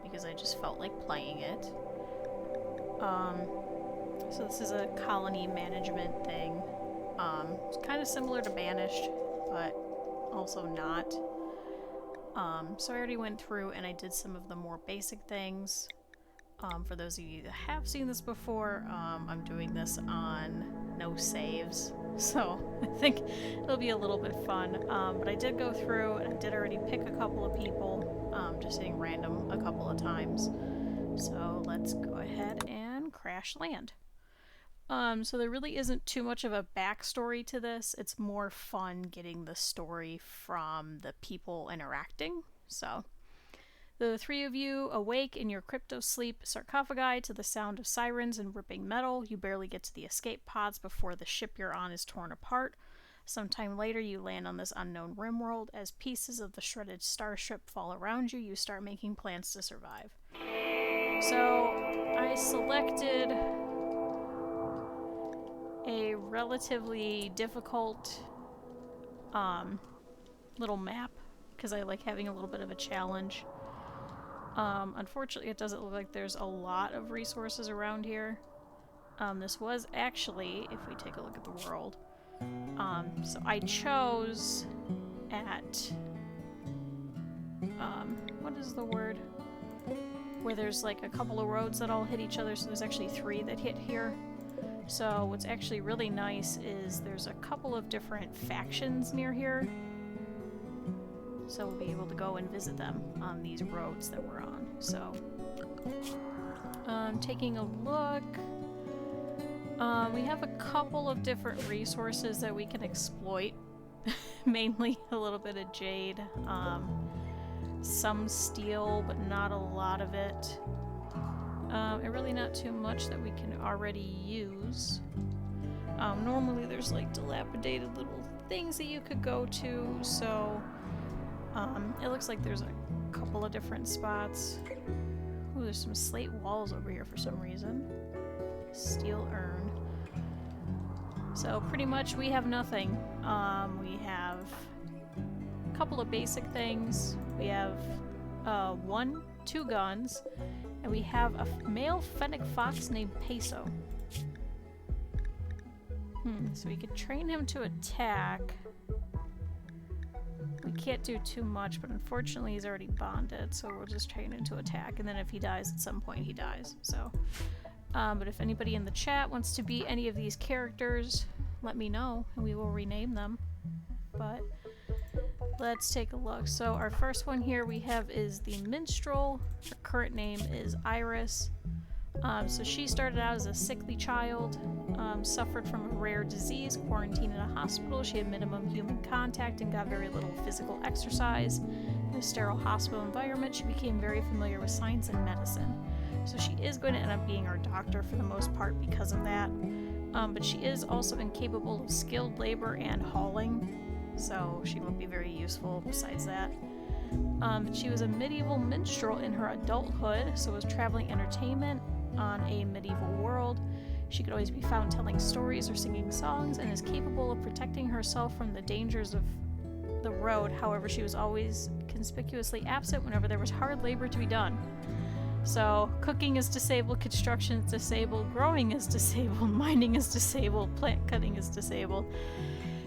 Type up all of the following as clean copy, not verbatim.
because I just felt like playing it. So this is a colony management thing. It's kind of similar to Banished, but also not. So I already went through and I did some of the more basic things. For those of you that have seen this before, I'm doing this on no saves, so I think it'll be a little bit fun. But I did go through and I did already pick a couple of people, just hitting random a couple of times. So let's go ahead and crash land. So there really isn't too much of a backstory to this. It's more fun getting the story from the people interacting. So the three of you awake in your crypto-sleep sarcophagi to the sound of sirens and ripping metal. You barely get to the escape pods before the ship you're on is torn apart. Sometime later, you land on this unknown Rimworld. As pieces of the shredded starship fall around you, you start making plans to survive. So I selected a relatively difficult little map because I like having a little bit of a challenge. Unfortunately, it doesn't look like there's a lot of resources around here. This was actually, if we take a look at the world, so I chose at, what is the word? Where there's like a couple of roads that all hit each other, so there's actually 3 that hit here. So what's actually really nice is there's a couple of different factions near here. So we'll be able to go and visit them on these roads that we're on. So, taking a look, we have a couple of different resources that we can exploit. Mainly a little bit of jade, some steel, but not a lot of it. And really not too much that we can already use. Normally there's like dilapidated little things that you could go to, so it looks like there's a couple of different spots. Ooh, there's some slate walls over here for some reason. Steel urn. So pretty much we have nothing. We have a couple of basic things. We have 2 guns, and we have a male fennec fox named Peso. So we could train him to attack. We can't do too much, but unfortunately he's already bonded, so we'll just train him to attack, and then if he dies at some point, he dies. So, but if anybody in the chat wants to be any of these characters, let me know, and we will rename them. But let's take a look. So our first one here we have is the Minstrel. Her current name is Iris. So she started out as a sickly child, suffered from a rare disease, quarantined in a hospital. She had minimum human contact and got very little physical exercise. In a sterile hospital environment, she became very familiar with science and medicine. So she is going to end up being our doctor for the most part because of that. But she is also incapable of skilled labor and hauling, so she won't be very useful besides that. She was a medieval minstrel in her adulthood, so was traveling entertainment on a medieval world. She could always be found telling stories or singing songs, and is capable of protecting herself from the dangers of the road. However, she was always conspicuously absent whenever there was hard labor to be done. So, cooking is disabled, construction is disabled, growing is disabled, mining is disabled, plant cutting is disabled,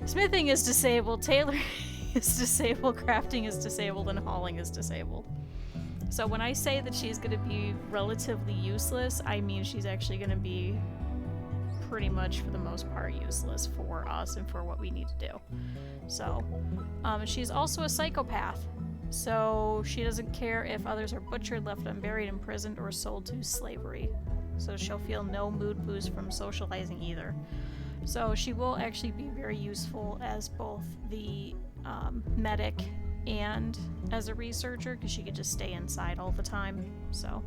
smithing is disabled, tailoring is disabled, crafting is disabled, and hauling is disabled. So when I say that she's going to be relatively useless, I mean she's actually going to be pretty much, for the most part, useless for us and for what we need to do. So, she's also a psychopath. So she doesn't care if others are butchered, left unburied, imprisoned, or sold to slavery. So she'll feel no mood boost from socializing either. So she will actually be very useful as both the medic and as a researcher, because she could just stay inside all the time. So,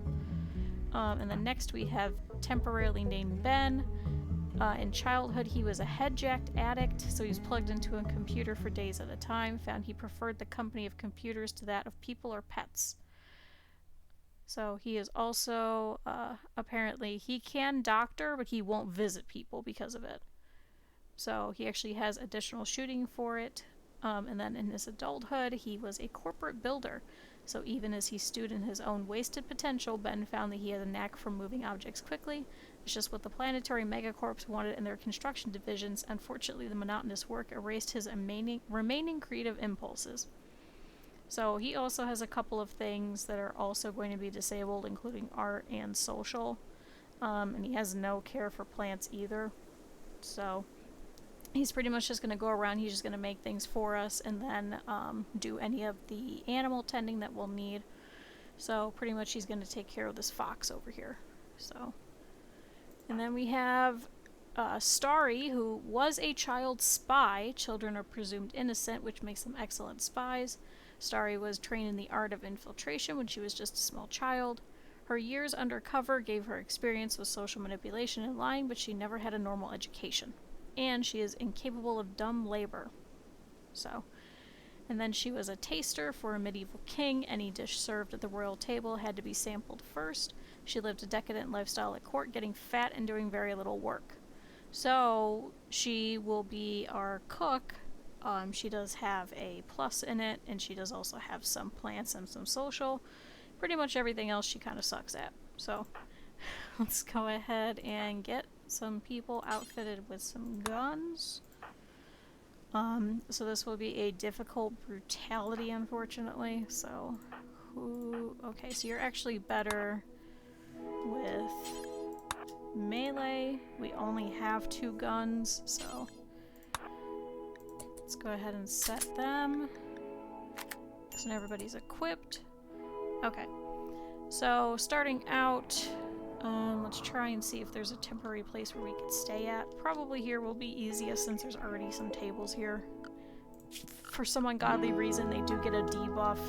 and then next we have temporarily named Ben. In childhood, he was a head-jacked addict, so he was plugged into a computer for days at a time. Found he preferred the company of computers to that of people or pets. So he is also, apparently, he can doctor, but he won't visit people because of it. So he actually has additional shooting for it. And then in his adulthood, he was a corporate builder. So even as he stewed in his own wasted potential, Ben found that he had a knack for moving objects quickly. It's just what the planetary megacorps wanted in their construction divisions. Unfortunately, the monotonous work erased his remaining creative impulses. So he also has a couple of things that are also going to be disabled, including art and social. And he has no care for plants either. So he's pretty much just going to go around, he's just going to make things for us, and then do any of the animal tending that we'll need. So pretty much he's going to take care of this fox over here. So, and then we have Starry, who was a child spy. Children are presumed innocent, which makes them excellent spies. Starry was trained in the art of infiltration when she was just a small child. Her years undercover gave her experience with social manipulation and lying, but she never had a normal education. And she is incapable of dumb labor. So, and then she was a taster for a medieval king. Any dish served at the royal table had to be sampled first. She lived a decadent lifestyle at court, getting fat and doing very little work. So, she will be our cook. She does have a plus in it, and she does also have some plants and some social. Pretty much everything else she kind of sucks at. So, let's go ahead and get some people outfitted with some guns. So this will be a difficult brutality, unfortunately. So, okay, so you're actually better with melee. We only have 2 guns, so let's go ahead and set them. So now everybody's equipped. Okay, so starting out, let's try and see if there's a temporary place where we could stay at. Probably here will be easiest since there's already some tables here. For some ungodly reason, they do get a debuff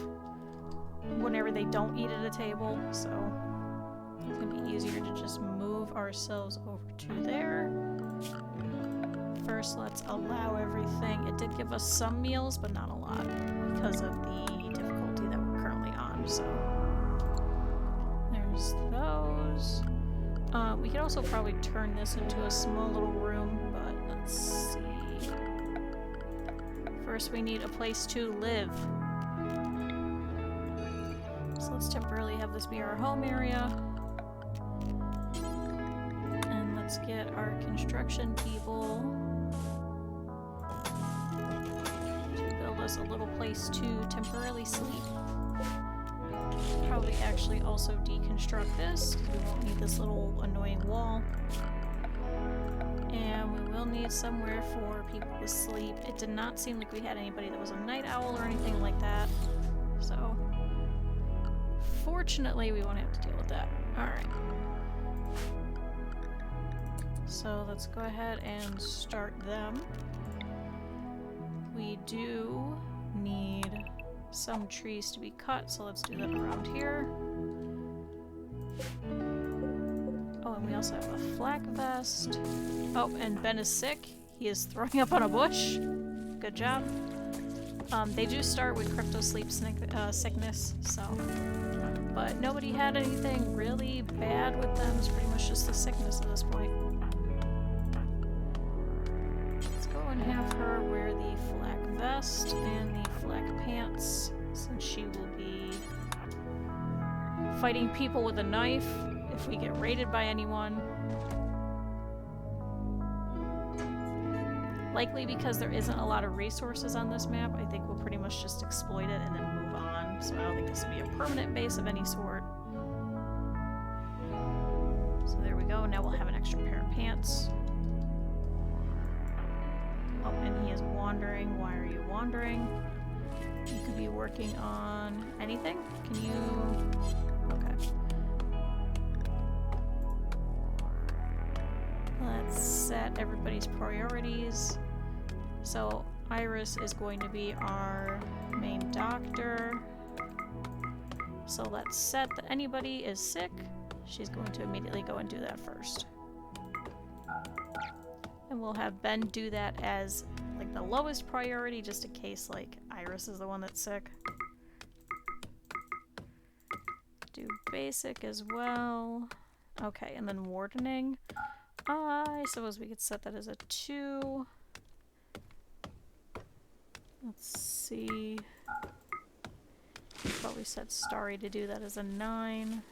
whenever they don't eat at a table, so it's gonna be easier to just move ourselves over to there. First, let's allow everything. It did give us some meals, but not a lot because of the difficulty that we're currently on, so there's those. We could also probably turn this into a small little room, but let's see. First, we need a place to live. So let's temporarily have this be our home area. And let's get our construction people to build us a little place to temporarily sleep. Probably actually also deconstruct this, because we won't need this little annoying wall. And we will need somewhere for people to sleep. It did not seem like we had anybody that was a night owl or anything like that. So, fortunately, we won't have to deal with that. Alright. So, let's go ahead and start them. We do need some trees to be cut, so let's do that around here. Oh, and we also have a flak vest. Oh, and Ben is sick. He is throwing up on a bush. Good job. They do start with crypto sleep sickness, so. But nobody had anything really bad with them. It's pretty much just the sickness at this point. Let's go and have her wear the flak vest and the flak pants, since she will be fighting people with a knife if we get raided by anyone. Likely because there isn't a lot of resources on this map, I think we'll pretty much just exploit it and then move on. So I don't think this will be a permanent base of any sort. So there we go. Now we'll have an extra pair of pants. Oh, and he is wandering. Why are you wandering? You could be working on anything. Can you... Okay. Let's set everybody's priorities. So Iris is going to be our main doctor. So let's set that anybody is sick. She's going to immediately go and do that first. And we'll have Ben do that as like the lowest priority, just in case like Iris is the one that's sick. Do basic as well. Okay, and then wardening. I suppose we could set that as a 2. Let's see. probably set Starry to do that as a 9.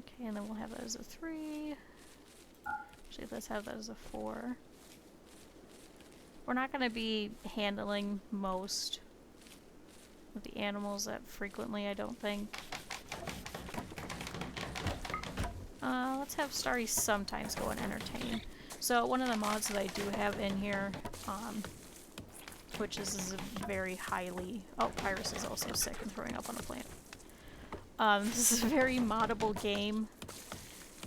Okay, and then we'll have that as a 3. Actually, let's have that as a 4. We're not going to be handling most of the animals that frequently, I don't think. Let's have Starry sometimes go and entertain. So one of the mods that I do have in here, which is a very highly... Oh, Iris is also sick and throwing up on a plant. This is a very moddable game.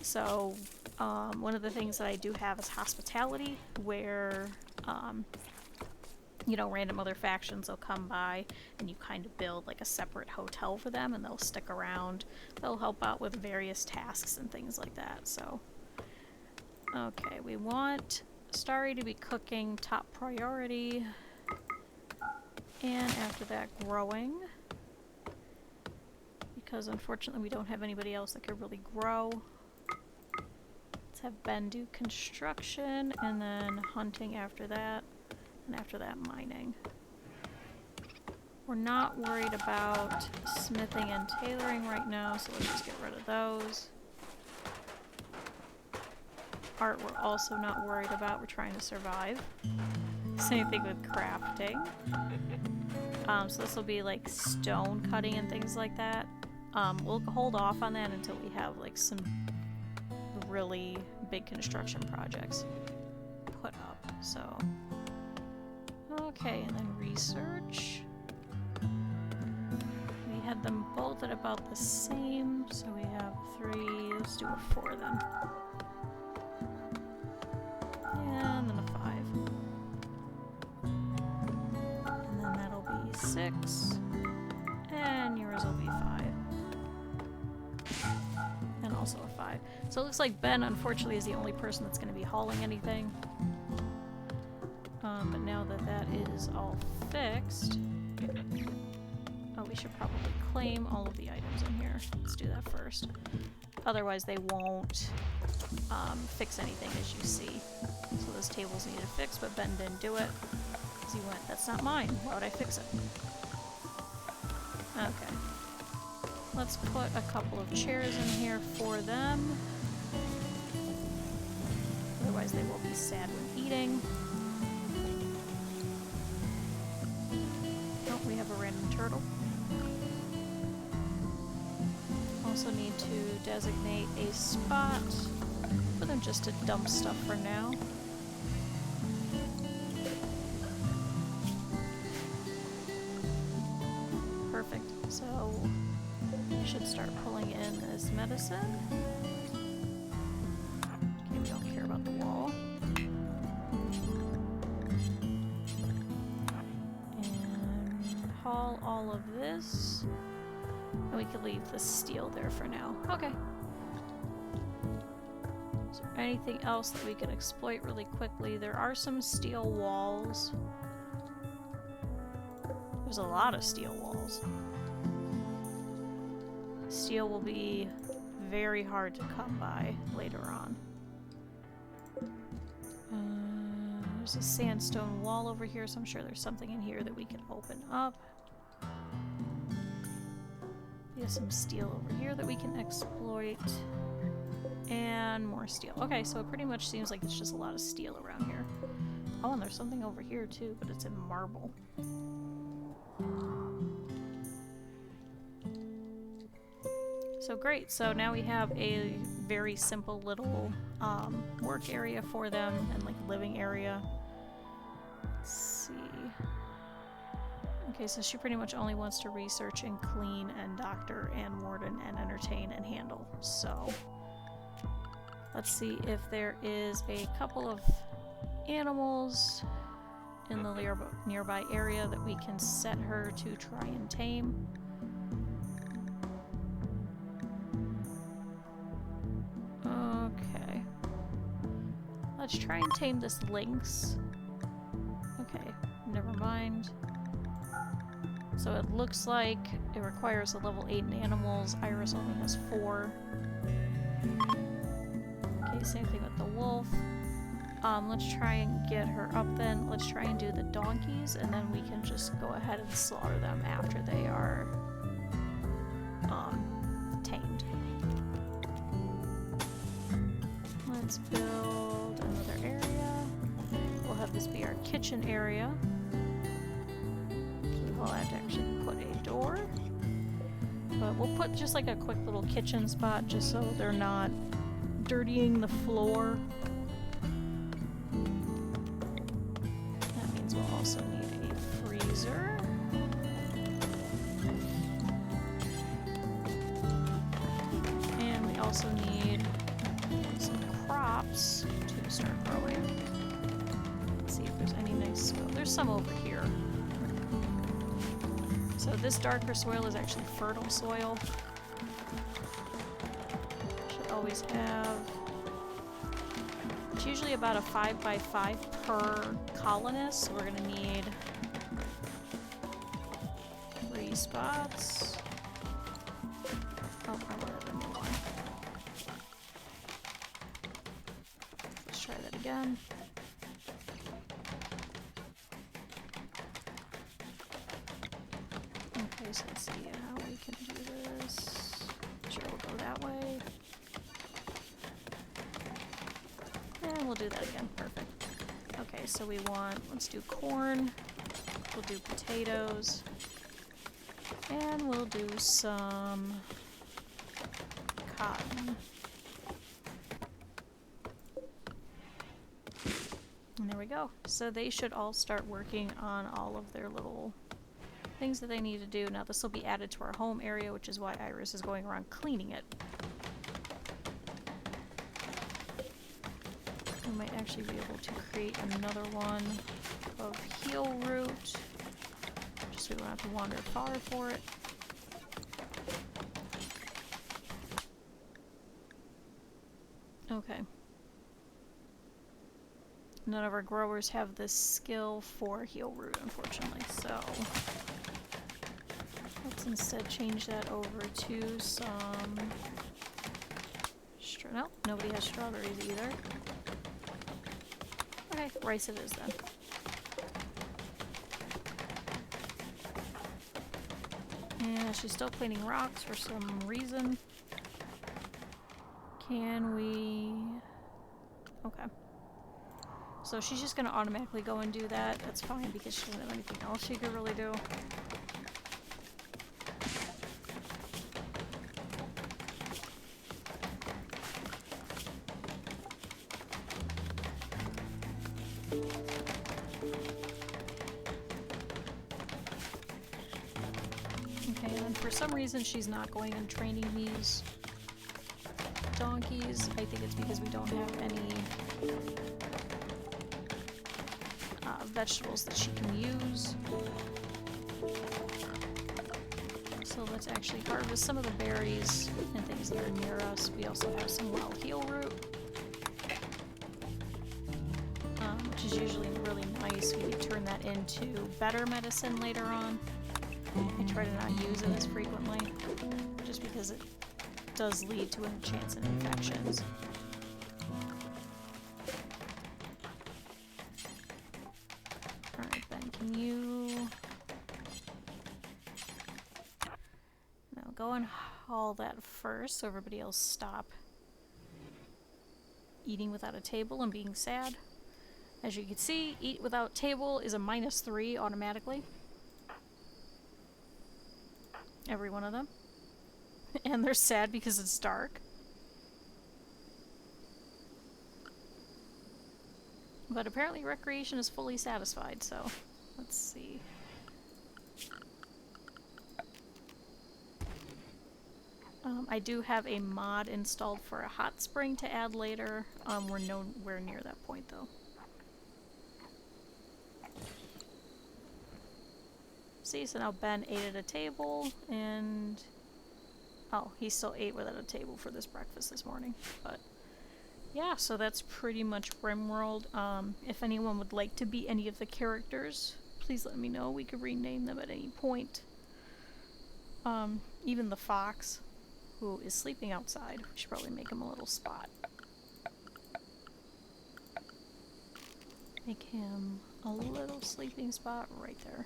So one of the things that I do have is hospitality, where you know, random other factions will come by and you kind of build like a separate hotel for them and they'll stick around. They'll help out with various tasks and things like that. So, okay, we want Starry to be cooking, top priority. And after that, growing. Because unfortunately we don't have anybody else that could really grow. Let's have Ben do construction and then hunting after that. And after that, mining. We're not worried about smithing and tailoring right now, so let's just get rid of those. Art we're also not worried about, we're trying to survive. Same thing with crafting. So this will be like stone cutting and things like that. We'll hold off on that until we have like some really big construction projects put up, so... Okay, and then research. We had them both at about the same, so we have 3. Let's do a 4 then. And then a 5. And then that'll be 6. And yours will be 5. And also a 5. So it looks like Ben, unfortunately, is the only person that's going to be hauling anything. But now that that is all fixed... Oh, we should probably claim all of the items in here. Let's do that first. Otherwise they won't fix anything, as you see. So those tables needed fixed, but Ben didn't do it. Because he went, that's not mine. Why would I fix it? Okay. Let's put a couple of chairs in here for them. Otherwise they will be sad when eating. We have a random turtle. Also need to designate a spot for them just to dump stuff for now. Perfect. So we should start pulling in this medicine. Okay, we don't care about the wall. Haul all of this, and we can leave the steel there for now. Okay. Is there anything else that we can exploit really quickly? There are some steel walls. There's a lot of steel walls. Steel will be very hard to come by later on. There's a sandstone wall over here, so I'm sure there's something in here that we can open up. We have some steel over here that we can exploit. And more steel. Okay, so it pretty much seems like it's just a lot of steel around here. Oh, and there's something over here too, but it's in marble. So great, so now we have a very simple little work area for them and like living area. Let's see. Okay, so she pretty much only wants to research and clean and doctor and warden and entertain and handle. So let's see if there is a couple of animals in the nearby area that we can set her to try and tame. Okay. Let's try and tame this lynx. Okay, never mind. So it looks like it requires a level 8 in animals. Iris only has 4. Okay, same thing with the wolf. Let's try and get her up then. Let's try and do the donkeys, and then we can just go ahead and slaughter them after they are tamed. Let's build another area. We'll have this be our kitchen area. So we'll have to actually put a door. But we'll put just like a quick little kitchen spot just so they're not dirtying the floor. That means we'll also need a freezer. And we also need some crops to start growing. Let's see if there's any nice soil. There's some over here. So this darker soil is actually fertile soil. Should always have... It's usually about a 5x5 per colonist, so we're gonna need 3 spots. Oh, I wanted a new one. Let's try that again. Okay, so let's see how we can do this. Sure, we'll go that way. And we'll do that again. Perfect. Okay, so we want, let's do corn. We'll do potatoes. And we'll do some cotton. And there we go. So they should all start working on all of their little things that they need to do. Now this will be added to our home area, which is why Iris is going around cleaning it. We might actually be able to create another one of heel root, just so we don't have to wander far for it. Okay. None of our growers have this skill for heel root, unfortunately, so let's instead change that over to some... No, nobody has strawberries either. Okay, rice it is then. Yeah, she's still cleaning rocks for some reason. Can we... Okay. So she's just gonna automatically go and do that. That's fine because she doesn't have anything else she could really do. Okay, and for some reason she's not going and training these donkeys. I think it's because we don't have any vegetables that she can use. So let's actually harvest some of the berries and things that are near us. We also have some wild heel root, which is usually really nice. We can turn that into better medicine later on. I try to not use it as frequently, just because it does lead to a chance of infections. Alright then, can you... No, go and haul that first so everybody else stop eating without a table and being sad. As you can see, eat without table is a -3 automatically. Every one of them. And they're sad because it's dark. But apparently recreation is fully satisfied, so let's see. I do have a mod installed for a hot spring to add later. We're nowhere near that point though. See, so now Ben ate at a table, and... Oh, he still ate without a table for this breakfast this morning. But, yeah, so that's pretty much Rimworld. If anyone would like to be any of the characters, please let me know. We could rename them at any point. Even the fox, who is sleeping outside. We should probably make him a little spot. Make him a little sleeping spot right there.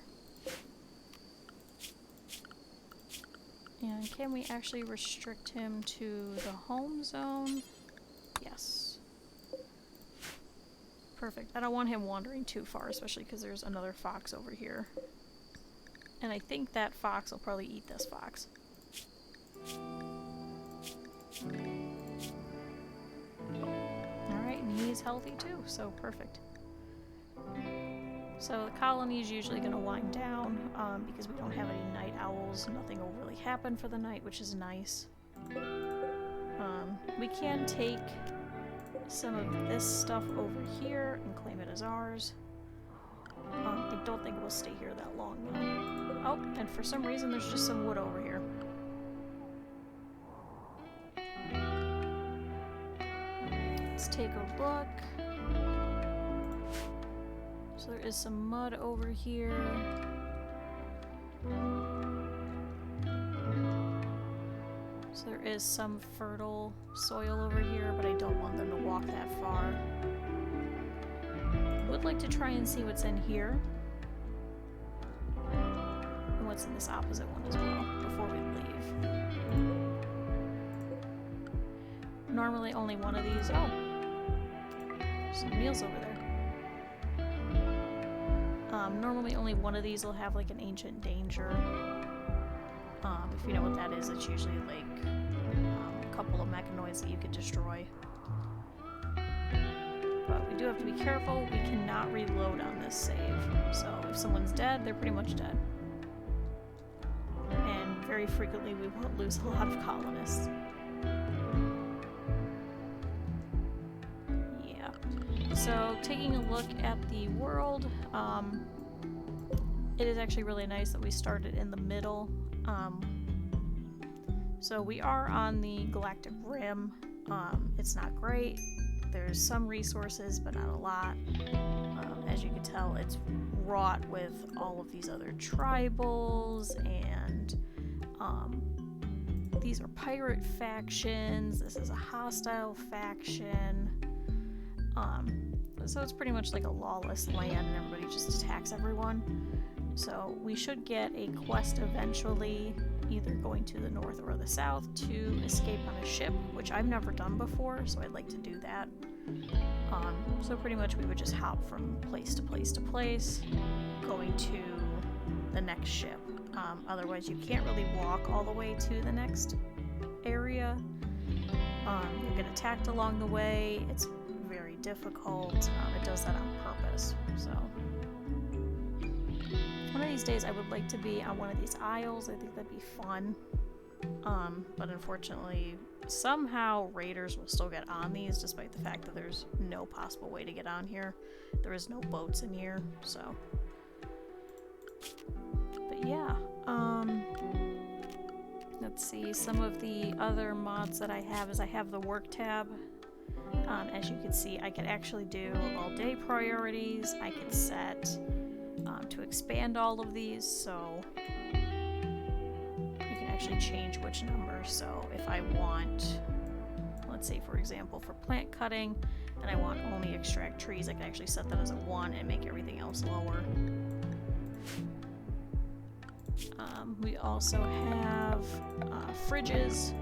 And can we actually restrict him to the home zone? Yes. Perfect. I don't want him wandering too far, especially because there's another fox over here. And I think that fox will probably eat this fox. Alright, and he's healthy too, so perfect. So the colony is usually going to wind down because we don't have any night owls. Nothing will really happen for the night, which is nice. We can take some of this stuff over here and claim it as ours. I don't think we'll stay here that long though. Oh, and for some reason there's just some wood over here. Let's take a look. So there is some mud over here. So there is some fertile soil over here, but I don't want them to walk that far. I would like to try and see what's in here. And what's in this opposite one as well, before we leave. Normally only one of these. Oh! Some meals over there. Normally only one of these will have like an ancient danger. If you know what that is, it's usually like a couple of mechanoids that you could destroy. But we do have to be careful. We cannot reload on this save. So if someone's dead, they're pretty much dead. And very frequently we will lose a lot of colonists. Yeah. So taking a look at the world, it is actually really nice that we started in the middle. So we are on the galactic rim. It's not great. There's some resources, but not a lot. As you can tell, it's wrought with all of these other tribals, and these are pirate factions. This is a hostile faction. So it's pretty much like a lawless land, and everybody just attacks everyone. So we should get a quest eventually, either going to the north or the south, to escape on a ship, which I've never done before, so I'd like to do that. So pretty much we would just hop from place to place to place, going to the next ship. Otherwise you can't really walk all the way to the next area. You'll get attacked along the way. It's very difficult. It does that on purpose, so... One of these days I would like to be on one of these isles. I think that'd be fun. But unfortunately, somehow raiders will still get on these, despite the fact that there's no possible way to get on here. There is no boats in here, so. But yeah, let's see, some of the other mods that I have is I have the work tab. As you can see, I could actually do all day priorities. I could set to expand all of these, so you can actually change which number. So if I want, let's say for example for plant cutting, and I want only extract trees, I can actually set that as a 1 and make everything else lower. We also have fridges,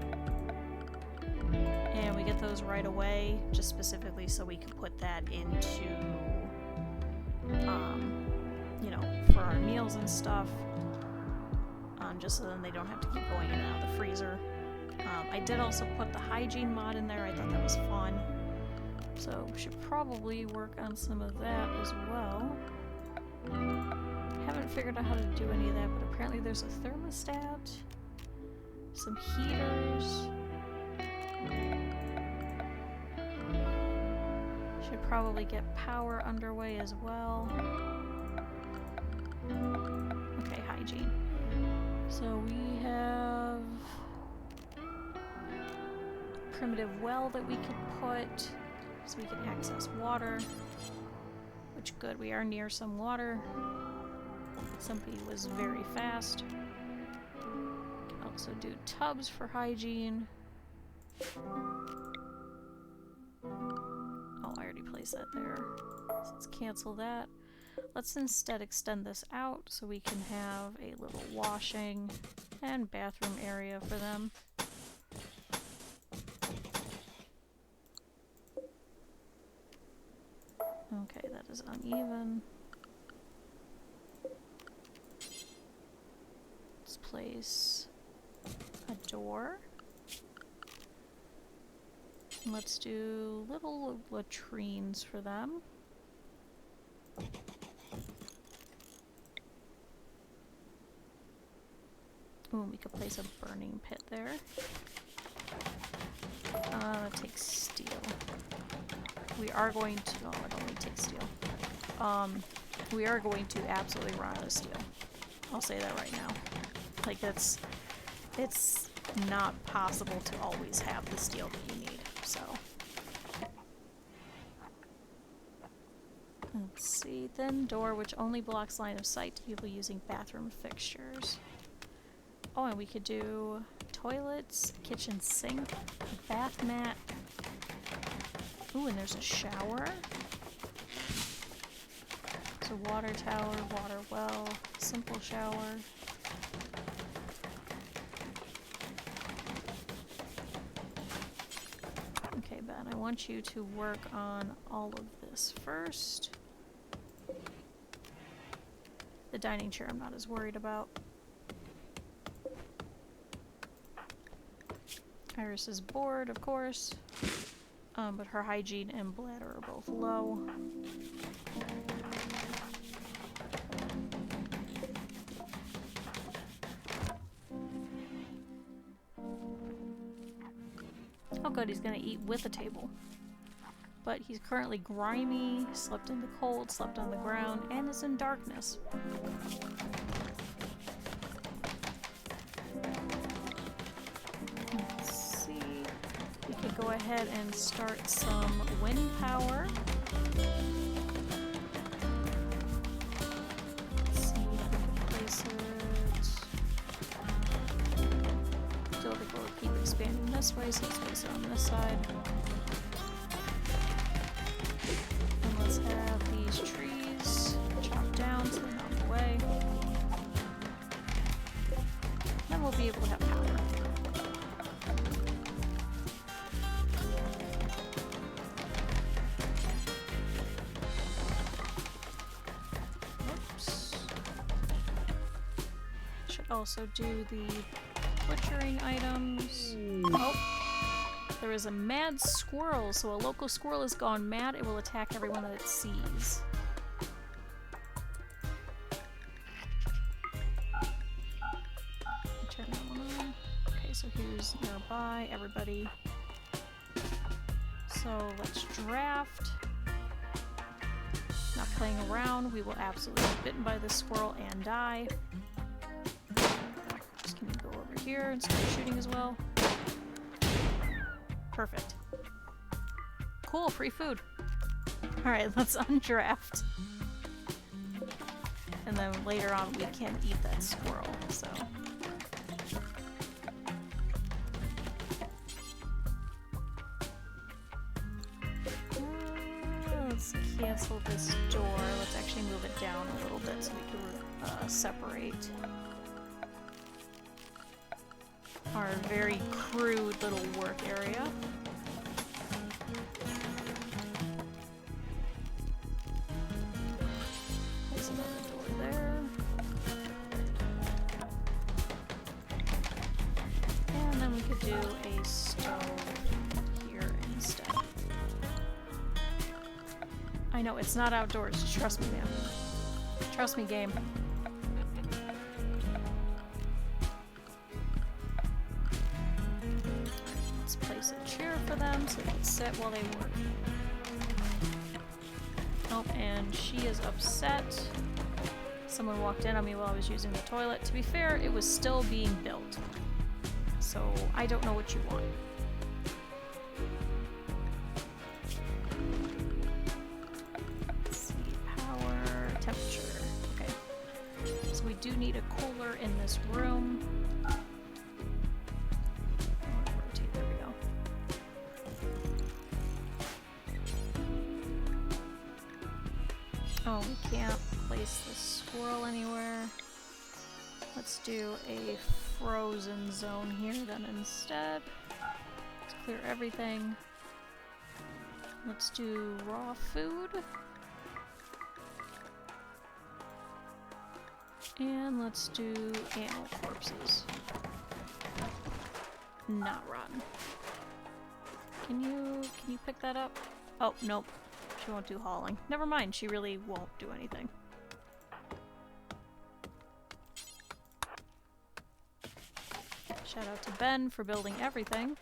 and we get those right away, just specifically so we can put that into you know, for our meals and stuff, just so then they don't have to keep going in and out of the freezer. I did also put the hygiene mod in there. I thought that was fun, so we should probably work on some of that as well. Haven't figured out how to do any of that, but apparently there's a thermostat, some heaters. Should probably get power underway as well. Okay, hygiene. So we have a primitive well that we could put so we can access water, which good, we are near some water. Somebody was very fast. We can also do tubs for hygiene. Oh, I already placed that there. So let's cancel that. Let's instead extend this out so we can have a little washing and bathroom area for them. Okay, that is uneven. Let's place a door. Let's do little latrines for them. Ooh, we could place a burning pit there. That takes steel. We are going to... oh, it only takes steel. We are going to absolutely run out of steel. I'll say that right now. Like, it's not possible to always have the steel that you need, so. Let's see. Thin door, which only blocks line of sight to people using bathroom fixtures. Oh, and we could do toilets, kitchen sink, bath mat. Ooh, and there's a shower. So water tower, water well, simple shower. Okay, Ben, I want you to work on all of this first. The dining chair I'm not as worried about. Iris is bored, of course, but her hygiene and bladder are both low. Oh good, he's gonna eat with a table. But he's currently grimy, slept in the cold, slept on the ground, and is in darkness. Go ahead and start some wind power. Let's see if we can place it. Still think we'll keep expanding this way, so let's place it on this side. And let's have these trees chopped down so they're not in the way. Then we'll be able to have power. Also do the butchering items. Oh, there is a mad squirrel, so a local squirrel has gone mad. It will attack everyone that it sees. Turn that one on. Okay, so here's nearby, everybody. So let's draft. Not playing around, we will absolutely be bitten by this squirrel and die. Here and start shooting as well. Perfect. Cool, free food. Alright, let's undraft. And then later on we can eat that squirrel, so. Let's cancel this door. Let's actually move it down a little bit so we can separate our very crude little work area. Place another door there. And then we could do a stove here instead. I know, it's not outdoors, just trust me, man. Trust me, game. For them so they can sit while they work. Oh, and she is upset. Someone walked in on me while I was using the toilet. To be fair, it was still being built. So I don't know what you want. Let's see, power, temperature. Okay. So we do need a cooler in this room. we can't place the squirrel anywhere. Let's do a frozen zone here then instead. Let's clear everything. Let's do raw food. And let's do animal corpses. Not rotten. Can you pick that up? Oh, nope. She won't do hauling. Never mind, she really won't do anything. Shout out to Ben for building everything.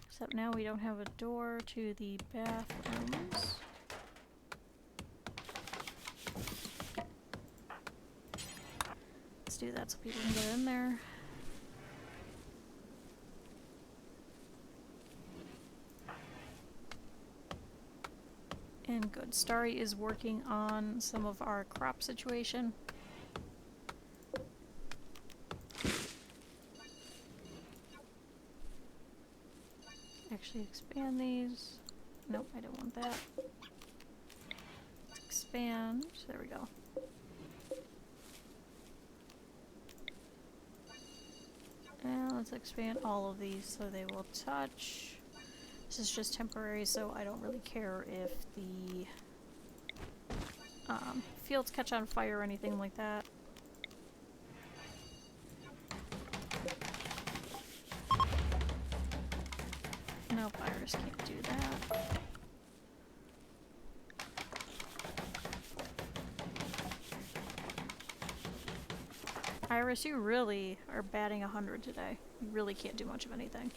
Except now we don't have a door to the bathrooms. Let's do that so people can get in there. And good. Starry is working on some of our crop situation. Actually expand these. Nope, I don't want that. Let's expand. There we go. And let's expand all of these so they will touch. This is just temporary, so I don't really care if the fields catch on fire or anything like that. Nope, Iris can't do that. Iris, you really are batting 100 today. You really can't do much of anything.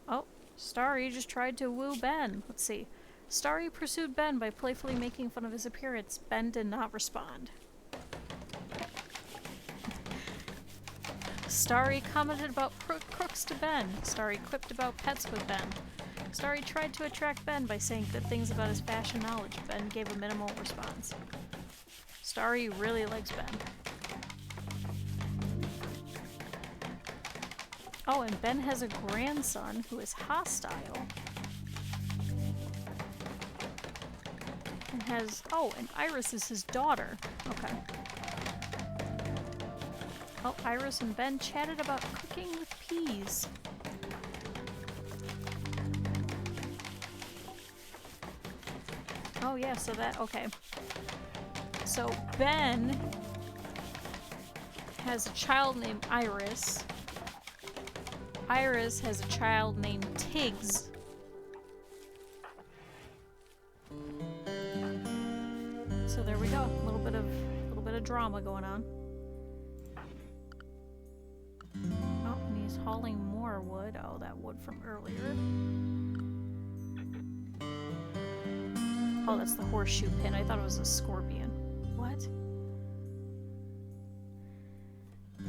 Oh, Starry just tried to woo Ben. Let's see. Starry pursued Ben by playfully making fun of his appearance. Ben did not respond. Starry commented about crooks to Ben. Starry quipped about pets with Ben. Starry tried to attract Ben by saying good things about his fashion knowledge. Ben gave a minimal response. Starry really likes Ben. Oh, and Ben has a grandson who is hostile. And has... Oh, and Iris is his daughter. Okay. Oh, Iris and Ben chatted about cooking with peas. Oh yeah, so that... Okay. So Ben has a child named Iris. Iris has a child named Tiggs. So there we go. A little bit of drama going on. Oh, and he's hauling more wood. Oh, that wood from earlier. Oh, that's the horseshoe pin. I thought it was a scorpion. What?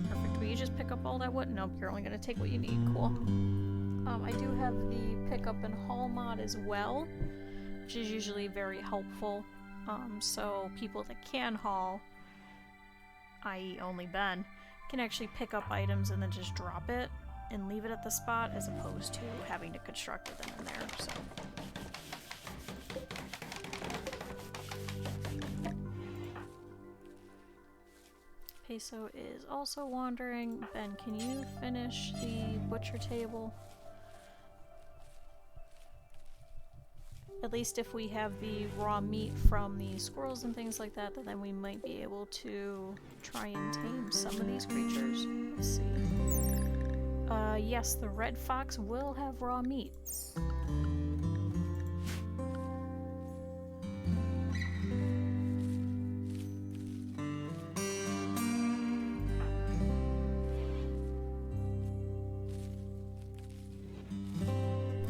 Perfect. Will you just pick up all that wood? Nope, you're only gonna take what you need. Cool. I do have the pick up and haul mod as well, which is usually very helpful. So people that can haul, i.e. only Ben, can actually pick up items and then just drop it and leave it at the spot as opposed to having to construct it then and there, so. Peso is also wandering. Ben, can you finish the butcher table? At least if we have the raw meat from the squirrels and things like that, then we might be able to try and tame some of these creatures. Let's see. Yes, the red fox will have raw meat.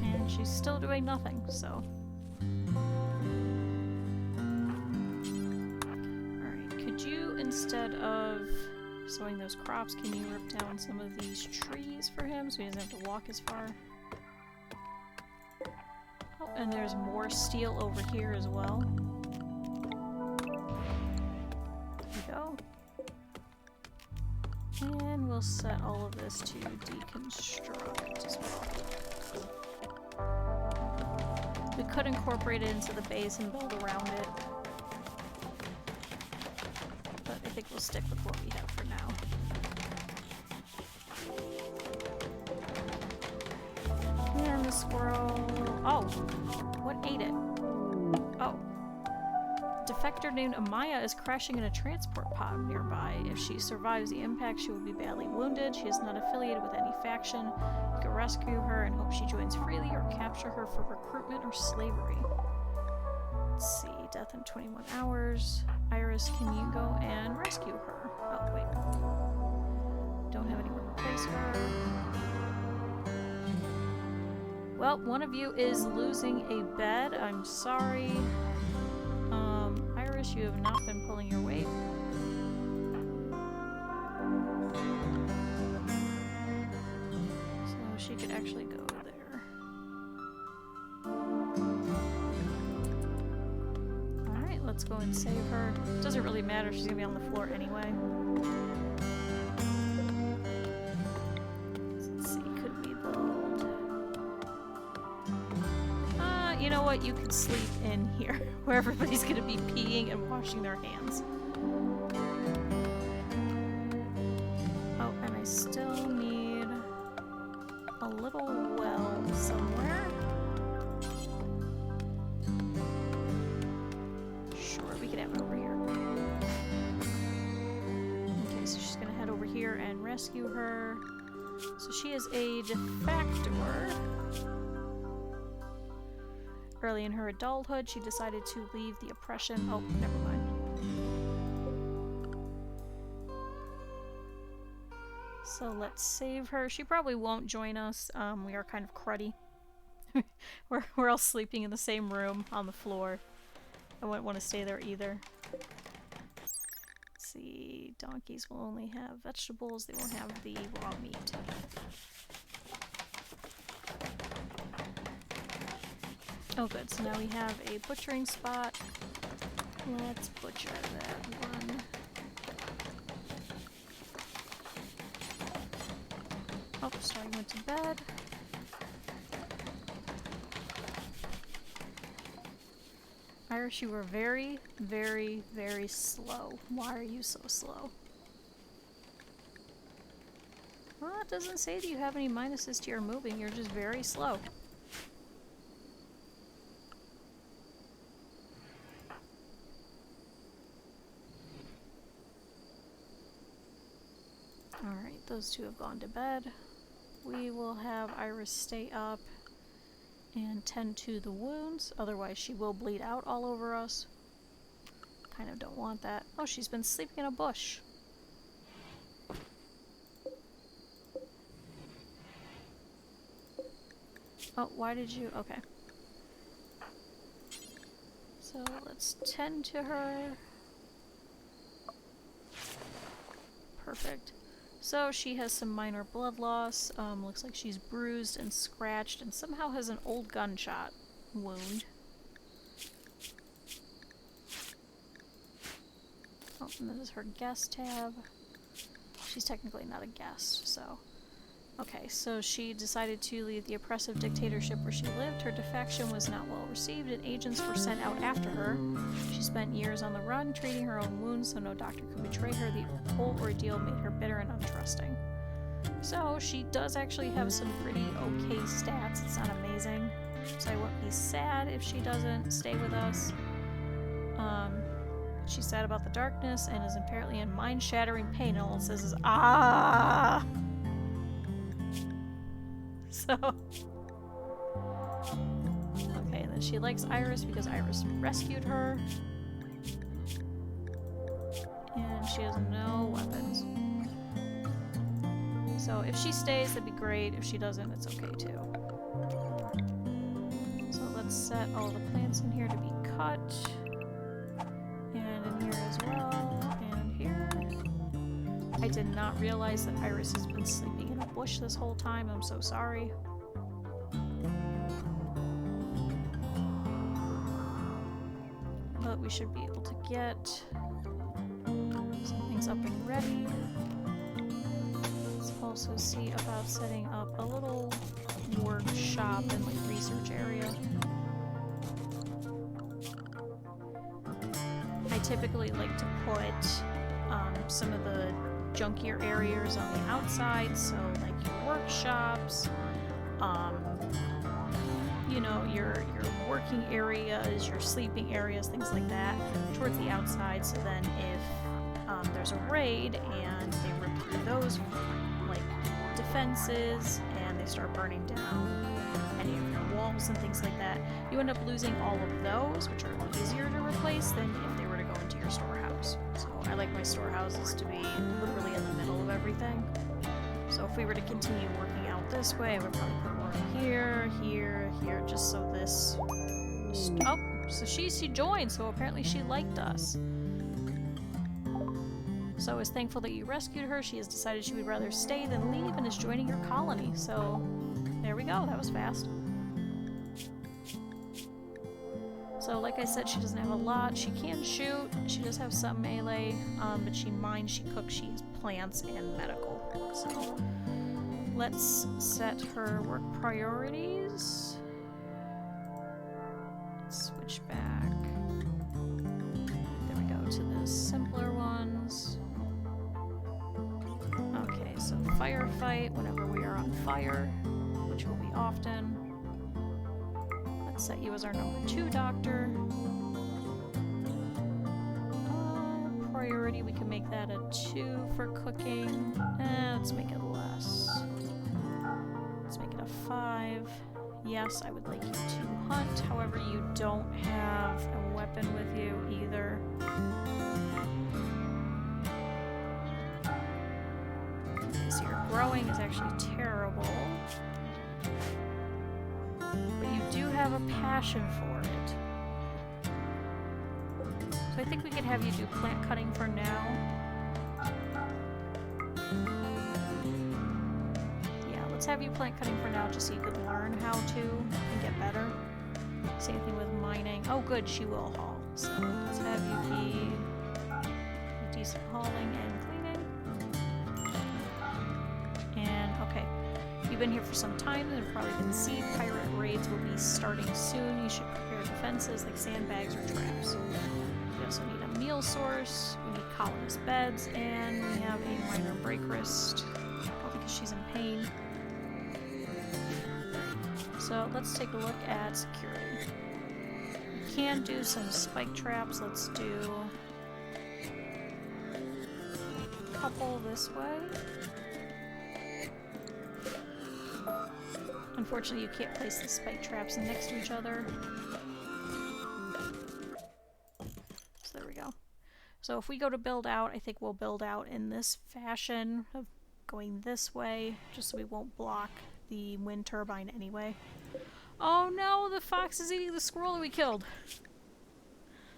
And she's still doing nothing, so... Instead of sowing those crops, can you rip down some of these trees for him so he doesn't have to walk as far? Oh, and there's more steel over here as well. There we go. And we'll set all of this to deconstruct as well. could incorporate it into the base and build around it. But I think we'll stick with what we have for now. And the squirrel... Oh! What ate it? Oh. Defector named Amaya is crashing in a transport pod nearby. If she survives the impact, she will be badly wounded. She is not affiliated with any faction. You can rescue her and hope she joins freely, or capture her for recruitment or slavery. Let's see. Death in 21 hours. Iris, can you go and rescue her? Oh, wait. Don't have anywhere to place her. Well, one of you is losing a bed. I'm sorry. Iris, you have not been pulling your weight. So she could actually go there. Alright, let's go and save her. Doesn't really matter, she's gonna be on the floor anyway. Let's see, could we build... you know what? You could sleep in here, where everybody's gonna be peeing and washing their hands. Oh, and I still need a little well somewhere. Sure, we could have it over here. Okay, so she's gonna head over here and rescue her. So she is a defector. Early in her adulthood, she decided to leave the oppression. Oh, never mind. So let's save her. She probably won't join us. We are kind of cruddy. We're all sleeping in the same room on the floor. I wouldn't want to stay there either. Let's see. Donkeys will only have vegetables. They won't have the raw meat. Oh good, so now we have a butchering spot. Let's butcher that one. Oh, sorry, went to bed. Iris, you were very, very, very slow. Why are you so slow? Well, it doesn't say that you have any minuses to your moving, you're just very slow. Alright, those two have gone to bed. We will have Iris stay up and tend to the wounds, otherwise she will bleed out all over us. Kind of don't want that. Oh, she's been sleeping in a bush. Oh, why did you? Okay. So let's tend to her. Perfect. So she has some minor blood loss. Looks like she's bruised and scratched and somehow has an old gunshot wound. Oh, and this is her guest tab. She's technically not a guest, so... Okay, so she decided to leave the oppressive dictatorship where she lived. Her defection was not well received, and agents were sent out after her. She spent years on the run, treating her own wounds so no doctor could betray her. The whole ordeal made her bitter and untrusting. So she does actually have some pretty okay stats. It's not amazing. So I won't be sad if she doesn't stay with us. She's sad about the darkness and is apparently in mind-shattering pain. And all it says is, ah! So, okay, and then she likes Iris because Iris rescued her. And she has no weapons. So if she stays, that'd be great. If she doesn't, it's okay too. So let's set all the plants in here to be cut. And in here as well. And here. I did not realize that Iris has been sleeping in a bush this whole time. I'm so sorry. But we should be able to get some things up and ready. Let's also see about setting up a little workshop and like research area. typically like to put some of the junkier areas on the outside, so like your workshops, you know, your working areas, your sleeping areas, things like that, towards the outside, so then if there's a raid and they rip through those like defenses and they start burning down any of your walls and things like that, you end up losing all of those, which are easier to replace than if they were to go into your storehouse. So I like my storehouses to be literally in the middle of everything. So if we were to continue working out this way, I would probably put one here, here, here, just so this... Oh, so she joined, so apparently she liked us. So I was thankful that you rescued her. She has decided she would rather stay than leave and is joining your colony. So there we go, that was fast. So like I said, she doesn't have a lot. She can shoot, she does have some melee, but she mines, she cooks, she has plants and medical. So let's set her work priorities. Let's switch back. There we go, to the simpler ones. Okay, so firefight whenever we are on fire, which will be often. Let's set you as our number 2 doctor. Priority, we can make that a 2 for cooking. Let's make it less. Let's make it a 5. Yes, I would like you to hunt, however you don't have a weapon with you either. So your growing is actually terrible. But you do have a passion for it. So I think we could have you do plant cutting for now. Yeah, let's have you plant cutting for now just so you could learn how to and get better. Same thing with mining. Oh good, she will haul. So let's have you be decent hauling and cleaning. And okay, you've been here for some time and have probably been seen. Pirate raids will be starting soon. You should prepare defenses like sandbags or traps. We also need a meal source, we need colonist beds, and we have a minor break wrist, because she's in pain. So let's take a look at security. We can do some spike traps. Let's do a couple this way. Unfortunately, you can't place the spike traps next to each other. So there we go. So if we go to build out, I think we'll build out in this fashion of going this way, just so we won't block the wind turbine anyway. Oh no, the fox is eating the squirrel that we killed.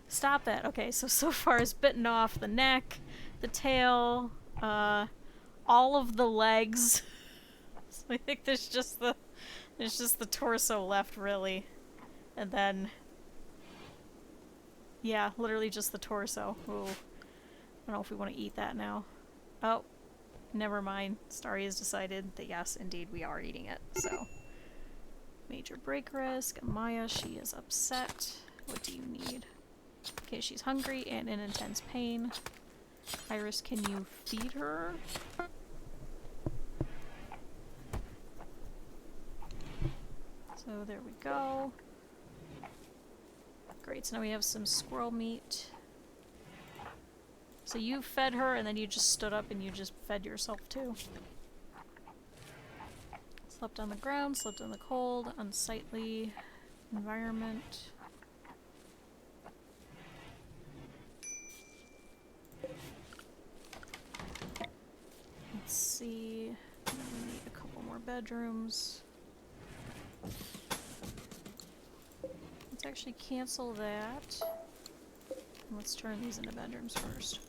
Stop that. Okay, so far it's bitten off the neck, the tail, all of the legs. So I think there's just the torso left, really. And then, yeah, literally just the torso. Ooh. I don't know if we want to eat that now. Oh, never mind. Starry has decided that yes, indeed, we are eating it. So, major break risk. Maya, she is upset. What do you need? Okay, she's hungry and in intense pain. Iris, can you feed her? So there we go. Great, so now we have some squirrel meat. So you fed her and then you just stood up and you just fed yourself too. Slept on the ground, slept in the cold, unsightly environment. Let's see, we need a couple more bedrooms. Let's actually cancel that. Let's turn these into bedrooms first.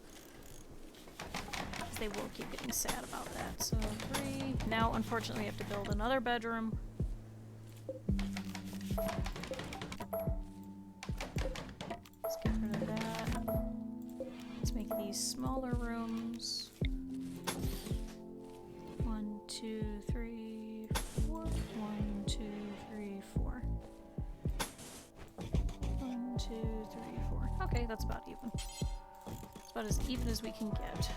They will keep getting sad about that. So 3. Now, unfortunately, we have to build another bedroom. Let's get rid of that. Let's make these smaller rooms. 1, 2, 3, 4. 1, 2, 3, 4. 1, 2, 3, 4. Okay, think that's about even. It's about as even as we can get.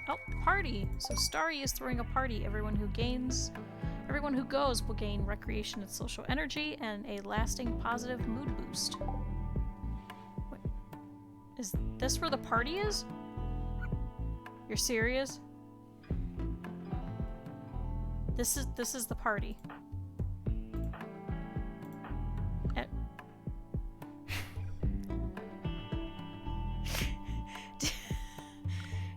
Oh, party! So Starry is throwing a party. Everyone who goes will gain recreation and social energy and a lasting positive mood boost. Wait, is this where the party is? You're serious? This is the party.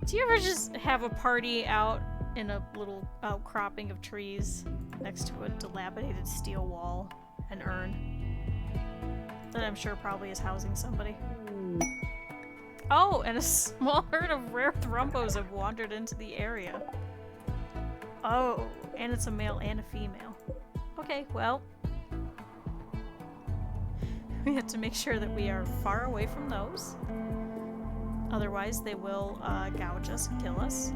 Do you ever just have a party out in a little outcropping of trees next to a dilapidated steel wall and urn that I'm sure probably is housing somebody? Oh, and a small herd of rare thrumbos have wandered into the area. Oh, and it's a male and a female. Okay, well, we have to make sure that we are far away from those. Otherwise, they will gouge us and kill us.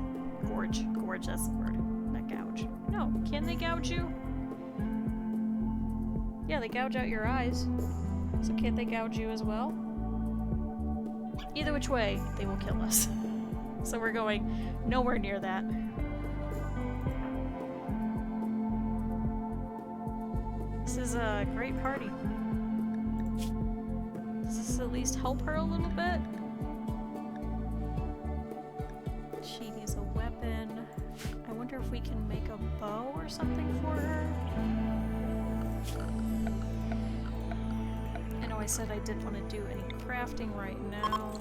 Gorge. Gorge, that's the word. Not gouge. No, can they gouge you? Yeah, they gouge out your eyes. So can't they gouge you as well? Either which way, they will kill us. So we're going nowhere near that. This is a great party. Does this at least help her a little bit? She needs a weapon. I wonder if we can make a bow or something for her. I know I said I didn't want to do any crafting right now.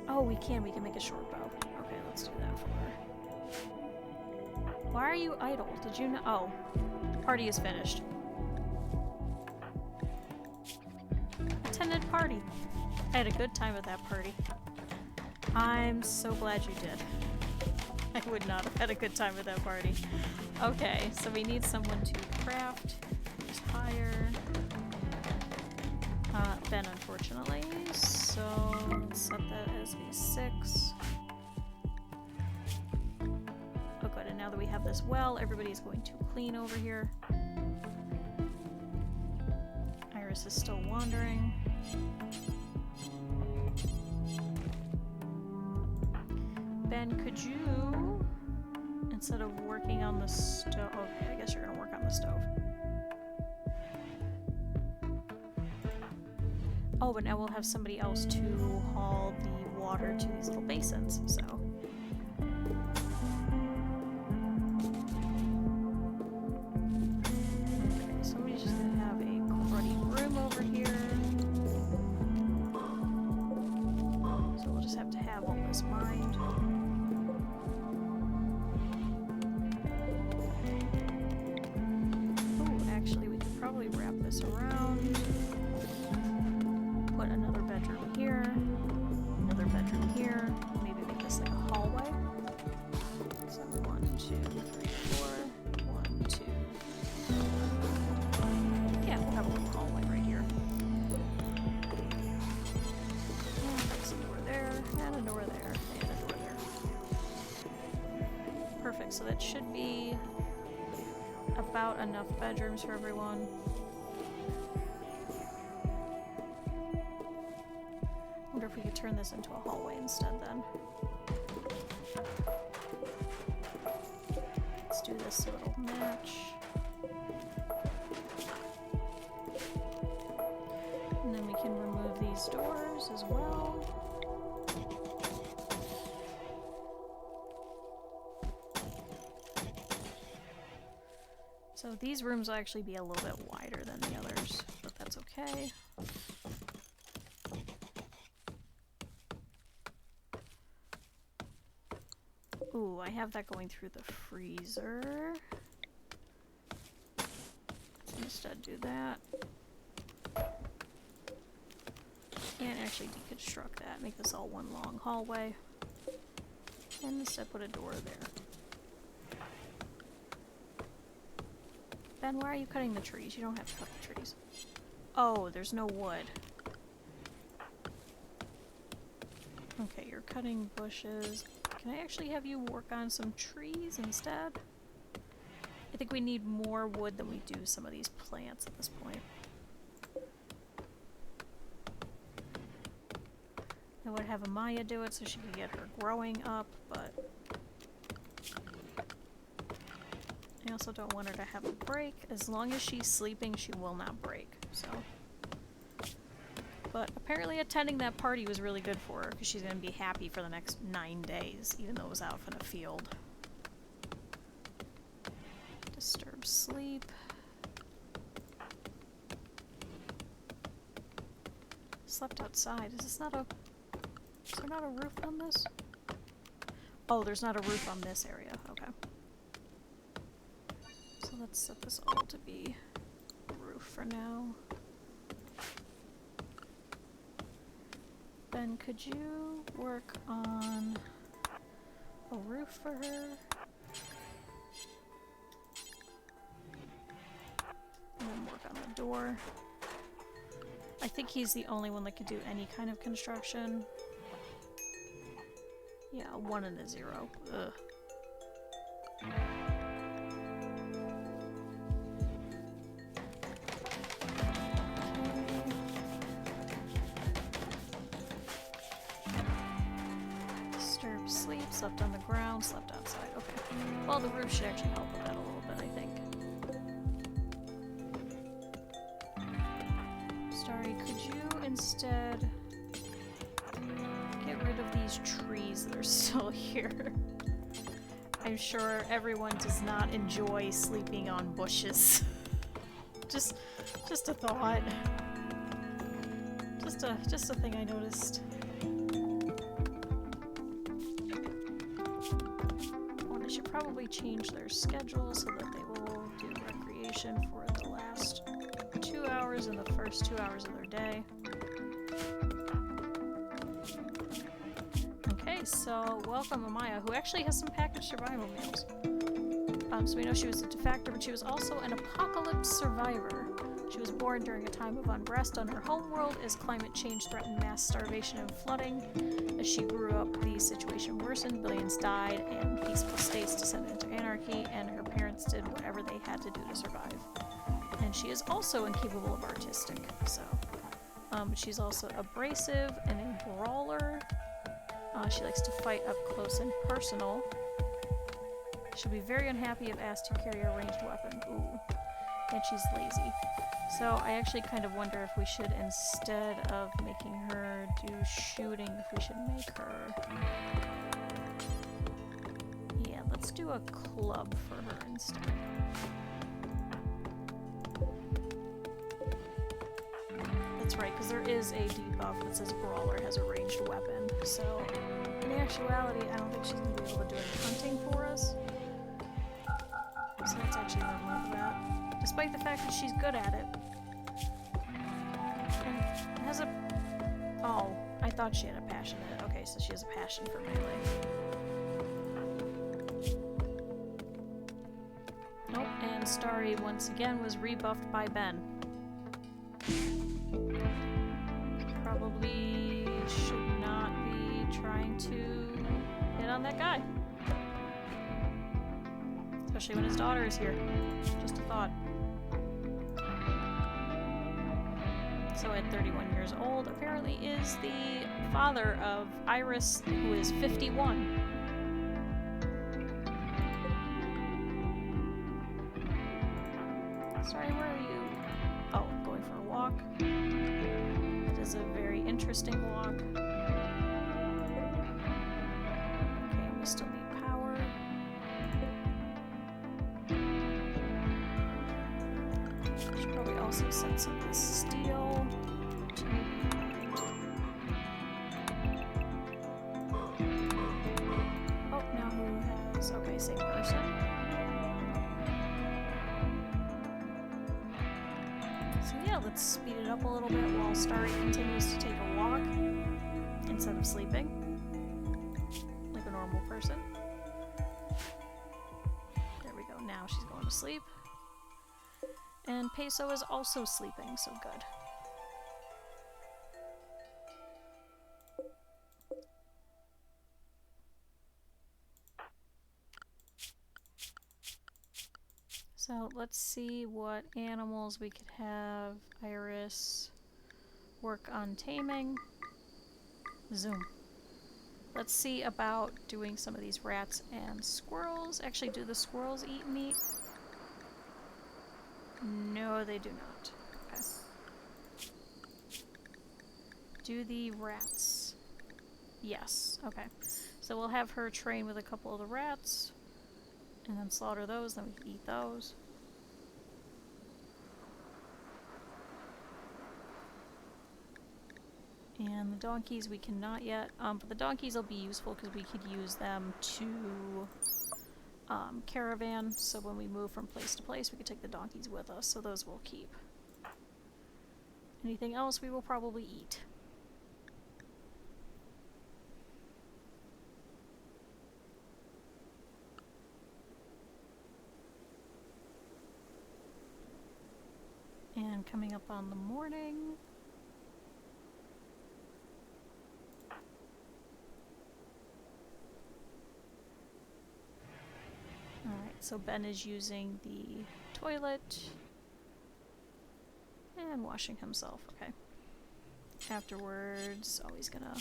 Oh, we can make a short bow. Okay, let's do that for her. Why are you idle? Did you know? Oh, party is finished. Attended party. I had a good time at that party. I'm so glad you did. I would not have had a good time at that party. Okay, so we need someone to craft. Just hire. Ben, unfortunately. So let's set that as a 6. Oh good, and now that we have this well, everybody's going to clean over here. Iris is still wandering. Ben, could you, instead of working on the stove, okay, I guess you're gonna work on the stove. Oh, but now we'll have somebody else to haul the water to these little basins, so. Okay, somebody's just gonna have a cruddy room over here. So we'll just have to have all this mined. Oh, actually, we could probably wrap this around. Put another bedroom here, another bedroom here, maybe make this like a hallway. So 1, 2, 3, 4, 1, 2. Yeah, we'll have a little hallway right here. And place a door there, and a door there, and a door there. Perfect, so that should be about enough bedrooms for everyone. I wonder if we could turn this into a hallway instead then. Let's do this so it'll match. And then we can remove these doors as well. So these rooms will actually be a little bit wider than the others, but that's okay. Ooh, I have that going through the freezer. Let's instead do that. And actually deconstruct that, make this all one long hallway. And instead put a door there. Ben, why are you cutting the trees? You don't have to cut the trees. Oh, there's no wood. Okay, you're cutting bushes. Can I actually have you work on some trees instead? I think we need more wood than we do some of these plants at this point. I would have Amaya do it so she could get her growing up, but I also don't want her to have a break. As long as she's sleeping, she will not break, so. But apparently attending that party was really good for her, because she's going to be happy for the next 9 days, even though it was out in a field. Disturb sleep. Slept outside. Is there not a roof on this? Oh, there's not a roof on this area. Okay. So let's set this all to be roof for now. Ben, could you work on a roof for her? And then work on the door. I think he's the only one that could do any kind of construction. Yeah, a 1 and a 0. Ugh. Disturb sleep, slept on the ground, slept outside. Okay. Well, the roof should actually help with that a little bit, I think. Starry, could you instead get rid of these trees that are still here? I'm sure everyone does not enjoy sleeping on bushes. just a thought. Just a thing I noticed. Well, I should probably change their schedule so that they will do recreation for the last 2 hours and the first 2 hours of their day. Okay, so welcome Amaya, who actually has some packaged survival meals. So we know she was a defector, but she was also an apocalypse survivor. She was born during a time of unrest on her homeworld as climate change threatened mass starvation and flooding. As she grew up, the situation worsened, billions died, and peaceful states descended into anarchy, and her parents did whatever they had to do to survive. And she is also incapable of artistic, so. She's also abrasive and a brawler. She likes to fight up close and personal. She'll be very unhappy if asked to carry a ranged weapon. Ooh. And she's lazy. So I actually kind of wonder if we should, instead of making her do shooting, if we should make her... Yeah, let's do a club for her instead. That's right, because there is a debuff that says Brawler has a ranged weapon. So, in actuality, I don't think she's going to be able to do any hunting for us. So let's actually remove that. Despite the fact that she's good at it. And has a... Oh, I thought she had a passion in it. Okay, so she has a passion for melee. Nope, and Starry once again was rebuffed by Ben. Probably should not be trying to hit on that guy. Especially when his daughter is here. Just a thought. So at 31 years old, apparently is the father of Iris, who is 51. Sorry, where are you? Oh, going for a walk. It is a very interesting walk. Okay, we still need power. Should probably also set some of this steel to... Oh, now who has... Okay, same person. So yeah, let's speed it up a little bit while Starry continues to take a walk instead of sleeping like a normal person. There we go, now she's going to sleep. And Peso is also sleeping, so good. So let's see what animals we could have Iris work on taming. Zoom. Let's see about doing some of these rats and squirrels. Actually, do the squirrels eat meat? No, they do not. Okay. Do the rats? Yes. Okay. So we'll have her train with a couple of the rats, and then slaughter those, then we can eat those. And the donkeys we cannot yet, but the donkeys will be useful because we could use them to caravan, so when we move from place to place we could take the donkeys with us, so those we'll keep. Anything else we will probably eat. And coming up on the morning. Alright, so Ben is using the toilet and washing himself. Okay. Afterwards, oh, he's gonna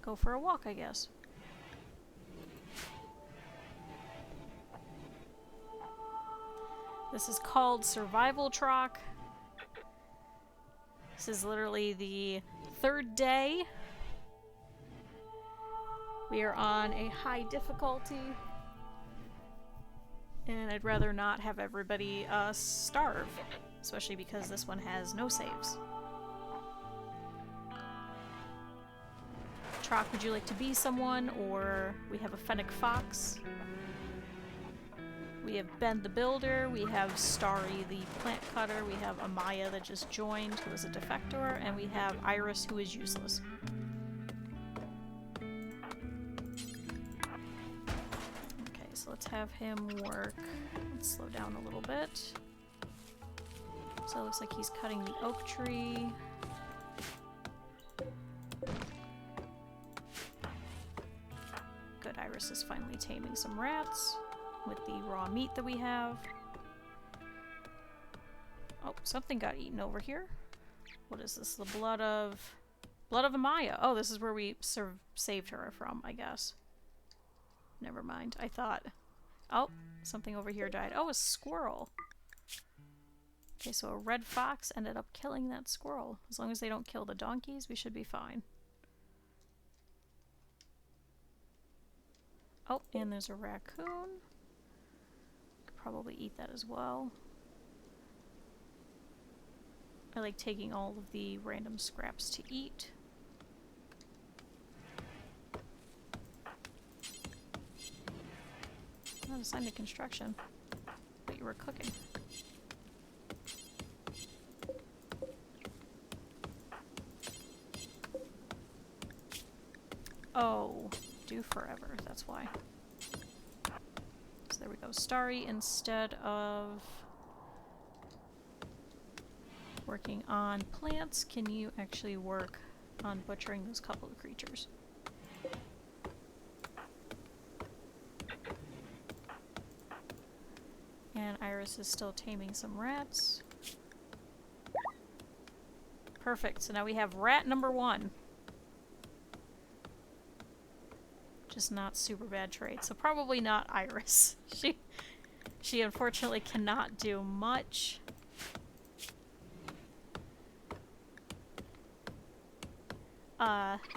go for a walk, I guess. This is called Survival Trock. This is literally the third day. We are on a high difficulty. And I'd rather not have everybody starve. Especially because this one has no saves. Trock, would you like to be someone? Or we have a Fennec Fox. We have Ben the Builder, we have Starry the Plant Cutter, we have Amaya that just joined, who is a defector, and we have Iris, who is useless. Okay, so let's have him work. Let's slow down a little bit. So it looks like he's cutting the oak tree. Good, Iris is finally taming some rats with the raw meat that we have. Oh, something got eaten over here. What is this? The blood of Amaya. Oh, this is where we saved her from, I guess. Never mind. I thought... Oh, something over here died. Oh, a squirrel. Okay, so a red fox ended up killing that squirrel. As long as they don't kill the donkeys, we should be fine. Oh, and there's a raccoon. Probably eat that as well. I like taking all of the random scraps to eat. Not a sign of construction, but you were cooking. Oh, do forever, that's why. There we go. Starry, instead of working on plants, can you actually work on butchering those couple of creatures? And Iris is still taming some rats. Perfect. So now we have rat number 1. Just not super bad traits, so probably not Iris. She unfortunately cannot do much.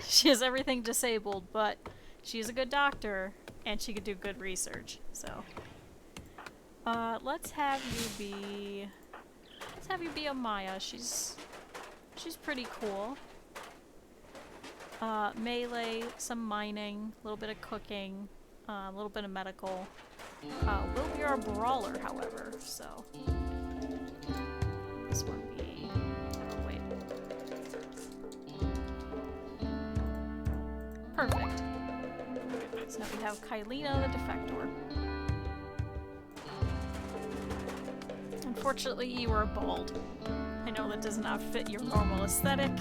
She has everything disabled, but she's a good doctor and she could do good research. So let's have you be Amaya. She's pretty cool. Melee, some mining, a little bit of cooking, a little bit of medical. Will be our brawler, however, so. This one be... Oh, wait. Perfect. So now we have Kylina the defector. Unfortunately, you are bald. I know that does not fit your normal aesthetic.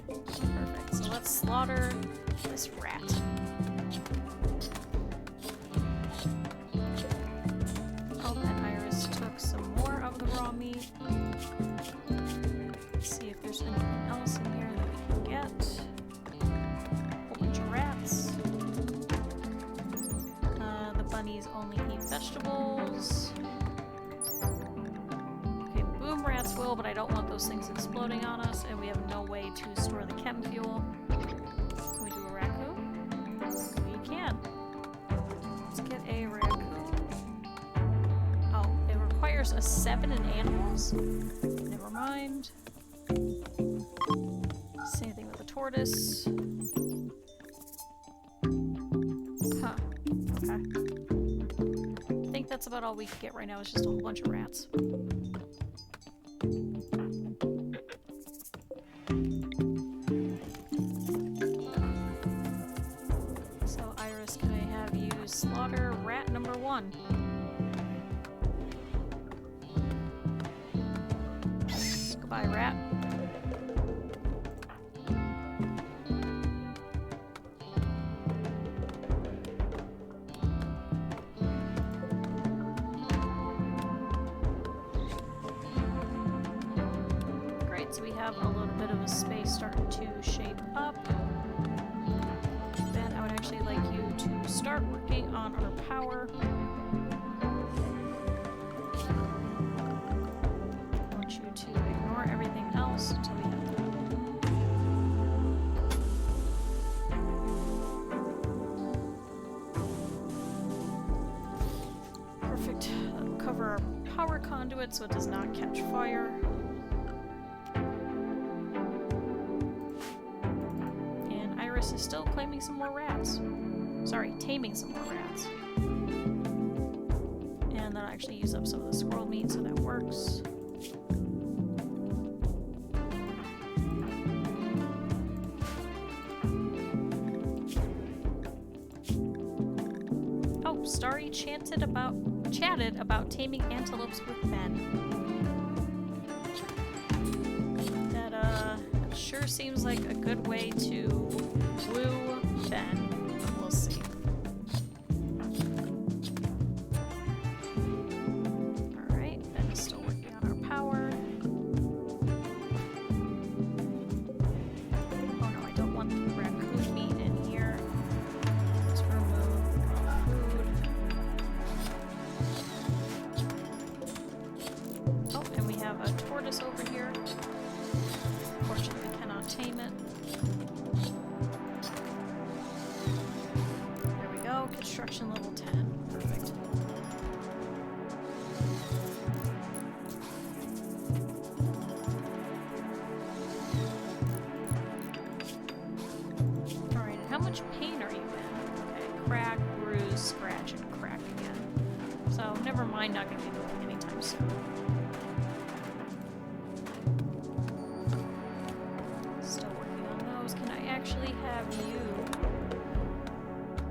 Perfect. So let's slaughter this rat. Oh, and cook some more of the raw meat. See if there's anything else in here that we can get. Whole bunch of rats. The bunnies only eat vegetables. Okay, boom rats will, but I don't want those things exploding on us, and we have no way to store the chem fuel. Can we do a raccoon? We can. Let's get a raccoon. Oh, it requires a 7 in animals? Never mind. Same thing with the tortoise. Huh. Okay. I think that's about all we can get right now, is just a whole bunch of rats. So, Iris, can I have you slaughter rat number 1? Goodbye, rat. So we have a little bit of a space starting to shape up. Then I would actually like you to start working on our power. I want you to ignore everything else until we have that. Perfect. That'll cover our power conduit so it does not catch fire. Is still claiming some more rats. Sorry, taming some more rats. And that'll actually use up some of the squirrel meat, so that works. Oh, Starry chatted about taming antelopes with Ben. That sure seems like a good way to woo Ben. We'll see. Alright, Ben is still working on our power. Oh no, I don't want the raccoon meat in here. Let's remove food. Oh, and we have a tortoise over here. Unfortunately, we cannot tame it. There we go. Construction level 10. Perfect. Alright, and how much pain are you in? Okay, crack, bruise, scratch, and crack again. So, never mind, not going to be moving anytime soon. Actually have you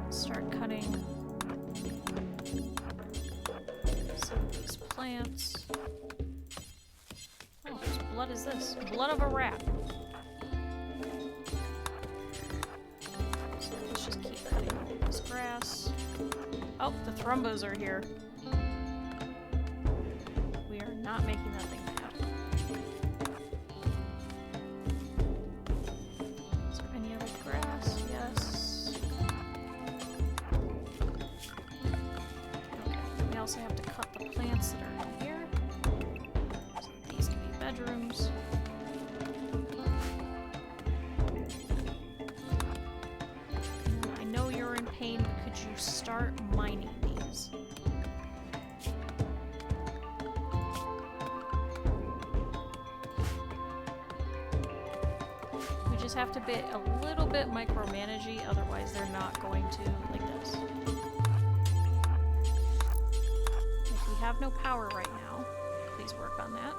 start cutting some of these plants. Oh, whose blood is this? Blood of a rat. So let's just keep cutting all this grass. Oh, the thrumbos are here. We are not making that thing bad. Also have to cut the plants that are in here. So these can be bedrooms. I know you're in pain, but could you start mining these? We just have to be a little bit micromanagey, otherwise they're not going to like this. Have no power right now. Please work on that.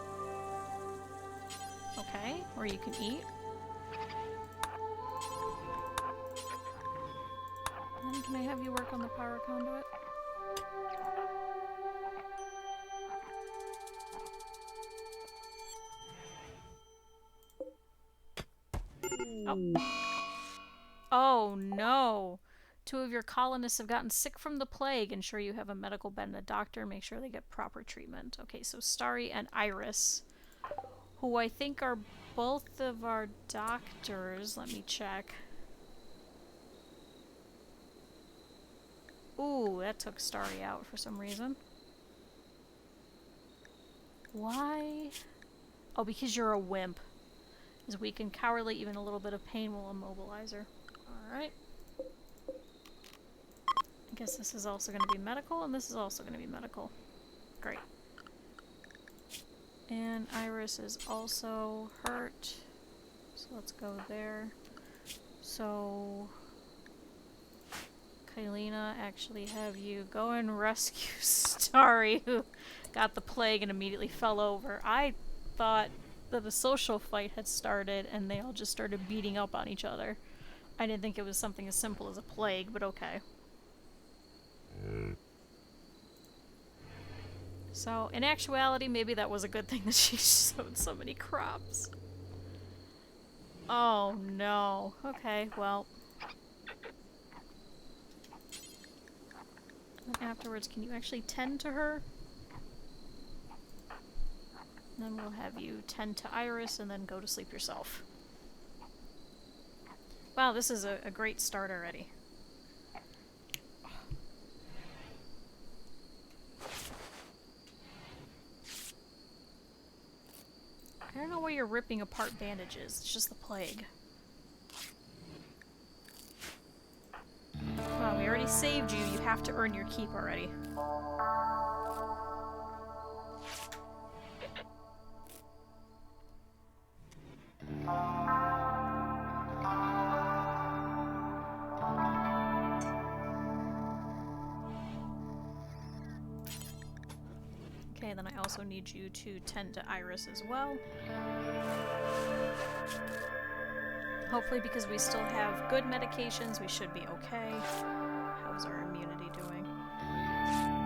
Okay, or you can eat. And then can I have you work on the power conduit? Oh. Oh no. 2 of your colonists have gotten sick from the plague. Ensure you have a medical bed and a doctor. Make sure they get proper treatment. Okay, so Starry and Iris, who I think are both of our doctors. Let me check. Ooh, that took Starry out for some reason. Why? Oh, because you're a wimp. Is weak and cowardly, even a little bit of pain will immobilize her. Alright. I guess this is also going to be medical, and this is also going to be medical. Great. And Iris is also hurt. So let's go there. So... Kylina, actually have you go and rescue Starry, who got the plague and immediately fell over. I thought that a social fight had started and they all just started beating up on each other. I didn't think it was something as simple as a plague, but okay. So, in actuality, maybe that was a good thing that she sowed so many crops. Oh no. Okay, well. And afterwards, can you actually tend to her? And then we'll have you tend to Iris and then go to sleep yourself. Wow, this is a great start already. I don't know why you're ripping apart bandages. It's just the plague. Wow, we already saved you. You have to earn your keep already. Okay, then I also need you to tend to Iris as well. Hopefully, because we still have good medications, we should be okay. How's our immunity doing?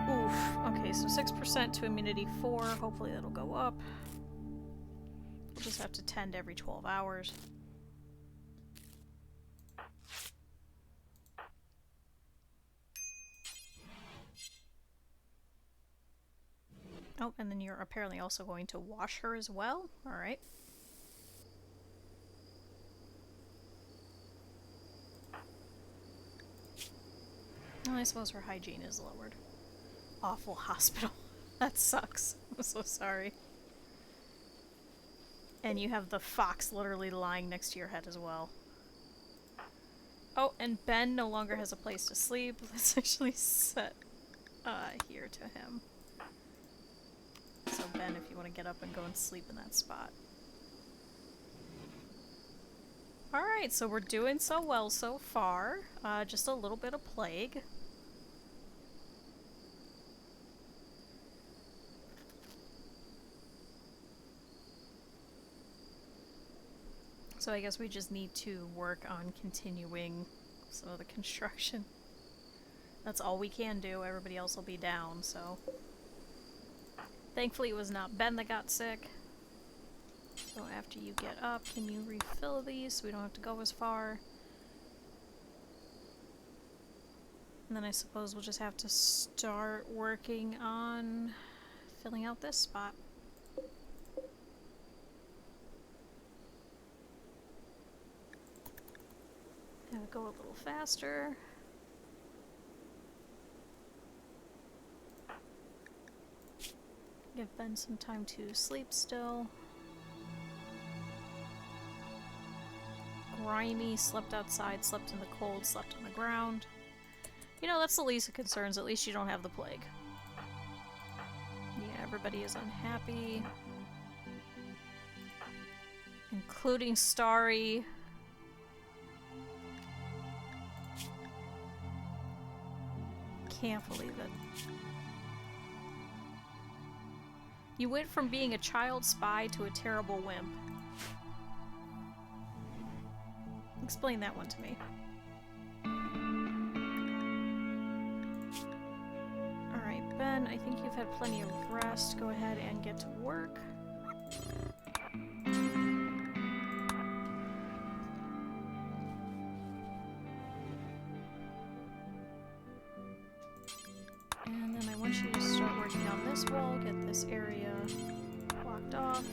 Oof. Okay, so 6% to immunity 4. Hopefully that'll go up. We'll just have to tend every 12 hours. Oh, and then you're apparently also going to wash her as well? Alright. Well, I suppose her hygiene is lowered. Awful hospital. That sucks. I'm so sorry. And you have the fox literally lying next to your head as well. Oh, and Ben no longer has a place to sleep. Let's actually set here to him. So Ben, if you want to get up and go and sleep in that spot. Alright, so we're doing so well so far. Just a little bit of plague. So I guess we just need to work on continuing some of the construction. That's all we can do. Everybody else will be down, so... Thankfully it was not Ben that got sick. So after you get up, can you refill these so we don't have to go as far? And then I suppose we'll just have to start working on filling out this spot. Have it go a little faster. Give Ben some time to sleep still. Grimy, slept outside, slept in the cold, slept on the ground. You know, that's the least of concerns. At least you don't have the plague. Yeah, everybody is unhappy. Including Starry. Can't believe it. You went from being a child spy to a terrible wimp. Explain that one to me. Alright, Ben, I think you've had plenty of rest. Go ahead and get to work. blocked off.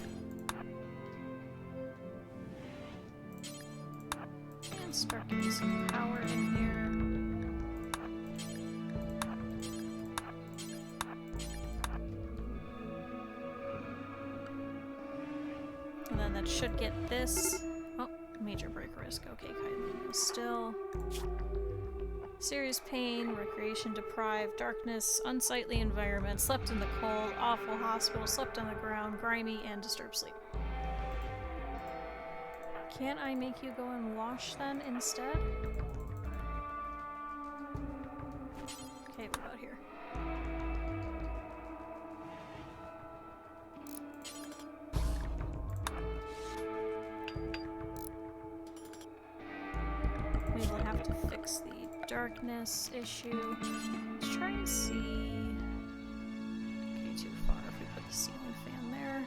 And start getting some power in here. And then that should get this. Oh, major break risk. Okay, KyuuKuro still. Serious pain, recreation deprived, darkness, unsightly environment, slept in the cold, awful hospital, slept on the ground, grimy, and disturbed sleep. Can't I make you go and wash then instead? Okay, what about here? We will have to fix the darkness issue. Let's try and see. Okay, too far if we put the ceiling fan there.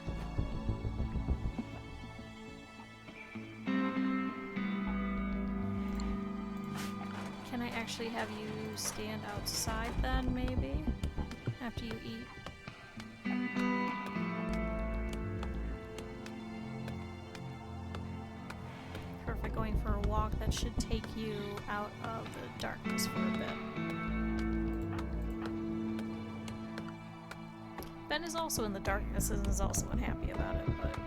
Can I actually have you stand outside then, maybe? After you eat? Perfect, going for a walk. That should take you out of the darkness for a bit. Ben is also in the darkness and is also unhappy about it, but...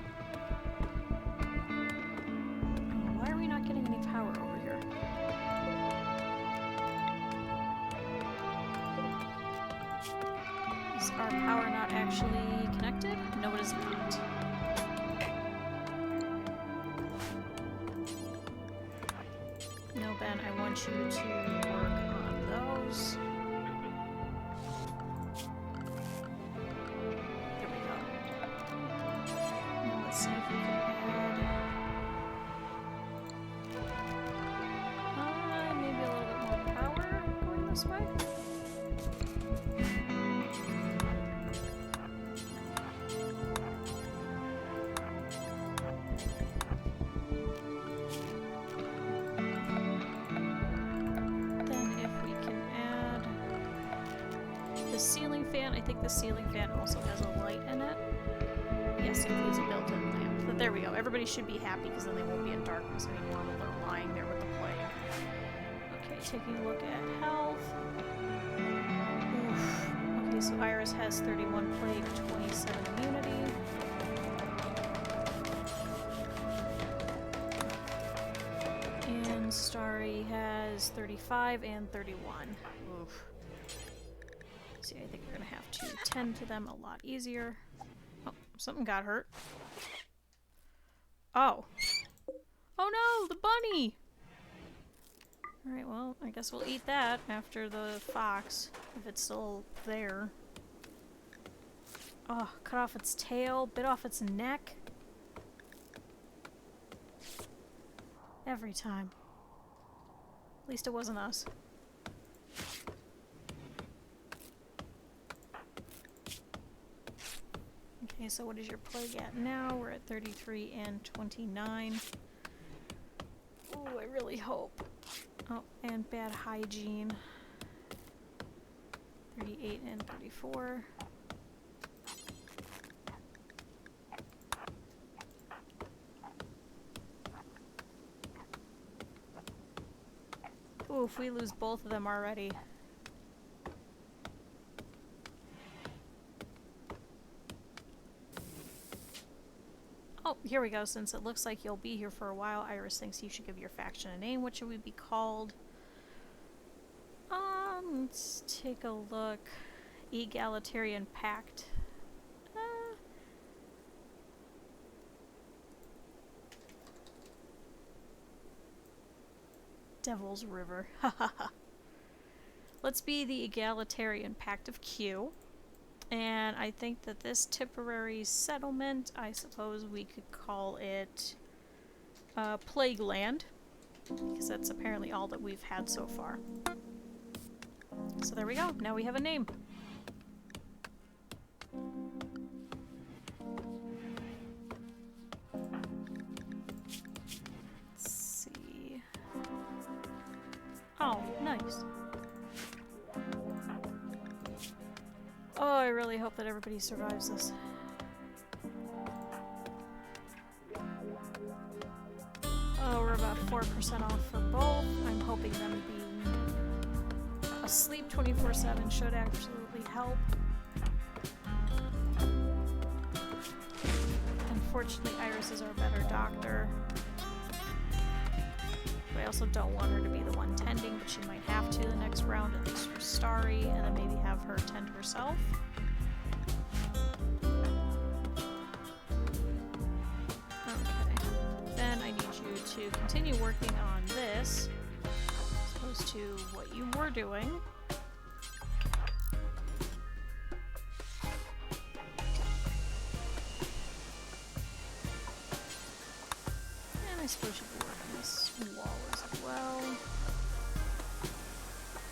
Oh, why are we not getting any power over here? Is our power not actually connected? No, it is not. No, Ben, I want you to work on those. There we go. Now let's see if we can add maybe a little bit more power going this way. I think the ceiling fan also has a light in it. Yes, it includes a built-in lamp. But there we go. Everybody should be happy because then they won't be in darkness anymore while they're lying there with the plague. Okay, taking a look at health. Oof. Okay, so Iris has 31 plague, 27 immunity. And Starry has 35 and 31. Oof. See, I think we're gonna have to tend to them a lot easier. Oh, something got hurt. Oh. Oh no, the bunny! Alright, well, I guess we'll eat that after the fox, if it's still there. Oh, cut off its tail, bit off its neck. Every time. At least it wasn't us. Okay, so what is your plague at now? We're at 33 and 29. Ooh, I really hope. Oh, and bad hygiene. 38 and 34. Ooh, if we lose both of them already. Oh, here we go. Since it looks like you'll be here for a while, Iris thinks you should give your faction a name. What should we be called? Let's take a look. Egalitarian Pact. Devil's River. Hahaha. Let's be the Egalitarian Pact of Kyuu. And I think that this temporary settlement, I suppose we could call it Plague Land, because that's apparently all that we've had so far. So there we go. Now we have a name. Let's see. Oh, nice. Oh, I really hope that everybody survives this. 24% off for both. I'm hoping them being asleep 24/7 should absolutely help. Unfortunately, Iris is our better doctor. But I also don't want her to be the one tending, but she might have to the next round, at least for Starry, and then maybe have her tend herself. Okay. Then I need you to continue working on this, as opposed to what you were doing. I suppose you could work on this wall as well.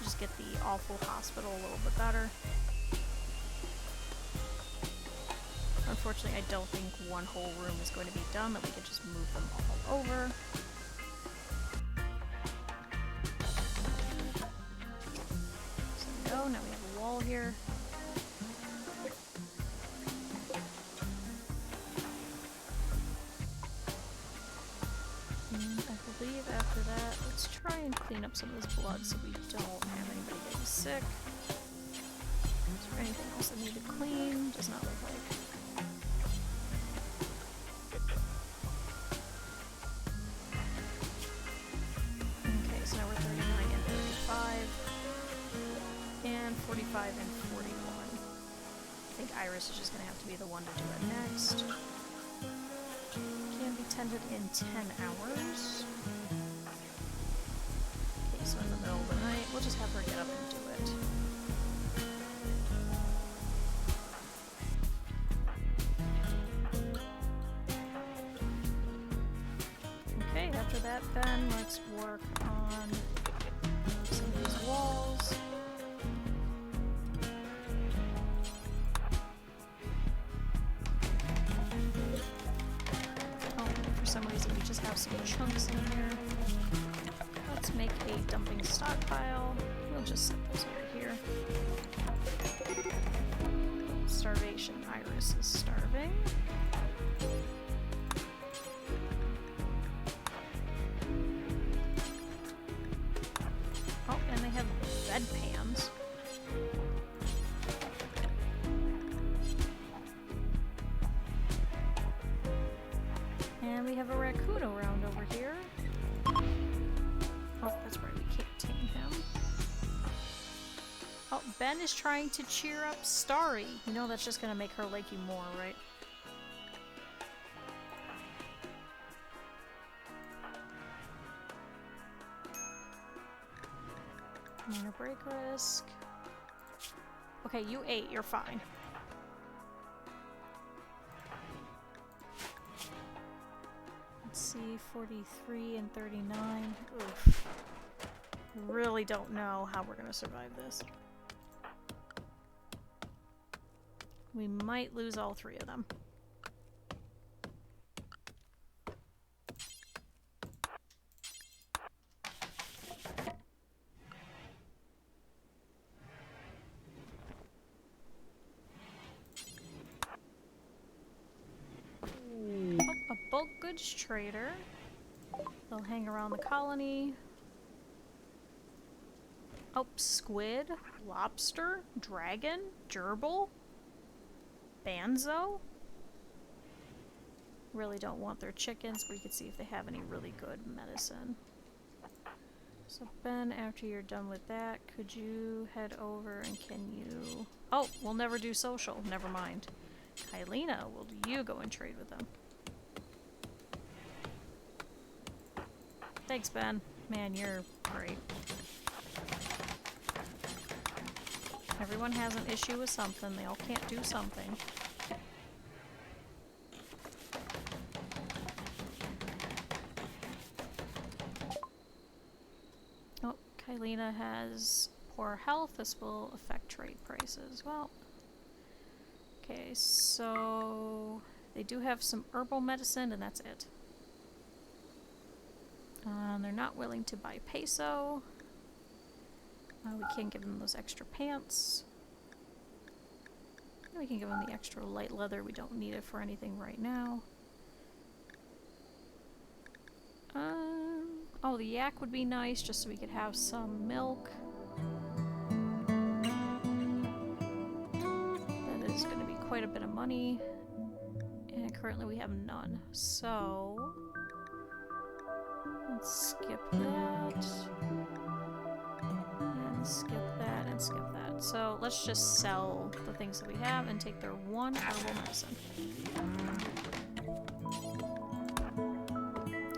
Just get the awful hospital a little bit better. Unfortunately, I don't think one whole room is going to be done, that we could just move them all over. So there we go, now we have a wall here. After that, let's try and clean up some of this blood so we don't have anybody getting sick. Is there anything else I need to clean? Does not look like. Okay, so now we're 39 and 35. And 45 and 41. I think Iris is just going to have to be the one to do it next. Can be tended in 10 hours. So in the middle of the night, we'll just have her get up and do it. Okay, after that then, let's work on some of these walls. Oh, for some reason we just have some chunks in here. Let's make a dumping stockpile. We'll just set those over here. Starvation. Iris is starving. Oh, and they have bedpans. And we have a raccoon around over here. Oh, that's right, we can't tame him. Oh, Ben is trying to cheer up Starry. You know that's just gonna make her like you more, right? Minor break risk. Okay, you ate, you're fine. Let's see, 43 and 39. Oof. Really don't know how we're gonna survive this. We might lose all three of them. A bulk goods trader. They'll hang around the colony. Oh, squid, lobster, dragon, gerbil, banzo. Really don't want their chickens, but we could see if they have any really good medicine. So Ben, after you're done with that, could you head over and can you... Oh, we'll never do social. Never mind. Kylina, will you go and trade with them? Thanks, Ben. Man, you're great. Everyone has an issue with something. They all can't do something. Oh, Kylina has poor health. This will affect trade prices. Well, okay, so they do have some herbal medicine, and that's it. They're not willing to buy peso. We can't give them those extra pants. We can give them the extra light leather. We don't need it for anything right now. Oh, the yak would be nice, just so we could have some milk. That is going to be quite a bit of money. And currently we have none. So... let's skip that. And skip that, and skip that. So let's just sell the things that we have and take their one herbal medicine.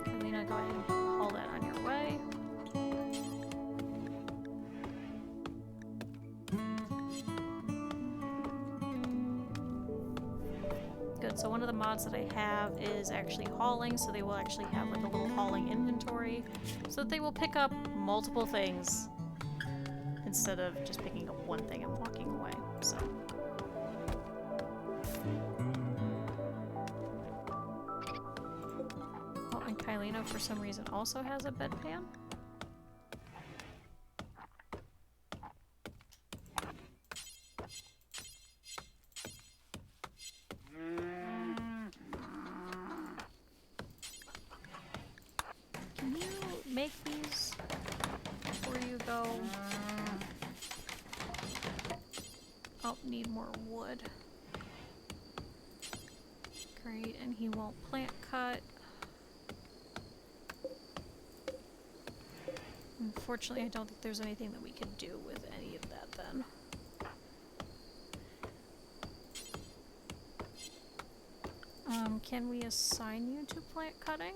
Kalina, go ahead and haul that on your way. Good, so one of the mods that I have is actually hauling, so they will actually have like a little hauling inventory, so that they will pick up multiple things instead of just picking up one thing and walking away, so. Oh, and Kylina for some reason also has a bedpan. Can you make these before you go? Oh, need more wood. Great, and he won't plant cut. Unfortunately, I don't think there's anything that we could do with any of that then. Can we assign you to plant cutting?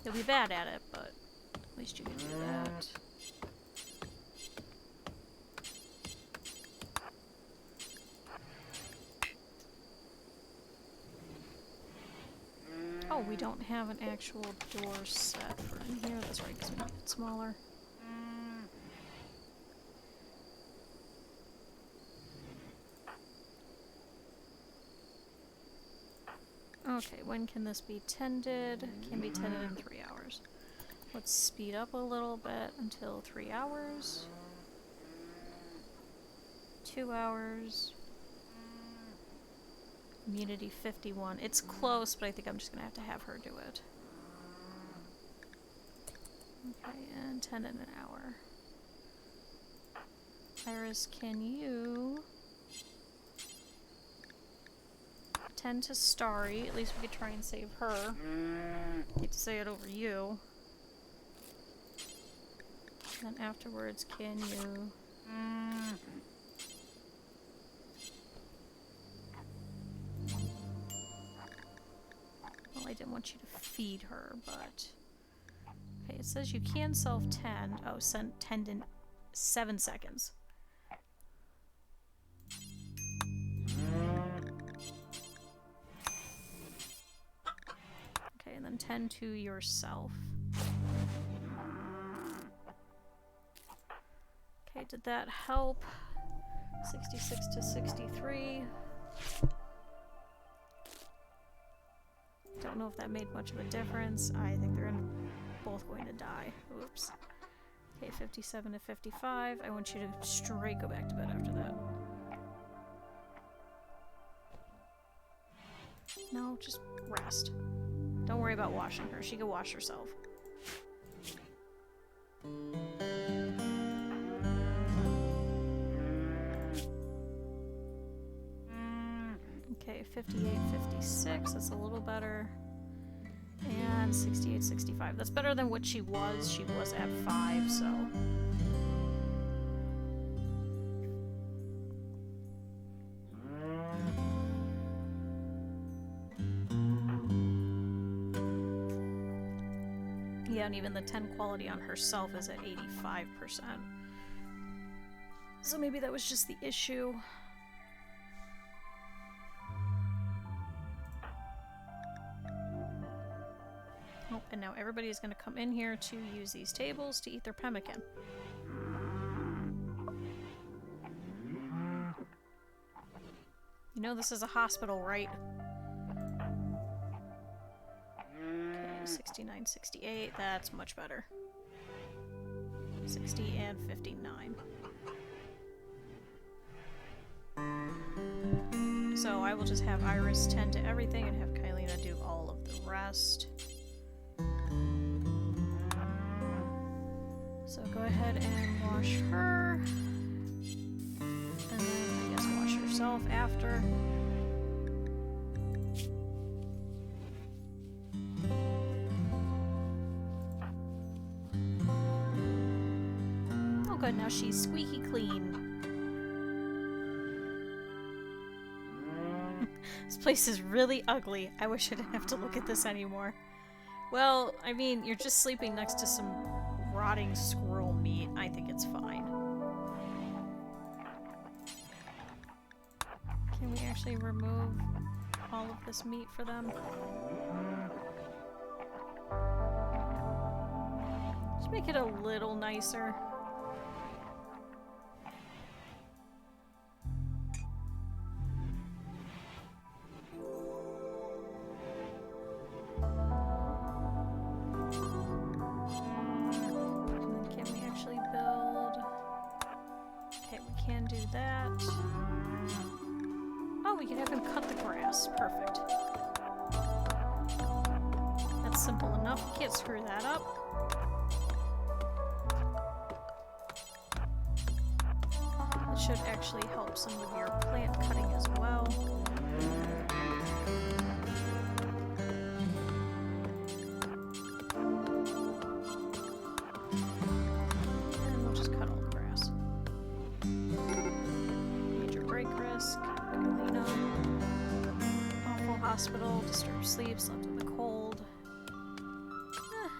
You'll be bad at it, but at least you can do that. Oh, we don't have an actual door set for in here. That's right, because we make it smaller. Okay, when can this be tended? Can be tended in 3 hours. Let's speed up a little bit until 3 hours. 2 hours. Immunity 51. It's close, but I think I'm just gonna have her do it. Okay, and 10 in an hour. Iris, can you tend to Starry? At least we could try and save her. Hate to say it over you. And then afterwards, can you... Well, I didn't want you to feed her, but... Okay, it says you can self-tend. Oh, tend in 7 seconds. Okay, and then tend to yourself. Okay, did that help? 66 to 63. Don't know if that made much of a difference. I think they're both going to die. Oops. Okay, 57 to 55. I want you to straight go back to bed after that. No, just rest. Don't worry about washing her. She can wash herself. Okay, 58, 56. That's a little better. And 68, 65. That's better than what she was. She was at 5, so... Yeah, and even the 10 quality on herself is at 85%. So maybe that was just the issue. Oh, and now everybody is going to come in here to use these tables to eat their pemmican. You know this is a hospital, right? Okay, 69, 68, that's much better. 60 and 59. So I will just have Iris tend to everything and have Kylina do all of the rest. So go ahead and wash her. And then I guess wash yourself after. Oh good, now she's squeaky clean. This place is really ugly. I wish I didn't have to look at this anymore. Well, I mean, you're just sleeping next to some rotting squirrel meat. I think it's fine. Can we actually remove all of this meat for them? Just make it a little nicer. Screw that up. That should actually help some of your plant cutting as well. And we'll just cut all the grass. Major break risk, Carolina. Awful hospital, disturbed sleep, slept in the cold.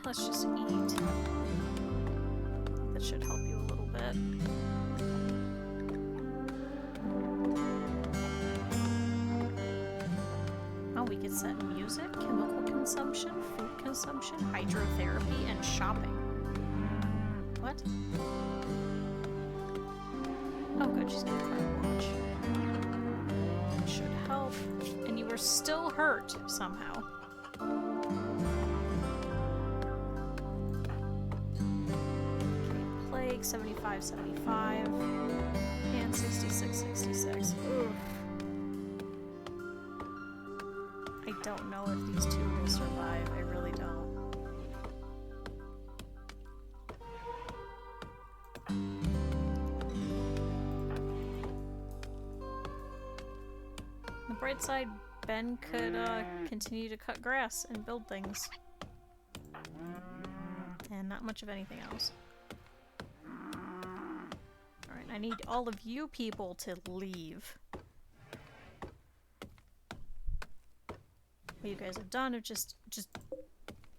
Let's just eat. That should help you a little bit. Oh, we could set music, chemical consumption, food consumption, hydrotherapy, and shopping. What? Oh good, she's gonna climb watch. That should help. And you were still hurt somehow. Okay, plague 75, 75, and 66, 66. Oof. I don't know if these two will survive. I really don't. The bright side, Ben could continue to cut grass and build things. And not much of anything else. Alright, I need all of you people to leave. What you guys have done is just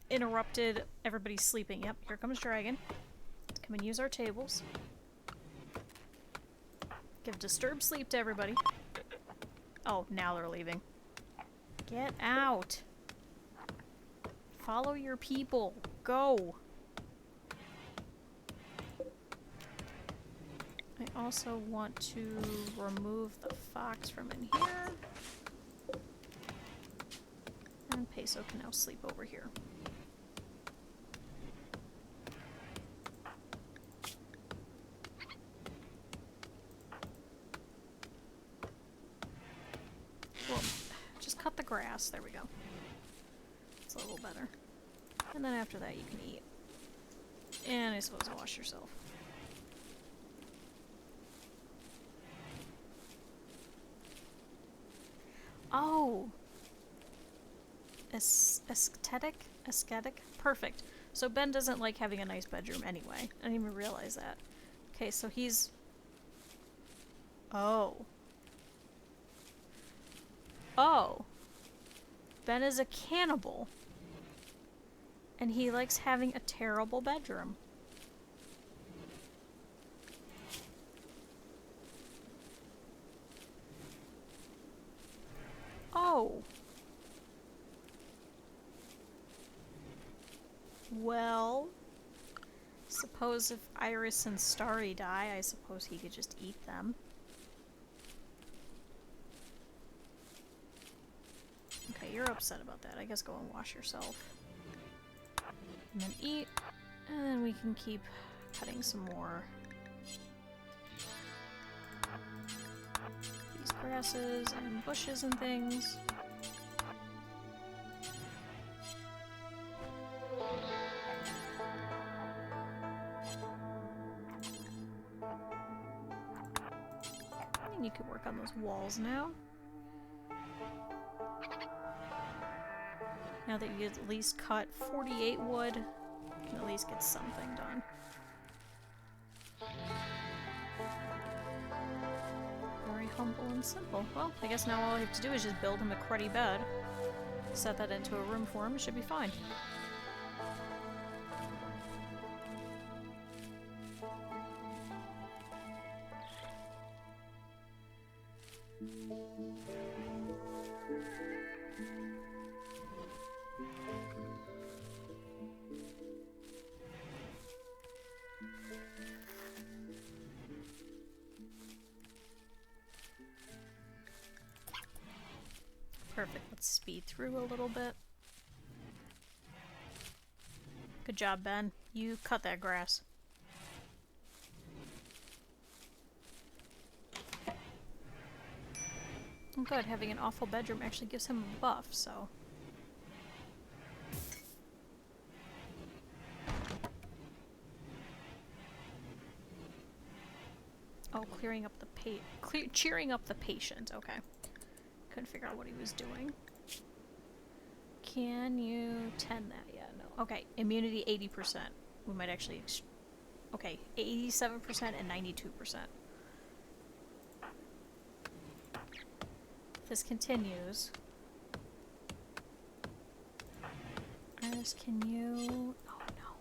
interrupted everybody's sleeping. Yep, here comes Dragon. Let's come and use our tables. Give disturbed sleep to everybody. Oh, now they're leaving. Get out! Follow your people. Go! I also want to remove the fox from in here. And Peso can now sleep over here. Well, just cut the grass. There we go. It's a little better. And then after that you can eat. And I suppose wash yourself. Oh! Aesthetic? Perfect. So Ben doesn't like having a nice bedroom anyway. I didn't even realize that. Okay, so he's... Oh. Oh. Ben is a cannibal. And he likes having a terrible bedroom. Oh. Well, suppose if Iris and Starry die, I suppose he could just eat them. Okay, you're upset about that. I guess go and wash yourself. And then eat, and then we can keep cutting some more. These grasses and bushes and things. could work on those walls now. Now that you at least cut 48 wood, you can at least get something done. Very humble and simple. Well, I guess now all I have to do is just build him a cruddy bed. Set that into a room for him, it should be fine. Perfect. Let's speed through a little bit. Good job, Ben. You cut that grass. Oh, good. Having an awful bedroom actually gives him a buff, so... Oh, cheering up the patient. Okay. Couldn't figure out what he was doing. Can you tend that? Yeah, no. Okay, immunity 80%. We might actually... Okay, 87% and 92%. If this continues... Iris, can you... Oh, no.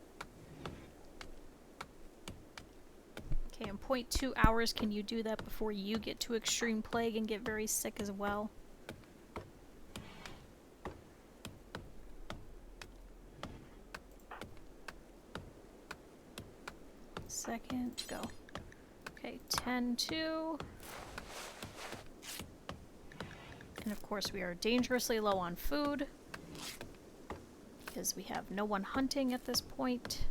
Okay, in 0.2 hours, can you do that before you get to extreme plague and get very sick as well? Second, go. Okay, 10-2. And of course we are dangerously low on food. Because we have no one hunting at this point.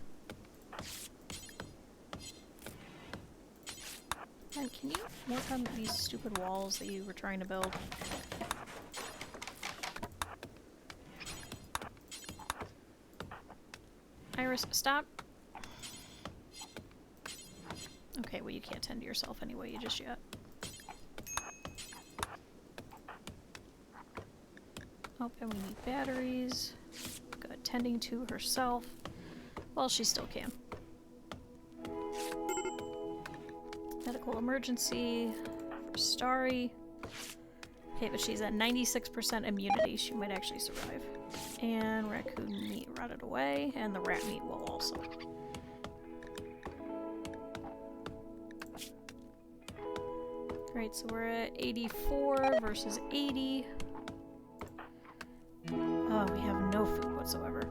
And can you work on these stupid walls that you were trying to build? Iris, stop. Okay, well you can't tend to yourself anyway, just yet. Oh, and we need batteries. Good, tending to herself. Well, she still can. Medical emergency for Starry. Okay, but she's at 96% immunity. She might actually survive. And raccoon meat rotted away, and the rat meat will also. Alright, so we're at 84 versus 80. Oh, we have no food whatsoever.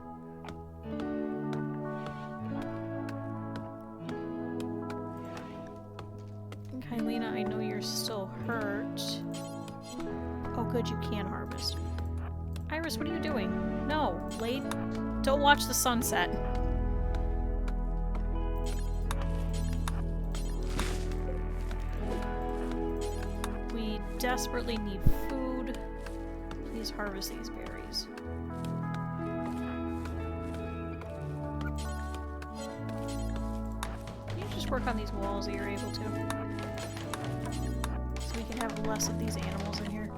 Okay, Lena, I know you're still hurt. Oh, good, you can harvest. Iris, what are you doing? No, late. Don't watch the sunset. We desperately need food. Please harvest these berries. Can you just work on these walls that you're able to? So we can have less of these animals in here.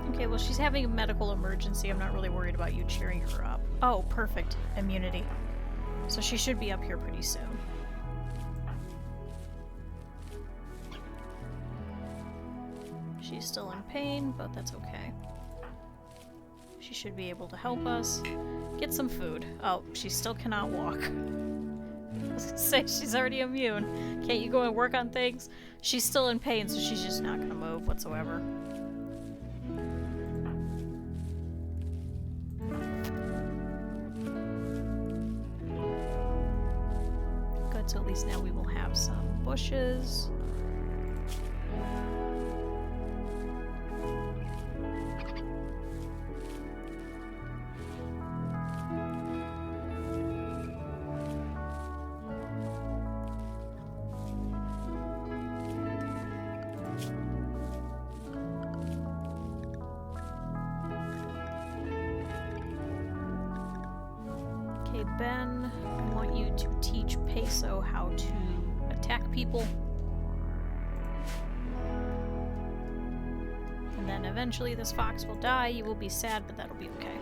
Okay, well, she's having a medical emergency. I'm not really worried about you cheering her up. Oh, perfect. Immunity. So she should be up here pretty soon. She's still in pain, but that's okay. She should be able to help us. Get some food. Oh, she still cannot walk. I was gonna say, she's already immune. Can't you go and work on things? She's still in pain, so she's just not gonna move whatsoever. So at least now we will have some bushes. Okay, Ben, I want you to teach Peso how to attack people. And then eventually this fox will die. You will be sad, but that'll be okay.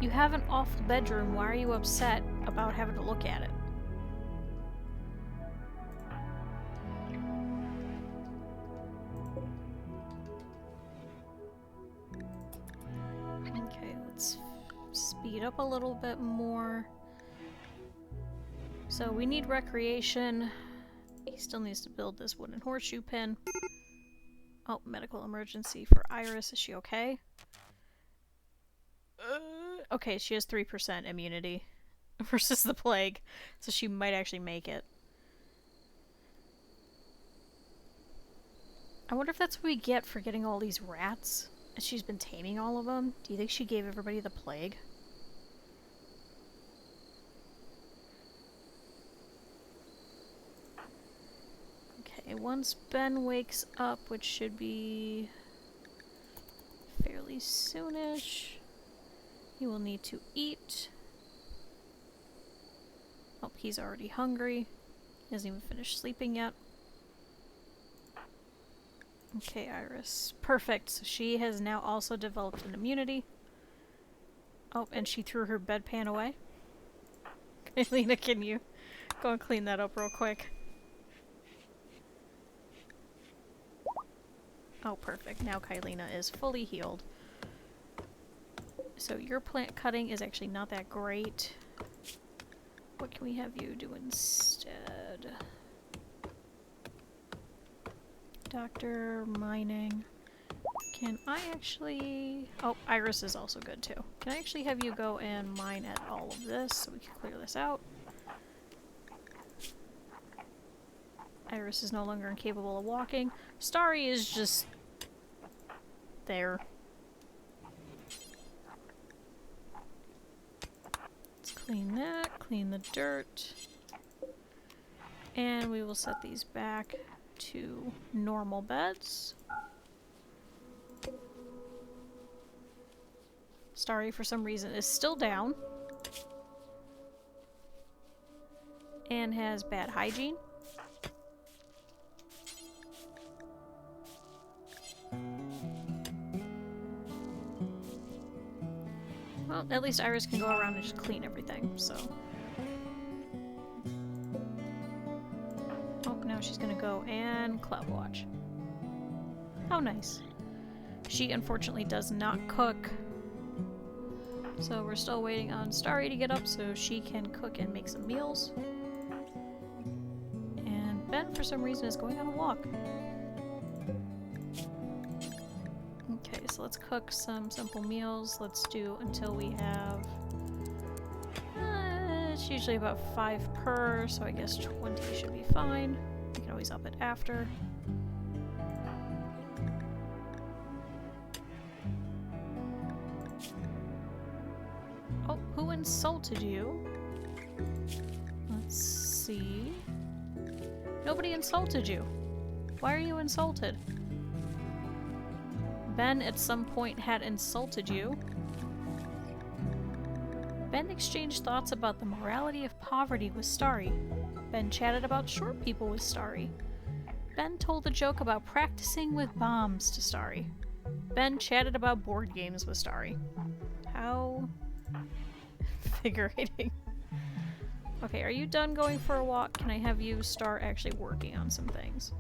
You have an awful bedroom. Why are you upset about having to look at it? Okay, let's speed up a little bit more. So we need recreation. He still needs to build this wooden horseshoe pin. Oh, medical emergency for Iris. Is she okay? Okay, she has 3% immunity versus the plague, so she might actually make it. I wonder if that's what we get for getting all these rats, and she's been taming all of them. Do you think she gave everybody the plague? Okay, once Ben wakes up, which should be fairly soonish, he will need to eat. Oh, he's already hungry. He hasn't even finished sleeping yet. Okay, Iris. Perfect. So she has now also developed an immunity. Oh, and she threw her bedpan away. Lena, can you go and clean that up real quick? Oh, perfect. Now Kylina is fully healed. So your plant cutting is actually not that great. What can we have you do instead? Doctor, mining. Can I actually... Oh, Iris is also good too. Can I actually have you go and mine at all of this so we can clear this out? Iris is no longer incapable of walking. Starry is just... there. Clean that, clean the dirt, and we will set these back to normal beds. Starry, for some reason, is still down and has bad hygiene. Well, at least Iris can go around and just clean everything, so... Oh, now she's gonna go and cloud watch. How nice. She unfortunately does not cook. So we're still waiting on Starry to get up so she can cook and make some meals. And Ben, for some reason, is going on a walk. Okay, so let's cook some simple meals. Let's do until we have... it's usually about 5 per, so I guess 20 should be fine. We can always up it after. Oh, who insulted you? Let's see. Nobody insulted you. Why are you insulted? Ben at some point had insulted you. Ben exchanged thoughts about the morality of poverty with Starry. Ben chatted about short people with Starry. Ben told a joke about practicing with bombs to Starry. Ben chatted about board games with Starry. How invigorating. Okay, are you done going for a walk? Can I have you start actually working on some things?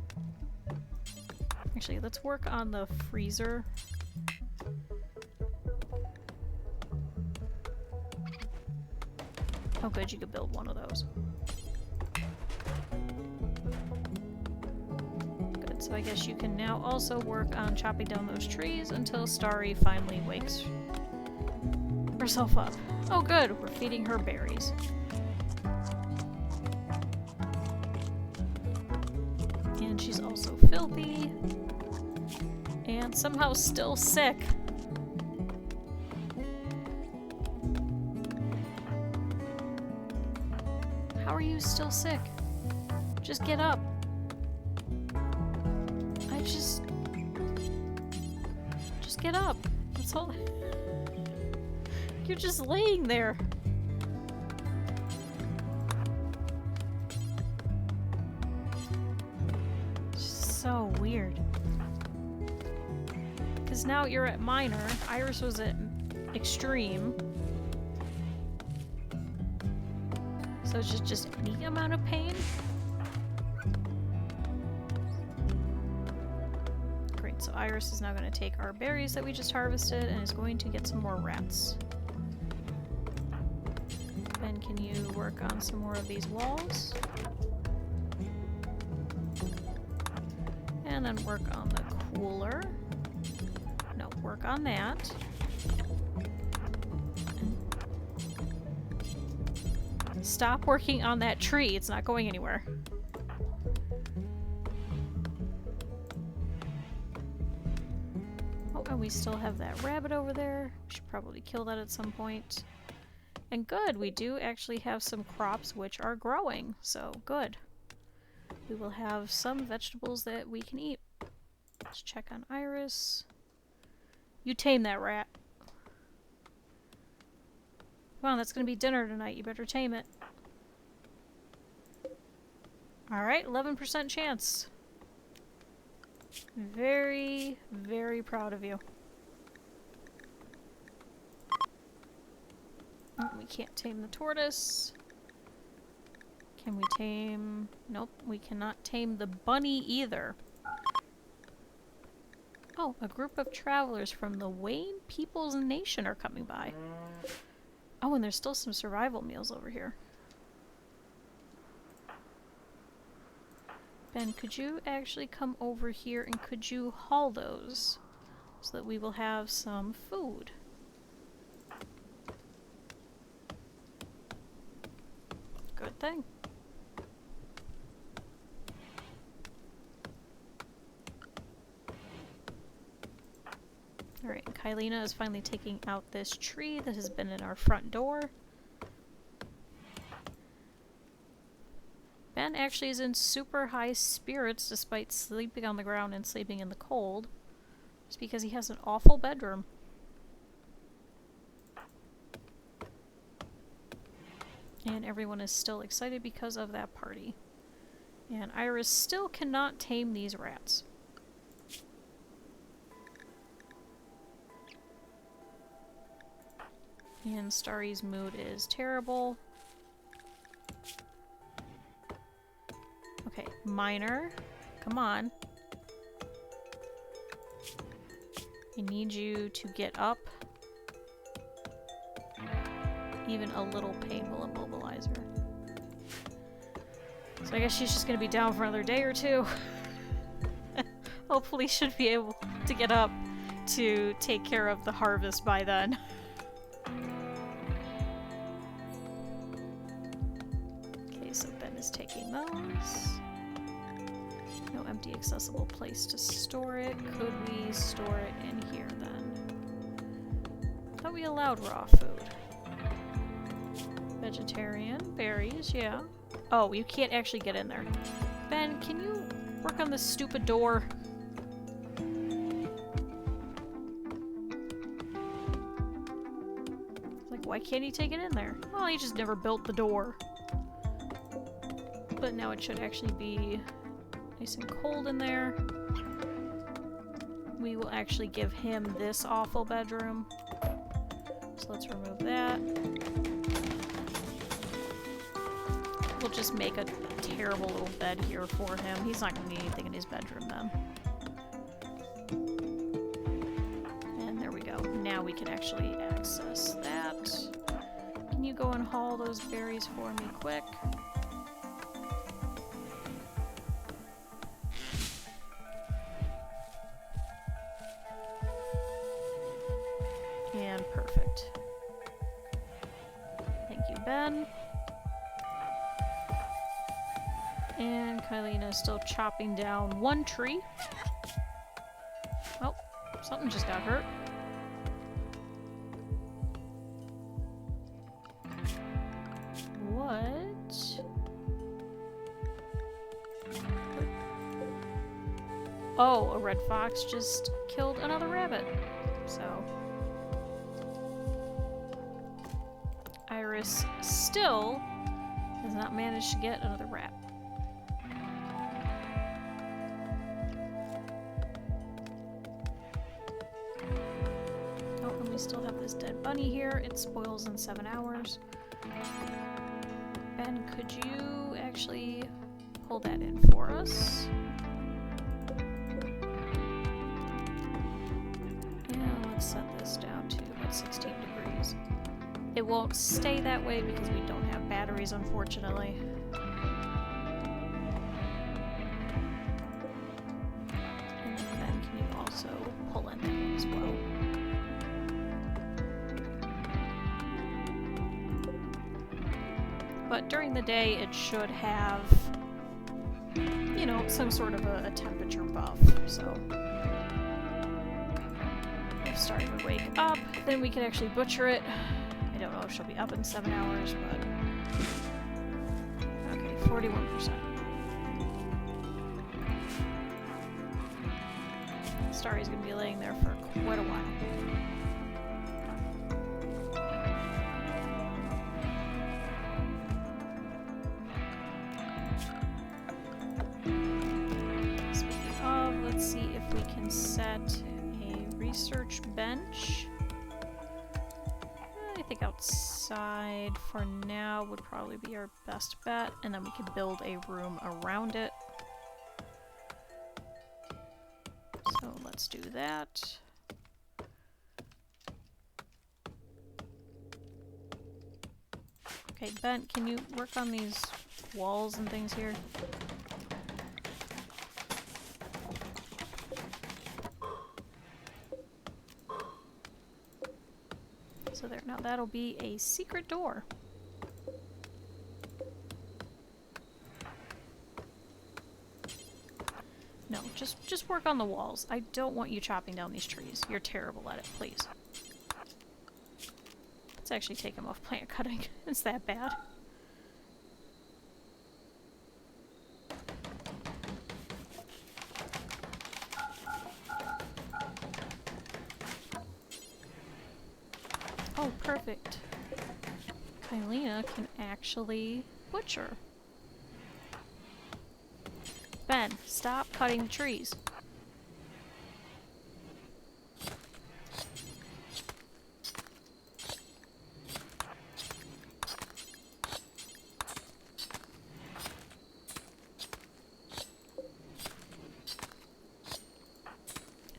Actually, let's work on the freezer. Oh good, you could build one of those. Good, so I guess you can now also work on chopping down those trees until Starry finally wakes herself up. Oh good, we're feeding her berries. And she's also filthy. And somehow still sick. How are you still sick? Just get up. Just get up. That's all. You're just laying there. So weird. Because now you're at minor. Iris was at extreme. So it's just any amount of pain. Great, so Iris is now going to take our berries that we just harvested and is going to get some more rats. Ben, can you work on some more of these walls? And then work on the cooler. No, work on that. Stop working on that tree. It's not going anywhere. Oh, and we still have that rabbit over there. We should probably kill that at some point. And good, we do actually have some crops which are growing, so good. We will have some vegetables that we can eat. Let's check on Iris. You tame that rat. Come on, that's gonna be dinner tonight. You better tame it. Alright, 11% chance. Very, very proud of you. Oh, we can't tame the tortoise. Can we tame... Nope, we cannot tame the bunny either. Oh, a group of travelers from the Wayne People's Nation are coming by. Oh, and there's still some survival meals over here. Ben, could you actually come over here and could you haul those so that we will have some food? Good thing. Alright, Kylina is finally taking out this tree that has been in our front door. Ben actually is in super high spirits despite sleeping on the ground and sleeping in the cold. Just because he has an awful bedroom. And everyone is still excited because of that party. And Iris still cannot tame these rats. And Starry's mood is terrible. Okay, Minor, come on. I need you to get up. Even a little pain will immobilize her. So I guess she's just gonna be down for another day or two. Hopefully she'll be able to get up to take care of the harvest by then. Okay, so Ben is taking those. No empty accessible place to store it. Could we store it in here then? I thought we allowed raw food. Vegetarian, berries, yeah. Oh, you can't actually get in there. Ben, can you work on this stupid door? Like, why can't he take it in there? Well, he just never built the door. But now it should actually be nice and cold in there. We will actually give him this awful bedroom. So let's remove that. We'll just make a terrible little bed here for him. He's not gonna need anything in his bedroom then. And there we go. Now we can actually access that. Can you go and haul those berries for me quick? And perfect. Thank you, Ben. And Kylina is still chopping down one tree. Oh, something just got hurt. What? Oh, a red fox just killed another rabbit. So, Iris still has not managed to get another rat. Oh, and we still have this dead bunny here. It spoils in 7 hours. Ben, could you actually pull that in for us? And let's set this down to about 16 degrees. It won't stay that way because we don't have batteries, unfortunately. And then can you also pull in that as well? But during the day, it should have, you know, some sort of a temperature buff, so if Starry would wake up, then we could actually butcher it. I don't know if she'll be up in 7 hours, but... Okay, 41%. Starry's gonna be laying there for quite a while. Speaking of, let's see if we can set a research bench. I think outside for now would probably be our best bet, and then we could build a room around it. So let's do that. Okay, Ben, can you work on these walls and things here? So there, now that'll be a secret door. No, just work on the walls. I don't want you chopping down these trees. You're terrible at it, please. Let's actually take him off plant cutting. It's that bad. Oh, perfect. Kylina can actually butcher. Ben, stop cutting the trees.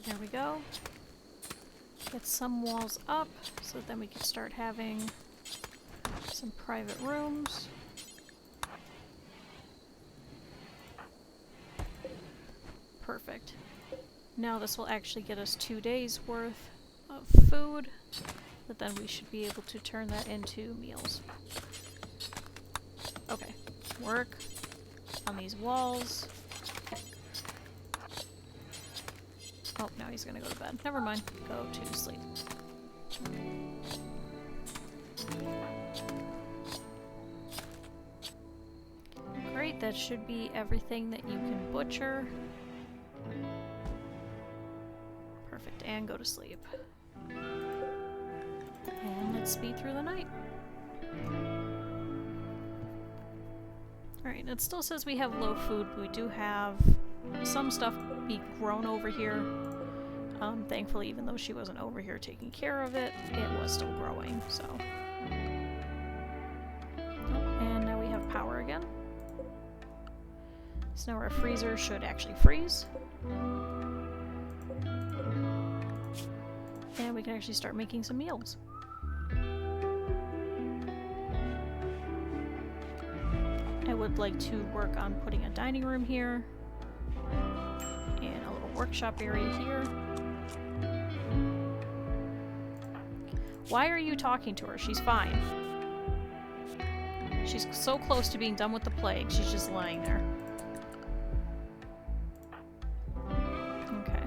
There we go. Get some walls up, so then we can start having some private rooms. Perfect. Now this will actually get us 2 days worth of food, but then we should be able to turn that into meals. Okay, work on these walls. Oh, now he's gonna go to bed. Never mind. Go to sleep. Great, that should be everything that you can butcher. Perfect, and go to sleep. And let's speed through the night. Alright, it still says we have low food, but we do have some stuff be grown over here. Thankfully, even though she wasn't over here taking care of it, it was still growing, so. Oh, and now we have power again. So now our freezer should actually freeze. And we can actually start making some meals. I would like to work on putting a dining room here. And a little workshop area here. Why are you talking to her? She's fine. She's so close to being done with the plague. She's just lying there. Okay.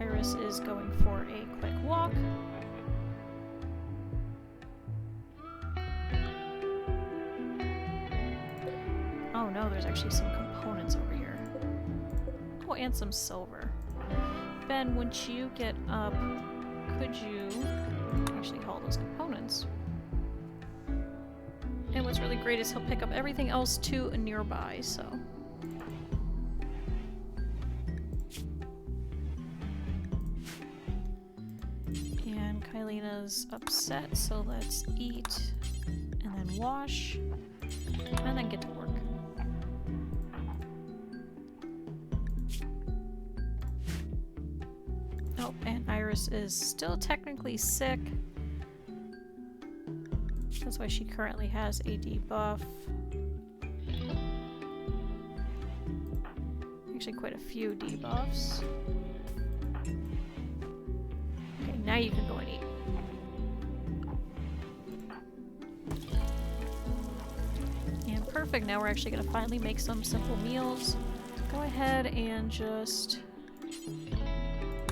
Iris is going for a quick walk. Oh no, there's actually some components over here. Oh, and some silver. Ben, once you get up, could you actually haul those components? And what's really great is he'll pick up everything else too nearby, so. And Kylina's upset, so let's eat and then wash and then get to work. Oh, and Iris is still technically sick. That's why she currently has a debuff. Actually, quite a few debuffs. Okay, now you can go and eat. And perfect, now we're actually going to finally make some simple meals. Go ahead and just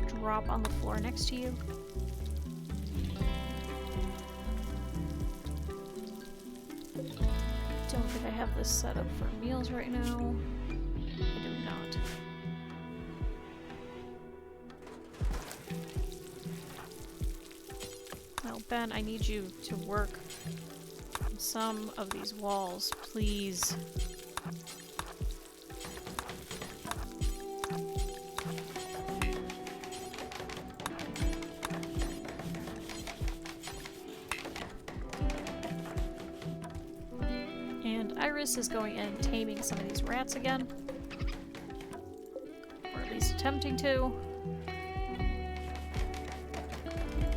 drop on the floor next to you. Don't think I have this set up for meals right now. I do not. Well, Ben, I need you to work on some of these walls, please. Iris is going and taming some of these rats again. Or at least attempting to.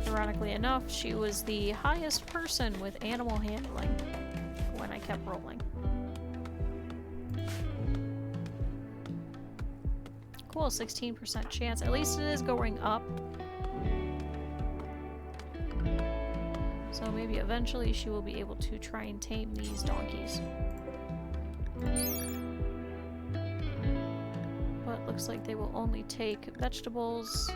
Ironically enough, she was the highest person with animal handling when I kept rolling. Cool, 16% chance. At least it is going up. So maybe eventually she will be able to try and tame these donkeys. But looks like they will only take vegetables.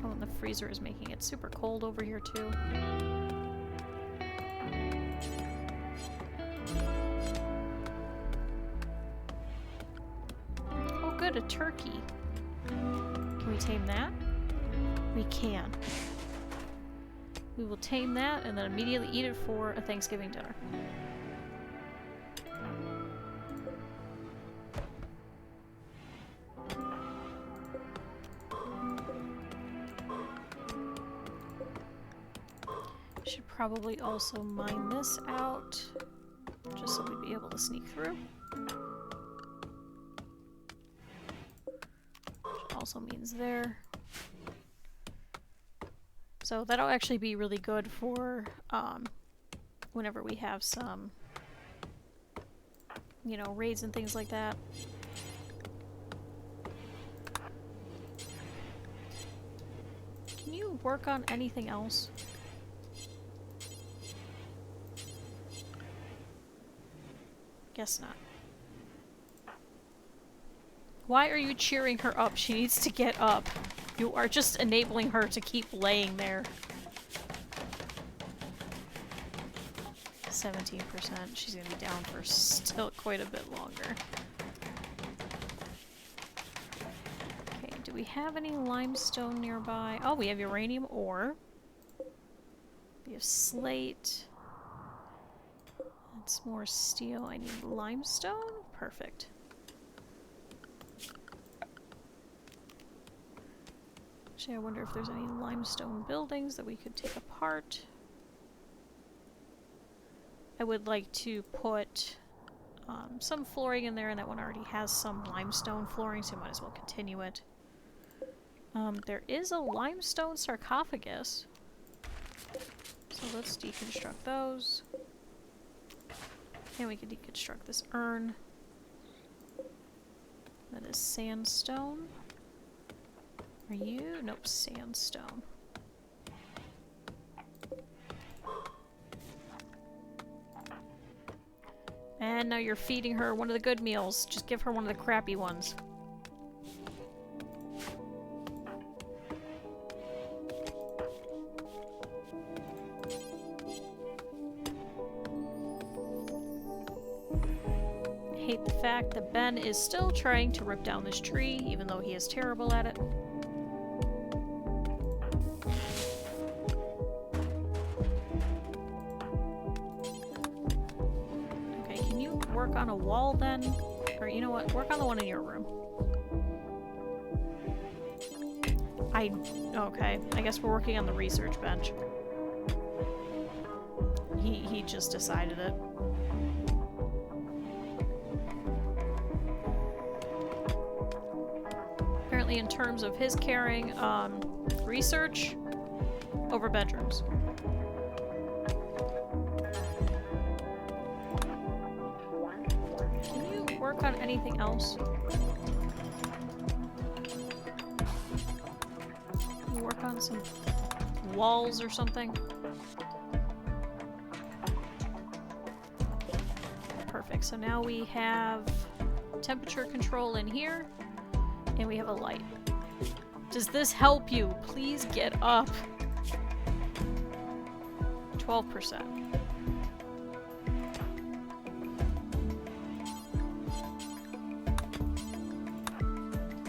Oh, and the freezer is making it super cold over here too. A turkey. Can we tame that? We can. We will tame that and then immediately eat it for a Thanksgiving dinner. Should probably also mine this out just so we'd be able to sneak through. Also means there. So that'll actually be really good for whenever we have some, you know, raids and things like that. Can you work on anything else? Guess not. Why are you cheering her up? She needs to get up. You are just enabling her to keep laying there. 17%. She's gonna be down for still quite a bit longer. Okay, do we have any limestone nearby? Oh, we have uranium ore. We have slate. That's more steel. I need limestone? Perfect. Actually, I wonder if there's any limestone buildings that we could take apart. I would like to put some flooring in there, and that one already has some limestone flooring, so I might as well continue it. There is a limestone sarcophagus, so let's deconstruct those. And we can deconstruct this urn. That is sandstone. Are you? Nope, sandstone. And now you're feeding her one of the good meals. Just give her one of the crappy ones. hate the fact that Ben is still trying to rip down this tree, even though he is terrible at it. Okay, can you work on a wall then? Or you know what, work on the one in your room. Okay, I guess we're working on the research bench. He just decided it. Apparently in terms of his caring, research over bedrooms. Can you work on anything else? Can you work on some walls or something? Perfect, so now we have temperature control in here, and we have a light. Does this help you? Please get up. 12%.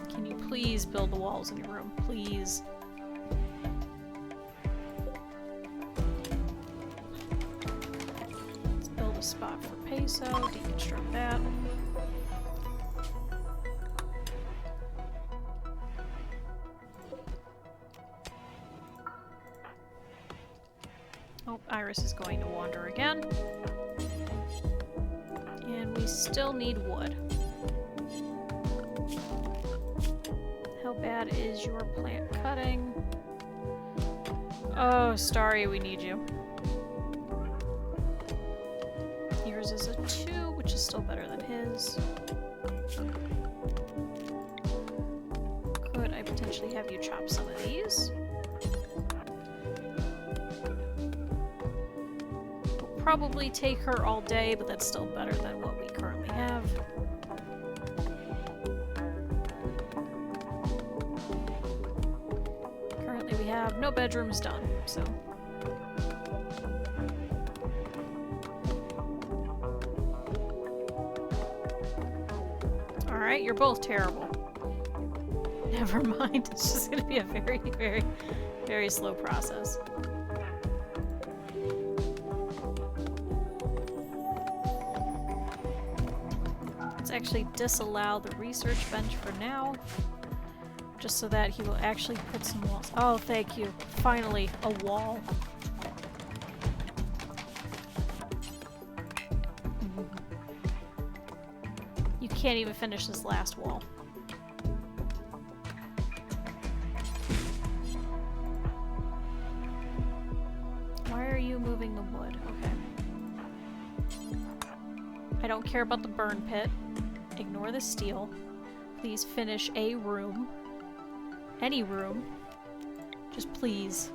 Can you please build the walls in your room? Please. Let's build a spot for peso, deconstruct that. Oh, Iris is going to wander again. And we still need wood. How bad is your plant cutting? Oh, Starry, we need you. Yours is a 2, which is still better than his. Could I potentially have you chop some of these? Probably take her all day, but that's still better than what we currently have. Currently we have no bedrooms done, so... Alright, you're both terrible. Never mind, it's just gonna be a very, very, very slow process. Actually disallow the research bench for now, just so that he will actually put some walls. Oh, thank you. Finally, a wall. You can't even finish this last wall. Why are you moving the wood? Okay. I don't care about the burn pit. Ignore the steel. Please finish a room. Any room. Just please.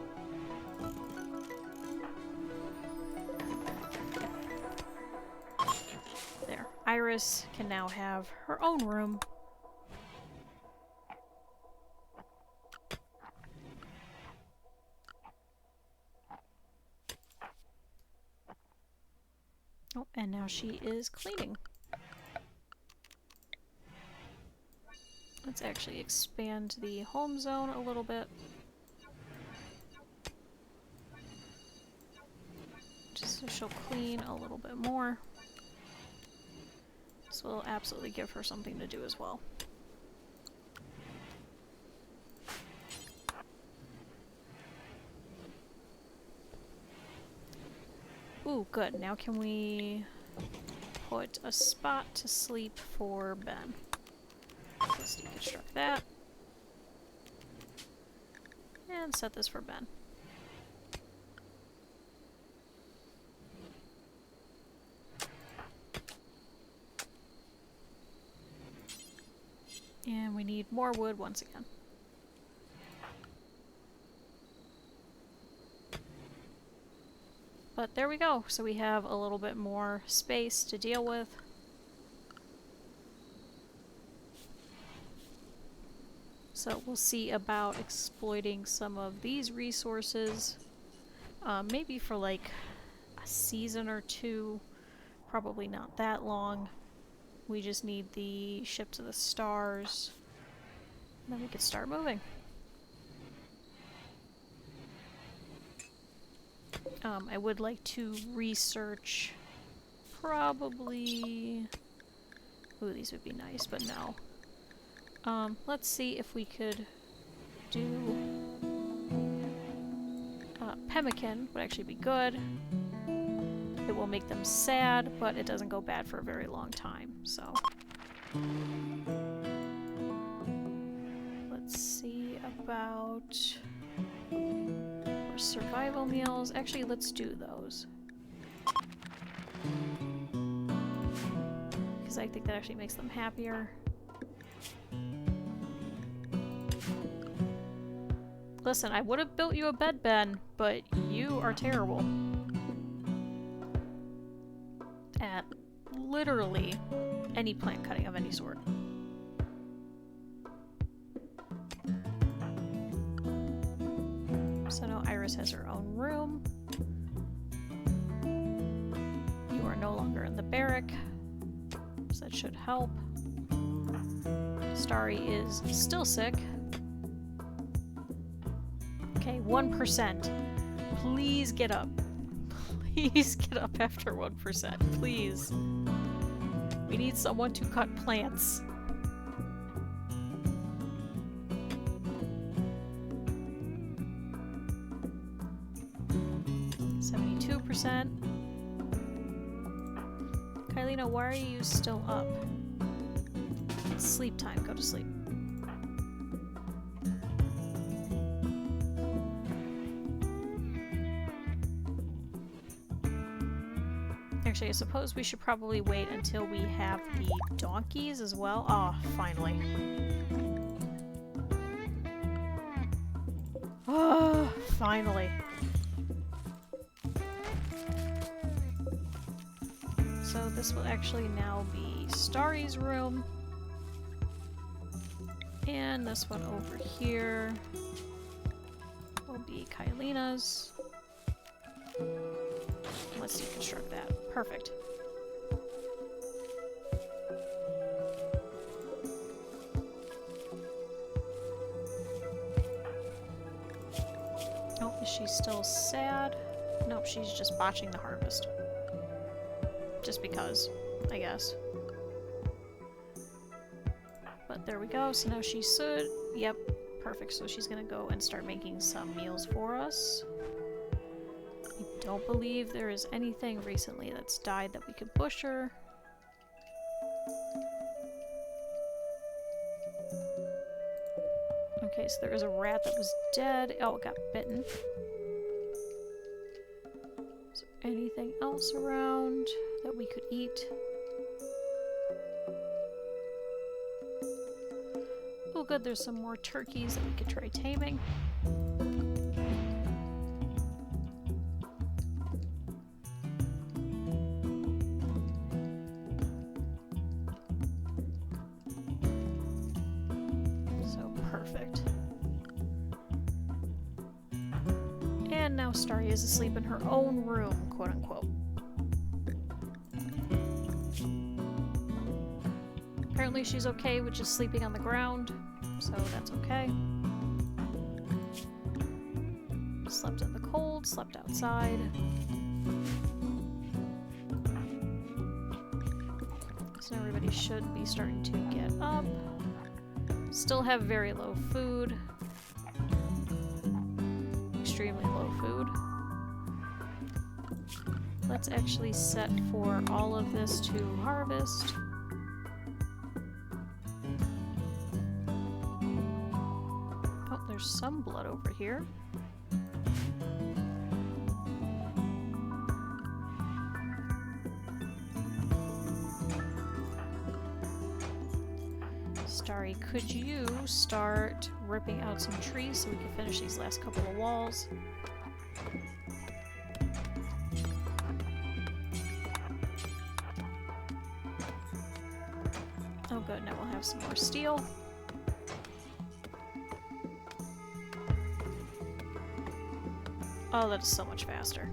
There. Iris can now have her own room. Oh, and now she is cleaning. Let's actually expand the home zone a little bit. Just so she'll clean a little bit more. This will absolutely give her something to do as well. Ooh, good. Now can we put a spot to sleep for Ben? Let's deconstruct that. And set this for Ben. And we need more wood once again. But there we go. So we have a little bit more space to deal with. So we'll see about exploiting some of these resources, maybe for like a season or two, probably not that long. We just need the ship to the stars. And then we could start moving. I would like to research probably... Ooh, these would be nice, but no. Let's see if we could do... pemmican would actually be good. It will make them sad, but it doesn't go bad for a very long time, so... Let's see about... survival meals. Actually, let's do those. Because I think that actually makes them happier. Listen, I would have built you a bed, Ben, but you are terrible at literally any plant cutting of any sort. So now Iris has her own room. You are no longer in the barrack, so that should help. Starry is still sick. Okay, 1%. Please get up. Please get up after 1%. Please. We need someone to cut plants. Kylina, why are you still up? It's sleep time. Go to sleep. Actually, I suppose we should probably wait until we have the donkeys as well. Oh, finally. Oh, finally. So this will actually now be Starry's room. And this one over here will be Kylina's. Let's deconstruct that. Perfect. Oh, is she still sad? Nope, she's just botching the harvest. Just because, I guess. But there we go, so now she should... Yep, perfect. So she's gonna go and start making some meals for us. I don't believe there is anything recently that's died that we could butcher. Okay, so there is a rat that was dead. Oh, it got bitten. Is there anything else around that we could eat? Oh good, there's some more turkeys that we could try taming. So perfect. And now Starry is asleep in her own room, quote unquote. Apparently she's okay with just sleeping on the ground, so that's okay. Slept in the cold, slept outside. So now everybody should be starting to get up. Still have very low food. Extremely low food. Let's actually set for all of this to harvest. There's some blood over here. Starry, could you start ripping out some trees so we can finish these last couple of walls? Oh good, now we'll have some more steel. Oh, that is so much faster.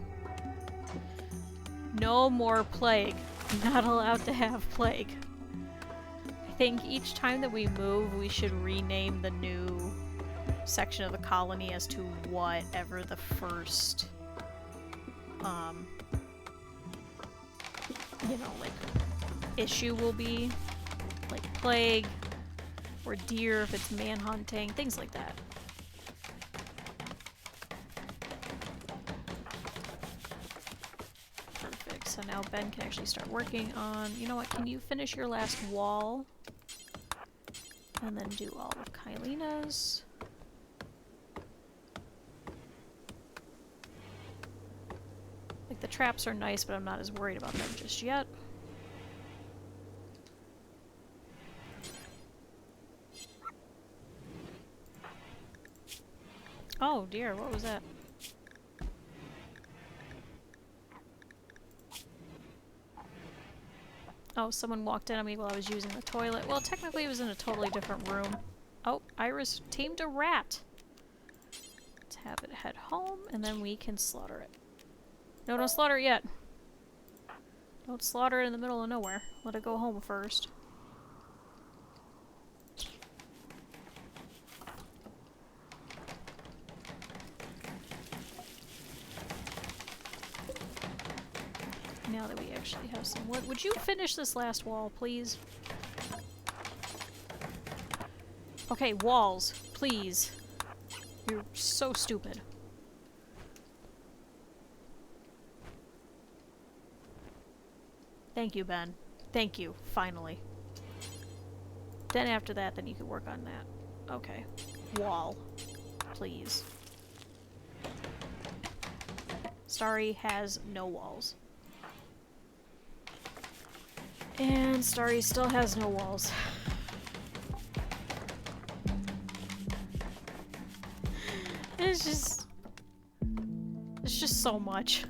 No more plague. Not allowed to have plague. think each time that we move, we should rename the new section of the colony as to whatever the first, you know, like, issue will be. Like plague, or deer if it's manhunting, things like that. Perfect, so now Ben can actually start working on, you know what, can you finish your last wall? And then do all of Kylina's. Like, the traps are nice, but I'm not as worried about them just yet. Oh dear, what was that? Oh, someone walked in on me while I was using the toilet. Well, technically it was in a totally different room. Oh, Iris tamed a rat! Let's have it head home, and then we can slaughter it. No, don't slaughter it yet! Don't slaughter it in the middle of nowhere. Let it go home first. Now that we actually have some wood. Would you finish this last wall, please? Okay, walls, please. You're so stupid. Thank you, Ben. Thank you, finally. Then after that, then you can work on that. Okay. Wall. Please. Starry has no walls. And Starry still has no walls. It's just so much.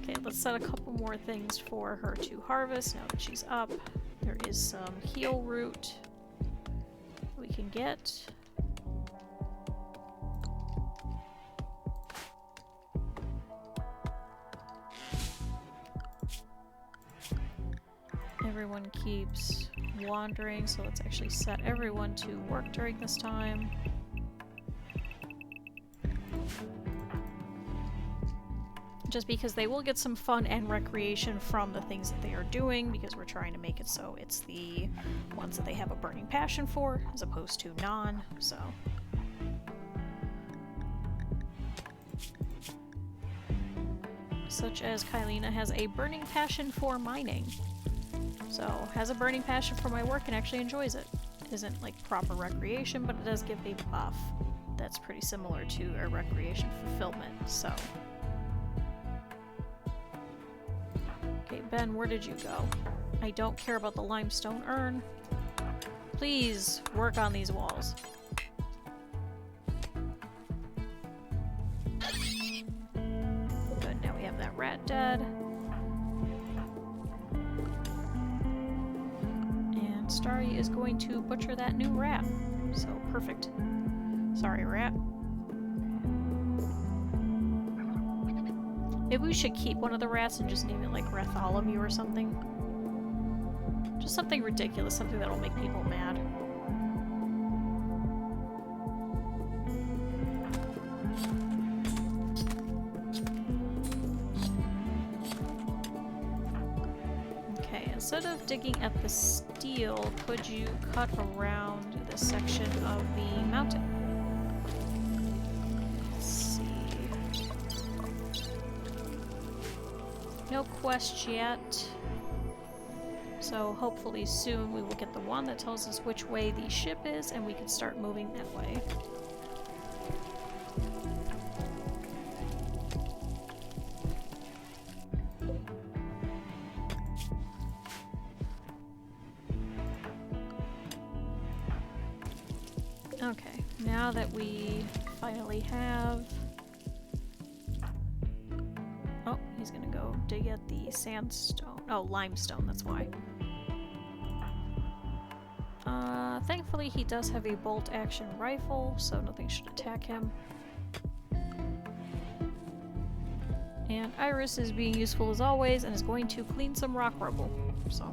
Okay, let's set a couple more things for her to harvest now that she's up. There is some heal root we can get. Everyone keeps wandering, so let's actually set everyone to work during this time. Just because they will get some fun and recreation from the things that they are doing, because we're trying to make it so it's the ones that they have a burning passion for, as opposed to non, so. Such as Kylina has a burning passion for mining. So, has a burning passion for my work and actually enjoys it. Isn't like proper recreation, but it does give a buff that's pretty similar to a recreation fulfillment, so. Okay, Ben, where did you go? I don't care about the limestone urn. Please work on these walls. Good, now we have that rat dead. And Starry is going to butcher that new rat. So, perfect. Sorry, rat. Maybe we should keep one of the rats and just name it like Bartholomew or something. Just something ridiculous, something that'll make people mad. Okay, instead of digging at the steel, could you cut around this section of the mountain? No quest yet, so hopefully soon we will get the one that tells us which way the ship is and we can start moving that way. Okay, now that we finally have... Oh, he's gonna go dig at the sandstone. Oh, limestone, that's why. Thankfully he does have a bolt-action rifle, so nothing should attack him. And Iris is being useful as always and is going to clean some rock rubble, so...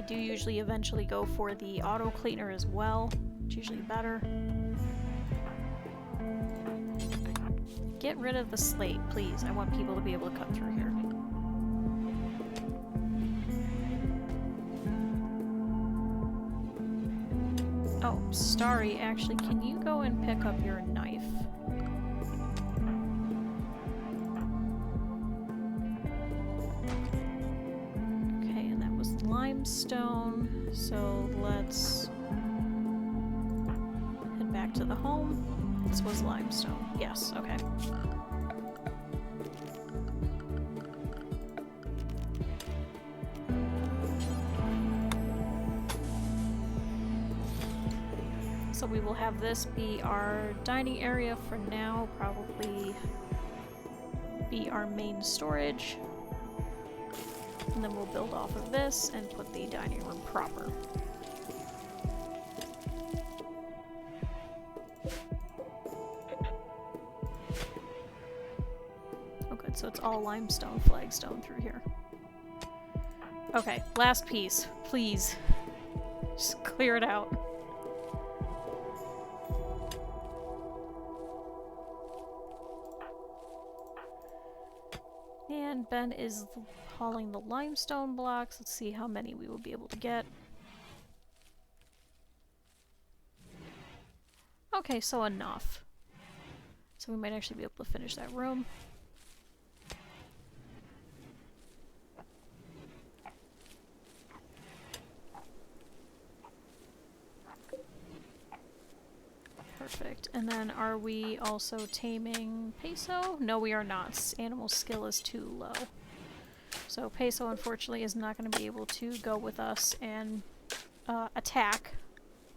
do usually eventually go for the auto cleaner as well. It's usually better. Get rid of the slate, please. I want people to be able to cut through here. Oh, Starry, actually, can you go and pick up your knife? Okay, and that was limestone, so let's head back to the home. This was limestone. Yes, okay. So we will have this be our dining area for now, probably be our main storage. And then we'll build off of this and put the dining room proper. Oh good, so it's all limestone, flagstone through here. Okay, last piece, please. Just clear it out. And Ben is hauling the limestone blocks. Let's see how many we will be able to get. Okay, so enough. So we might actually be able to finish that room. Perfect. And then are we also taming Peso? No, we are not. Animal skill is too low. So Peso, unfortunately, is not going to be able to go with us and attack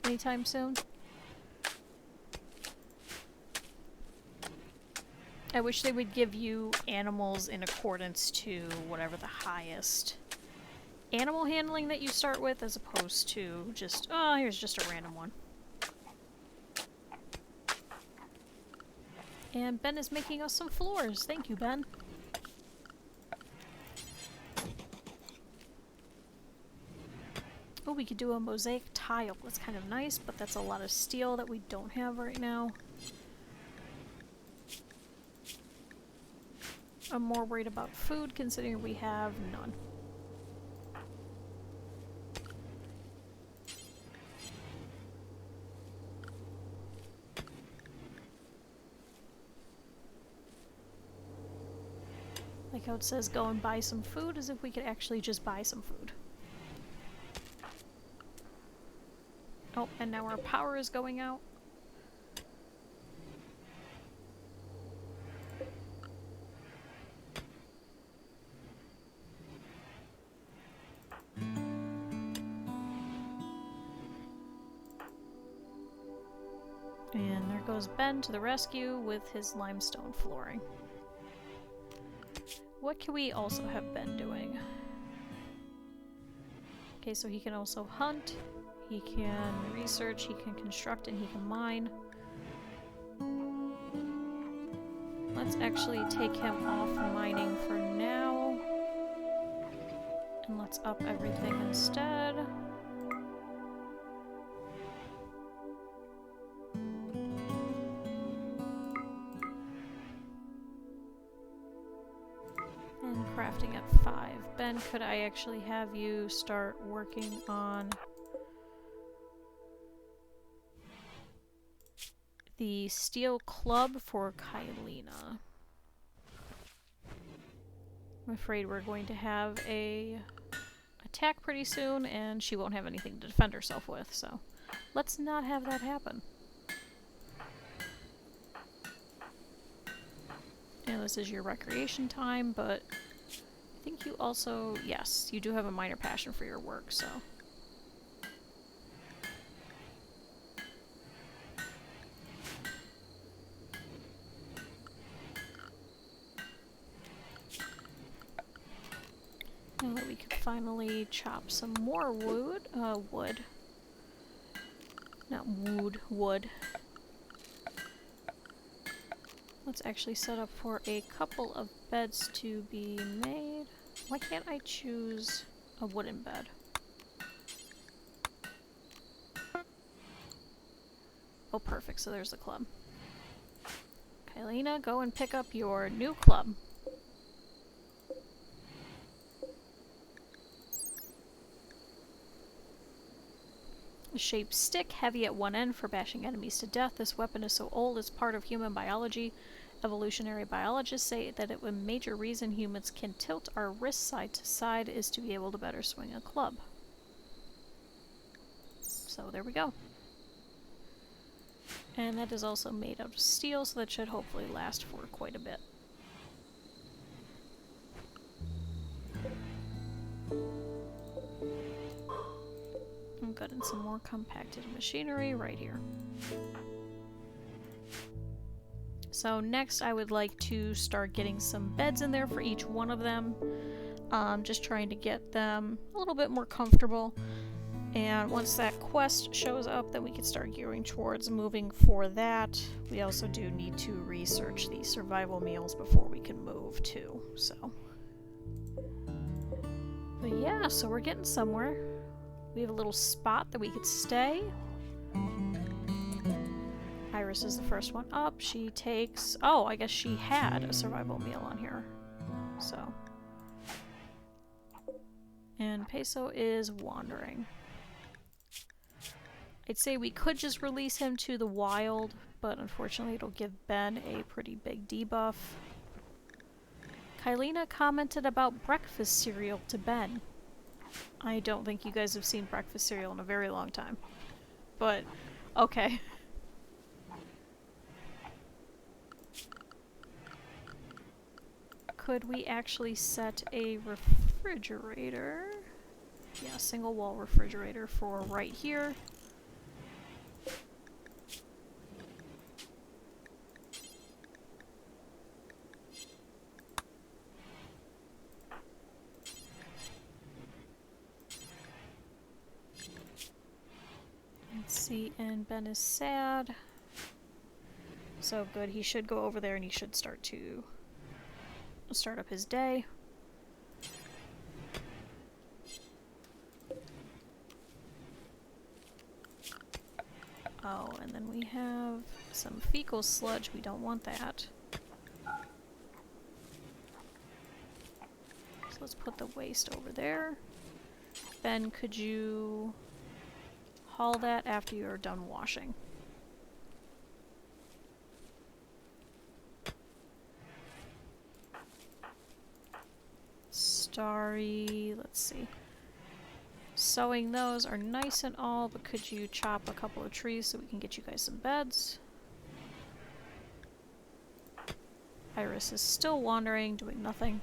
anytime soon. I wish they would give you animals in accordance to whatever the highest animal handling that you start with, as opposed to just, oh, here's just a random one. And Ben is making us some floors. Thank you, Ben. Oh, we could do a mosaic tile. That's kind of nice, but that's a lot of steel that we don't have right now. I'm more worried about food, considering we have none. Like how it says go and buy some food, as if we could actually just buy some food. Oh, and now our power is going out. And there goes Ben to the rescue with his limestone flooring. What can we also have Ben doing? Okay, so he can also hunt, he can research, he can construct, and he can mine. Let's actually take him off mining for now. And let's up everything instead. And crafting at 5. Ben, could I actually have you start working on the steel club for Kylina? I'm afraid we're going to have a attack pretty soon, and she won't have anything to defend herself with, so let's not have that happen. And this is your recreation time, but I think you also, yes, you do have a minor passion for your work, so. Now that we can finally chop some more wood. Not wood, wood. Let's actually set up for a couple of beds to be made. Why can't I choose a wooden bed? Oh, perfect. So there's the club. Kylina, go and pick up your new club. A shaped stick, heavy at one end for bashing enemies to death. This weapon is so old it's part of human biology. Evolutionary biologists say that a major reason humans can tilt our wrists side to side is to be able to better swing a club. So there we go. And that is also made out of steel, so that should hopefully last for quite a bit. I'm getting some more compacted machinery right here. So next I would like to start getting some beds in there for each one of them. Just trying to get them a little bit more comfortable. And once that quest shows up, then we can start gearing towards moving for that. We also do need to research the survival meals before we can move too, so. But yeah, so we're getting somewhere. We have a little spot that we could stay. Iris is the first one up. She takes... Oh, I guess she had a survival meal on here. So. And Peso is wandering. I'd say we could just release him to the wild, but unfortunately it'll give Ben a pretty big debuff. Kylina commented about breakfast cereal to Ben. I don't think you guys have seen breakfast cereal in a very long time. But, okay. Could we actually set a refrigerator? Yeah, single wall refrigerator for right here. Let's see, and Ben is sad. So good, he should go over there and he should start up his day. Oh, and then we have some fecal sludge. We don't want that. So let's put the waste over there. Ben, could you haul that after you're done washing? Starry, let's see. Sewing those are nice and all, but could you chop a couple of trees so we can get you guys some beds? Iris is still wandering, doing nothing.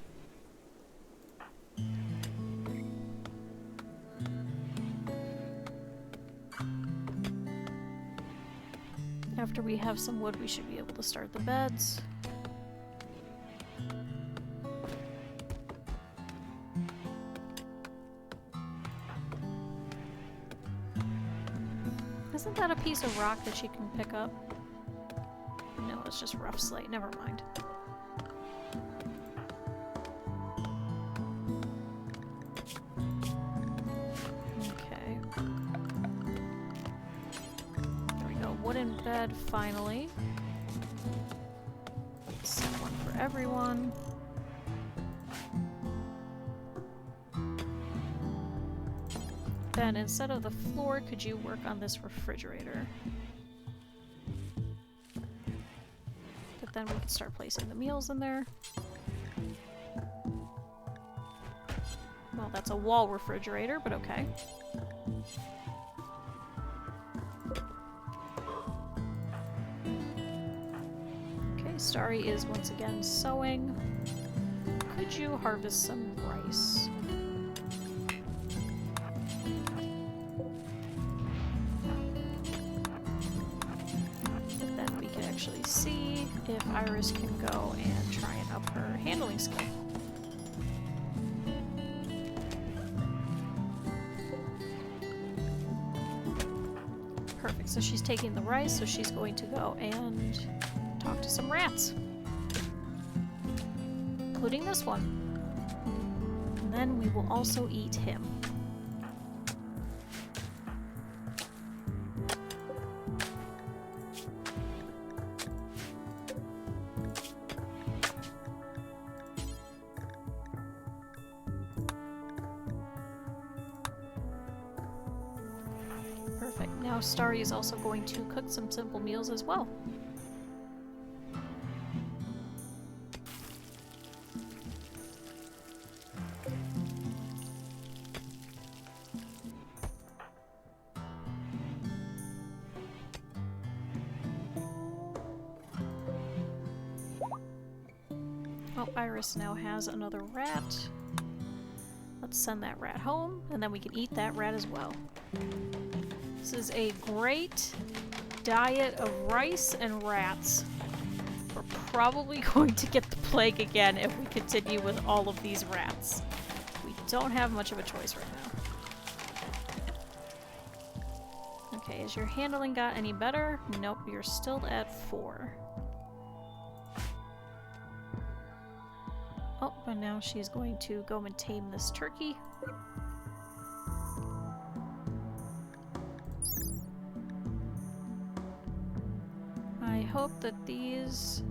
After we have some wood, we should be able to start the beds. Isn't that a piece of rock that she can pick up? No, it's just rough slate. Never mind. Okay. There we go. Wooden bed, finally. Set one for everyone. Then, instead of the floor, could you work on this refrigerator? But then we can start placing the meals in there. Well, that's a wall refrigerator, but okay. Okay, Starry is once again sewing. Could you harvest some rice? See if Iris can go and try and up her handling skill. Perfect, so she's taking the rice, so she's going to go and talk to some rats. Including this one. And then we will also eat him. Perfect. Now Starry is also going to cook some simple meals as well. Oh, Iris now has another rat. Let's send that rat home, and then we can eat that rat as well. This is a great diet of rice and rats. We're probably going to get the plague again if we continue with all of these rats. We don't have much of a choice right now. Okay, has your handling got any better? Nope, you're still at 4. Oh, but now she's going to go and tame this turkey. I hope that these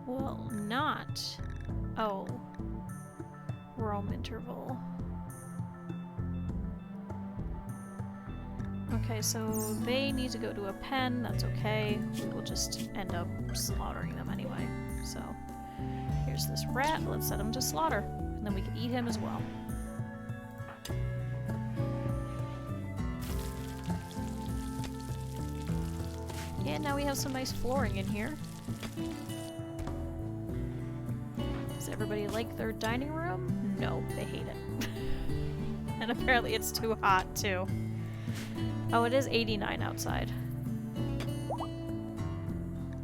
will not... Oh. Roam interval. Okay, so they need to go to a pen. That's okay. We will just end up slaughtering them anyway. So, here's this rat. Let's set him to slaughter. And then we can eat him as well. And now we have some nice flooring in here. Does everybody like their dining room? No, they hate it. And apparently it's too hot, too. Oh, it is 89 outside.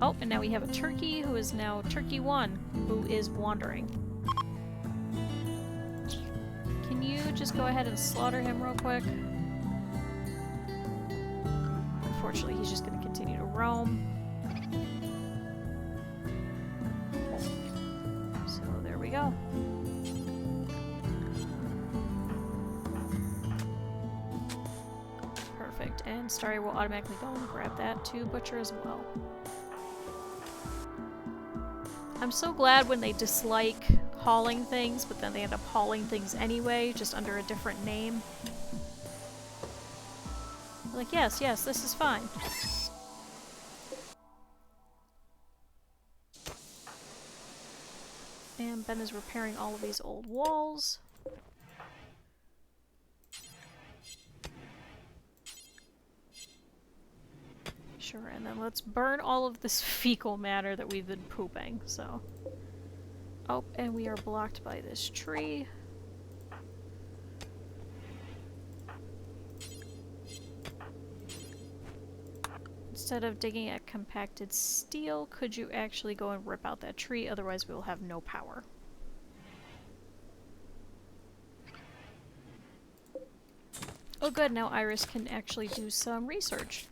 Oh, and now we have a turkey who is now Turkey 1, who is wandering. Can you just go ahead and slaughter him real quick? Unfortunately, he's just going to continue to roam. So there we go. Perfect, and Starry will automatically go and grab that to butcher as well. I'm so glad when they dislike hauling things, but then they end up hauling things anyway, just under a different name. Like, yes, yes, this is fine. And Ben is repairing all of these old walls. Sure, and then let's burn all of this fecal matter that we've been pooping, so... Oh, and we are blocked by this tree. Instead of digging at compacted steel, could you actually go and rip out that tree? Otherwise we will have no power. Oh good, now Iris can actually do some research.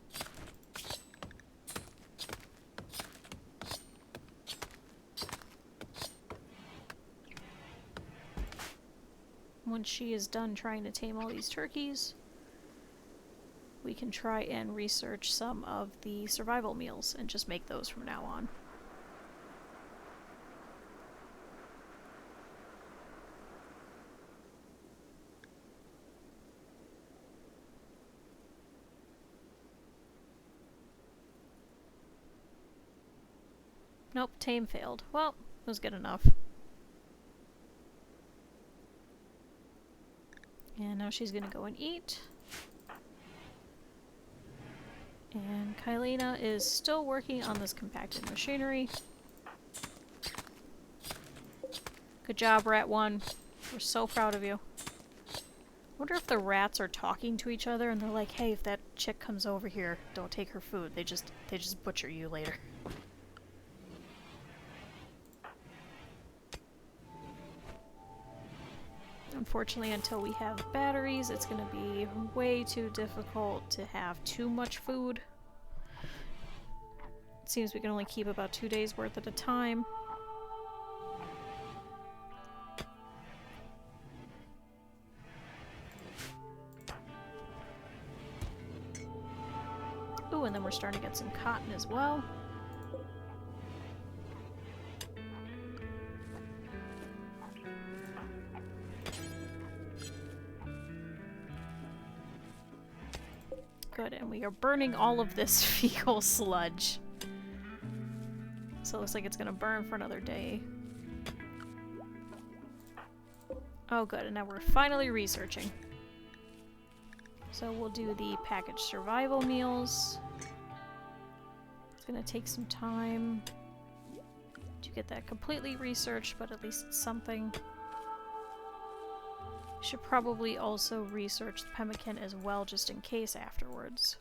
Once she is done trying to tame all these turkeys, we can try and research some of the survival meals and just make those from now on. Nope, tame failed. Well, it was good enough. And now she's gonna go and eat. And Kylena is still working on this compacted machinery. Good job, Rat 1. We're so proud of you. I wonder if the rats are talking to each other and they're like, hey, if that chick comes over here, don't take her food. They just butcher you later. Unfortunately, until we have batteries, it's going to be way too difficult to have too much food. It seems we can only keep about 2 days worth at a time. Ooh, and then we're starting to get some cotton as well. Good, and we are burning all of this fecal sludge. So it looks like it's gonna burn for another day. Oh good, and now we're finally researching. So we'll do the packaged survival meals. It's gonna take some time to get that completely researched, but at least it's something. Should probably also research the pemmican as well, just in case afterwards.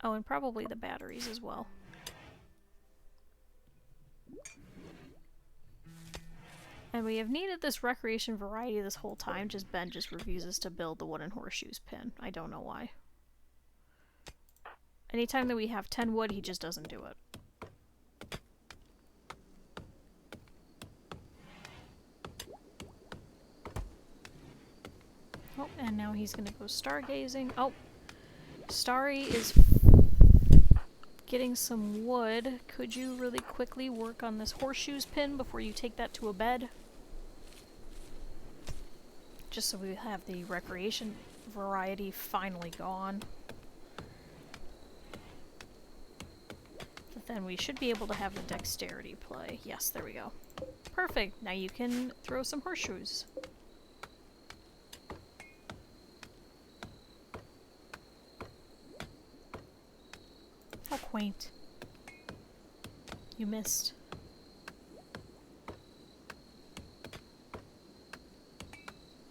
Oh, and probably the batteries as well. And we have needed this recreation variety this whole time, just Ben just refuses to build the wooden horseshoes pin. I don't know why. Anytime that we have 10 wood, he just doesn't do it. Oh, and now he's gonna go stargazing. Oh, Starry is getting some wood. Could you really quickly work on this horseshoes pin before you take that to a bed? Just so we have the recreation variety finally gone. But then we should be able to have the dexterity play. Yes, there we go. Perfect. Now you can throw some horseshoes. How quaint. You missed.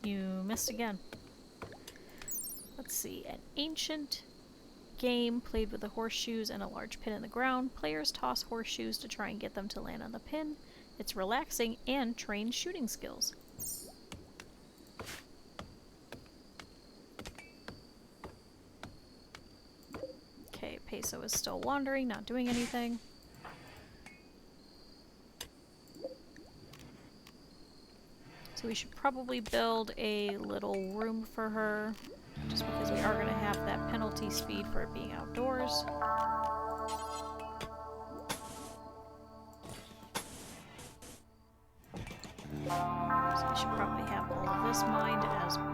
You missed again. Let's see. An ancient game played with the horseshoes and a large pin in the ground. Players toss horseshoes to try and get them to land on the pin. It's relaxing and trains shooting skills. Okay, Peso is still wandering, not doing anything. So we should probably build a little room for her, just because we are going to have that penalty speed for it being outdoors. So we should probably have all of this mined as well.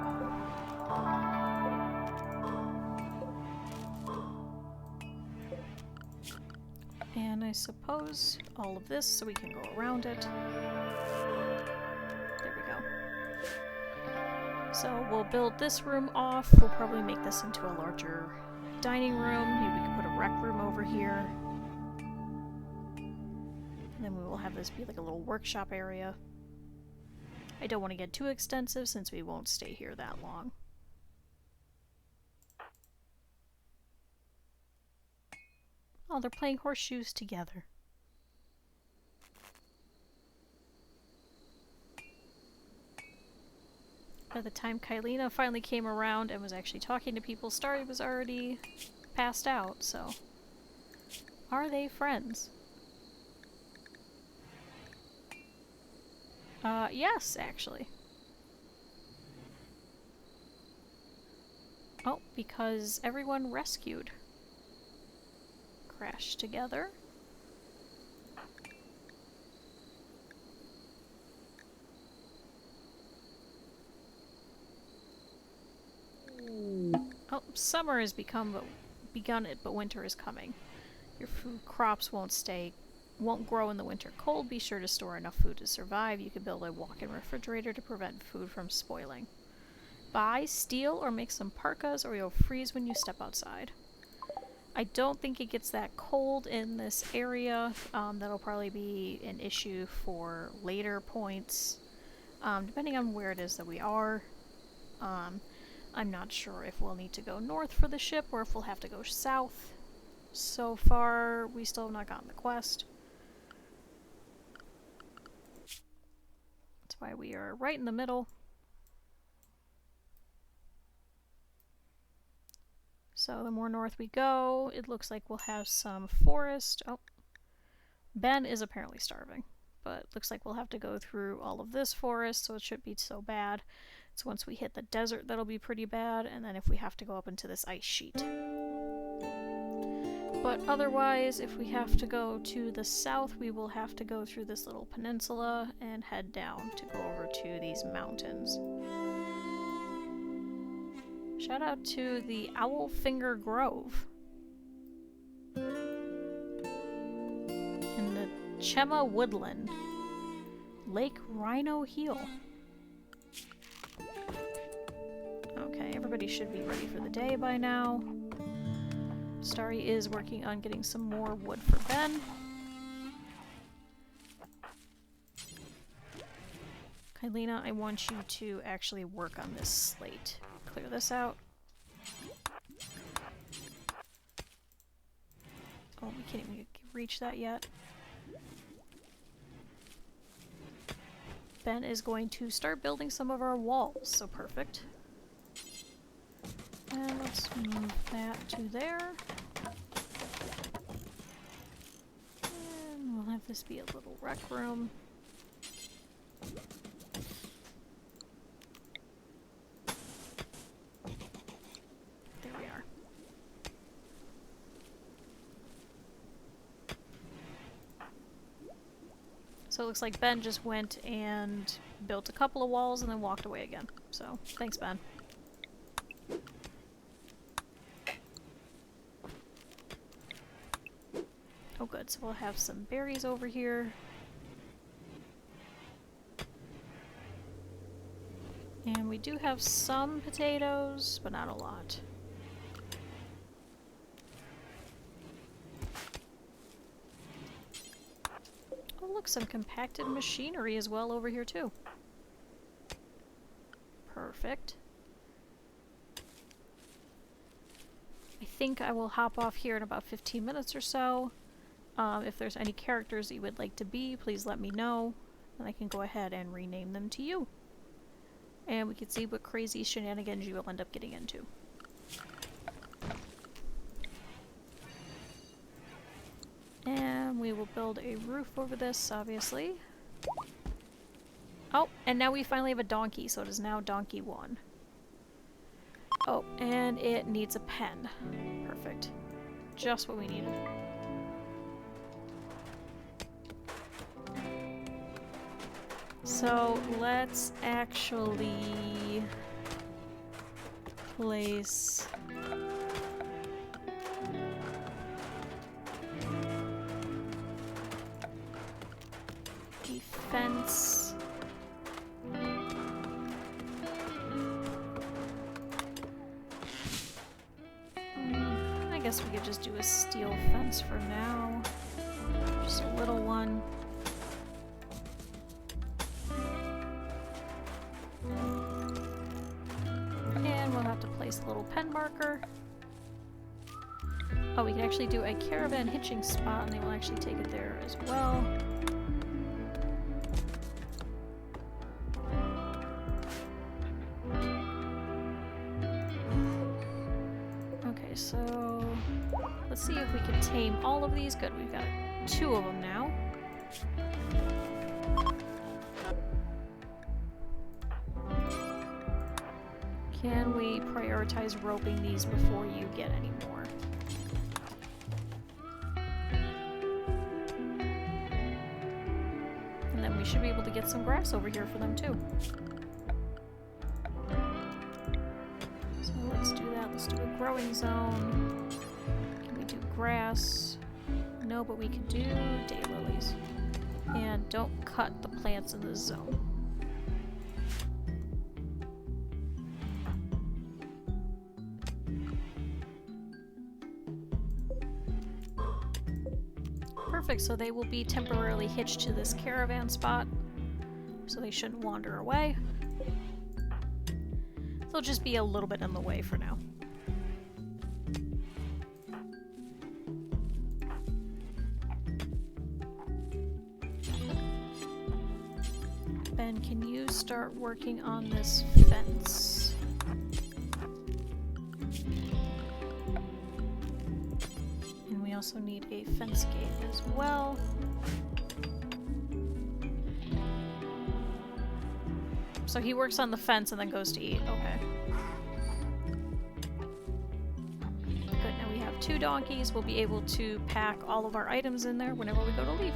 And I suppose all of this so we can go around it. There we go. So we'll build this room off. We'll probably make this into a larger dining room. Maybe we can put a rec room over here. And then we will have this be like a little workshop area. I don't want to get too extensive since we won't stay here that long. Oh, they're playing horseshoes together. By the time Kylina finally came around and was actually talking to people, Starry was already passed out, so... Are they friends? Yes, actually. Oh, because everyone rescued. Crashed together. Oh, summer has begun it, but winter is coming. Your food crops won't grow in the winter cold. Be sure to store enough food to survive. You can build a walk-in refrigerator to prevent food from spoiling. Buy, steal, or make some parkas, or you'll freeze when you step outside. I don't think it gets that cold in this area. That'll probably be an issue for later points, depending on where it is that we are. I'm not sure if we'll need to go north for the ship or if we'll have to go south. So far, we still have not gotten the quest. That's why we are right in the middle. So the more north we go, it looks like we'll have some forest. Oh, Ben is apparently starving, but looks like we'll have to go through all of this forest, so it shouldn't be so bad. So once we hit the desert, that'll be pretty bad, and then if we have to go up into this ice sheet. But otherwise, if we have to go to the south, we will have to go through this little peninsula and head down to go over to these mountains. Shout out to the Owlfinger Grove. In the Chema Woodland. Lake Rhino Heel. Okay, everybody should be ready for the day by now. Starry is working on getting some more wood for Ben. Kylina, I want you to actually work on this slate. Clear this out. Oh, we can't even reach that yet. Ben is going to start building some of our walls, so perfect. And let's move that to there. And we'll have this be a little rec room. There we are. So it looks like Ben just went and built a couple of walls and then walked away again. So, thanks, Ben. Oh good, so we'll have some berries over here. And we do have some potatoes, but not a lot. Oh look, some compacted machinery as well over here too. Perfect. I think I will hop off here in about 15 minutes or so. If there's any characters that you would like to be, please let me know, and I can go ahead and rename them to you. And we can see what crazy shenanigans you will end up getting into. And we will build a roof over this, obviously. Oh, and now we finally have a donkey, so it is now Donkey 1. Oh, and it needs a pen. Perfect. Just what we needed. So let's actually place a fence. I guess we could just do a steel fence for now. Just a little one. And we'll have to place a little pen marker. Oh, we can actually do a caravan hitching spot, and they will actually take it there as well. Okay, so let's see if we can tame all of these. Good, we've got 2 of them now. Can we prioritize roping these before you get any more? And then we should be able to get some grass over here for them too. So let's do that. Let's do a growing zone. Can we do grass? No, but we can do daylilies. And don't cut the plants in the zone. Perfect, so they will be temporarily hitched to this caravan spot, so they shouldn't wander away. They'll just be a little bit in the way for now. Ben, can you start working on this fence? We also need a fence gate as well. So he works on the fence and then goes to eat. Okay. Good, now we have 2 donkeys. We'll be able to pack all of our items in there whenever we go to leave.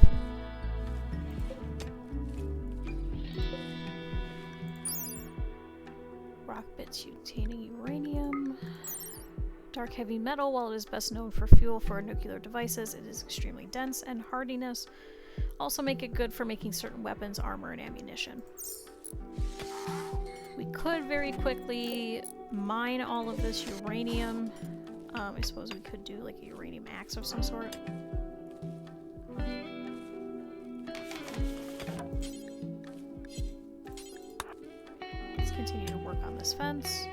rock bits containing uranium. Dark heavy metal, while it is best known for fuel for nuclear devices, it is extremely dense and hardiness. Also make it good for making certain weapons, armor, and ammunition. We could very quickly mine all of this uranium. I suppose we could do like a uranium axe of some sort. Let's continue to work on this fence.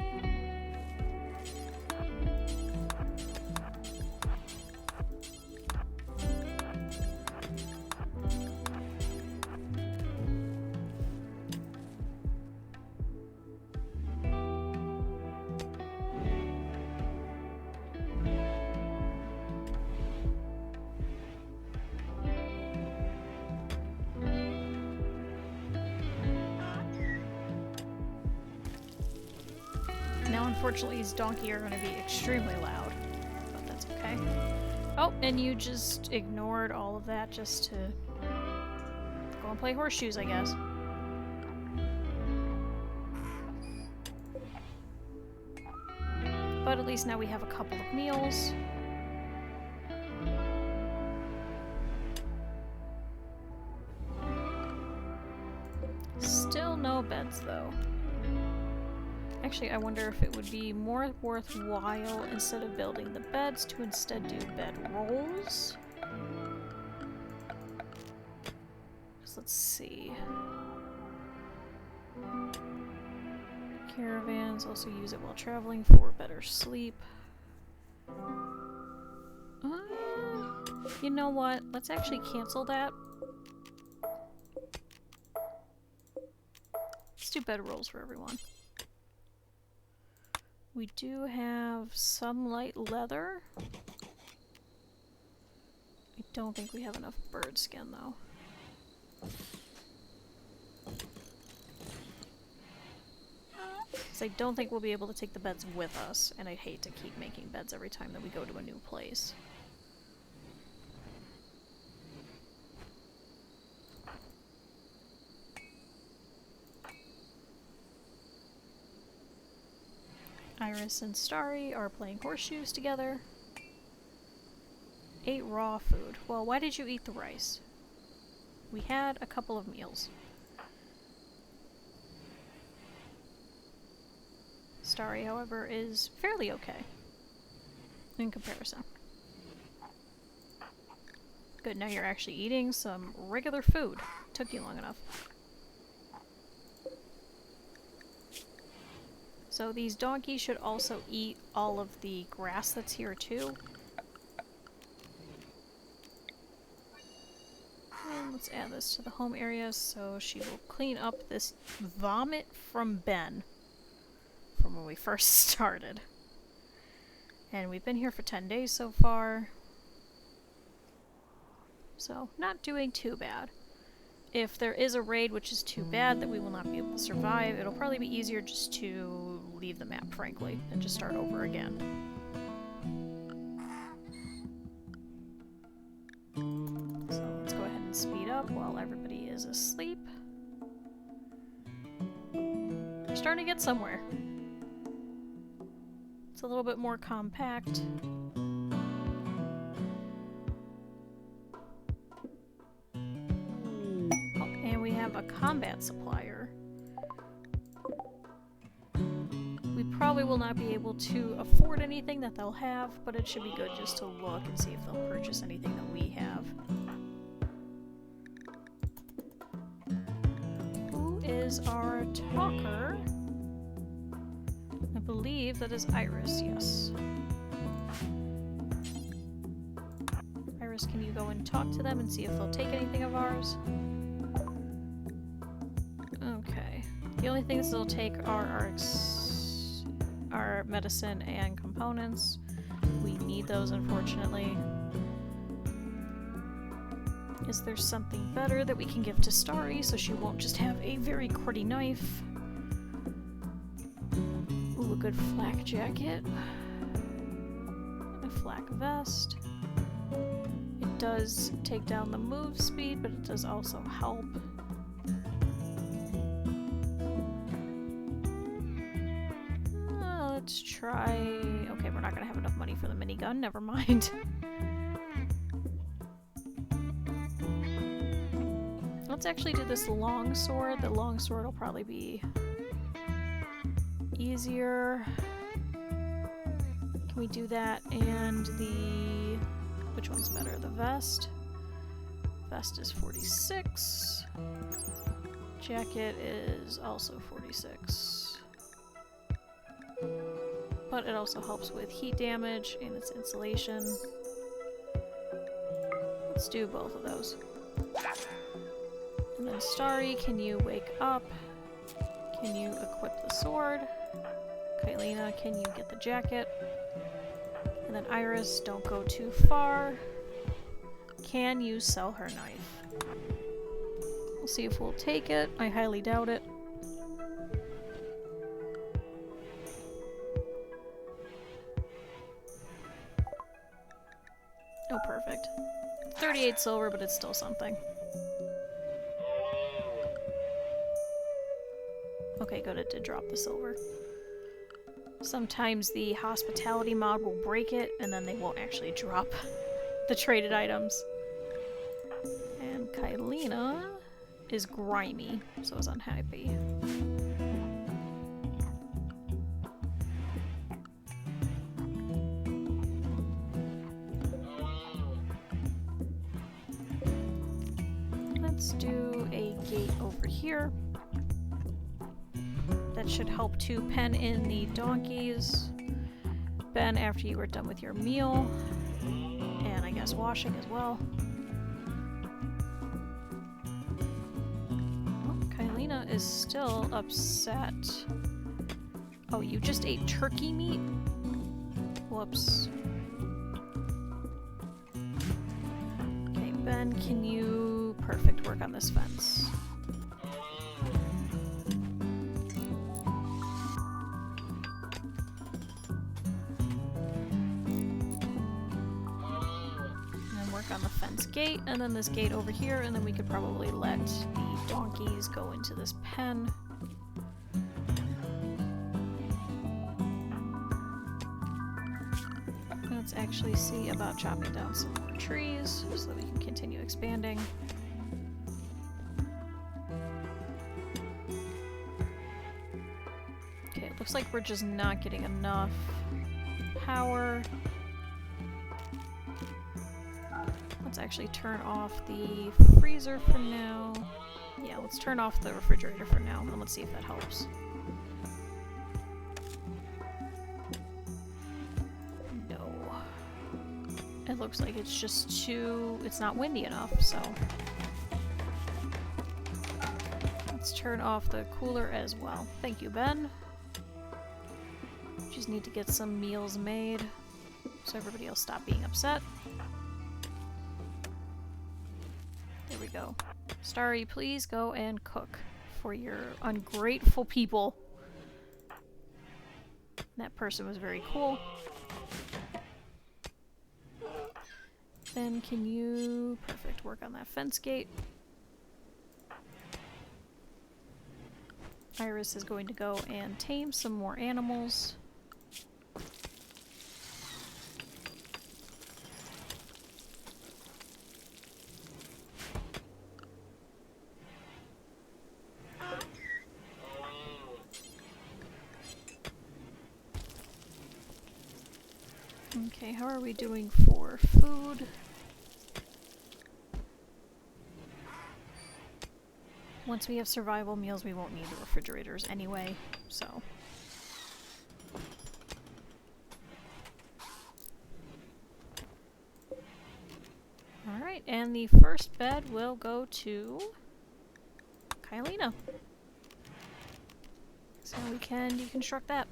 Unfortunately, these donkey are going to be extremely loud, but that's okay. Oh, and you just ignored all of that just to go and play horseshoes, I guess. But at least now we have a couple of meals. Still no beds, though. Actually, I wonder if it would be more worthwhile, instead of building the beds, to instead do bed rolls. So let's see. Caravans, also use it while traveling for better sleep. You know what? Let's actually cancel that. Let's do bed rolls for everyone. We do have some light leather. I don't think we have enough bird skin, though. Because I don't think we'll be able to take the beds with us, and I'd hate to keep making beds every time that we go to a new place. Iris and Starry are playing horseshoes together. Ate raw food. Well, why did you eat the rice? We had a couple of meals. Starry, however, is fairly okay in comparison. Good, now you're actually eating some regular food. Took you long enough. So these donkeys should also eat all of the grass that's here too. And let's add this to the home area so she will clean up this vomit from Ben from when we first started. And we've been here for 10 days so far. So not doing too bad. If there is a raid, which is too bad that we will not be able to survive, it'll probably be easier just to leave the map, frankly, and just start over again. So let's go ahead and speed up while everybody is asleep. We're starting to get somewhere. It's a little bit more compact. A combat supplier. We probably will not be able to afford anything that they'll have, but it should be good just to look and see if they'll purchase anything that we have. Who is our talker? I believe that is Iris, yes. Iris, can you go and talk to them and see if they'll take anything of ours? Okay. The only things they'll take are our medicine and components. We need those, unfortunately. Is there something better that we can give to Starry so she won't just have a very cruddy knife? Ooh, a good flak jacket. A flak vest. It does take down the move speed, but it does also help. Let's try... Okay, we're not gonna have enough money for the minigun, never mind. Let's actually do this long sword. The long sword will probably be easier. Can we do that? And the... Which one's better? The vest? Vest is 46. Jacket is also 46. But it also helps with heat damage and its insulation. Let's do both of those. And then Starry, can you wake up? Can you equip the sword? Kylina, can you get the jacket? And then Iris, don't go too far. Can you sell her knife? We'll see if we'll take it. I highly doubt it. Oh, perfect. 38 silver, but it's still something. Okay, good, it did drop the silver. Sometimes the hospitality mod will break it, and then they won't actually drop the traded items. And Kylina is grimy, so I was unhappy. Let's do a gate over here. That should help to pen in the donkeys. Ben, after you were done with your meal, and I guess washing as well. Oh, Kylina is still upset. Oh, you just ate turkey meat? Whoops. Okay, Ben, can you... Perfect, work on this fence. On the fence gate, and then this gate over here, and then we could probably let the donkeys go into this pen. Let's actually see about chopping down some more trees so that we can continue expanding. Okay, it looks like we're just not getting enough power. Let's actually turn off the freezer for now. Yeah, let's turn off the refrigerator for now, and let's see if that helps. No. It looks like it's just too... It's not windy enough, so... Let's turn off the cooler as well. Thank you, Ben. Just need to get some meals made, so everybody will stop being upset. There we go. Starry, please go and cook for your ungrateful people. That person was very cool. Then can you... Perfect, work on that fence gate. Iris is going to go and tame some more animals. Okay, how are we doing for food? Once we have survival meals, we won't need the refrigerators anyway, so... Alright, and the first bed will go to... Kylina. So we can deconstruct that.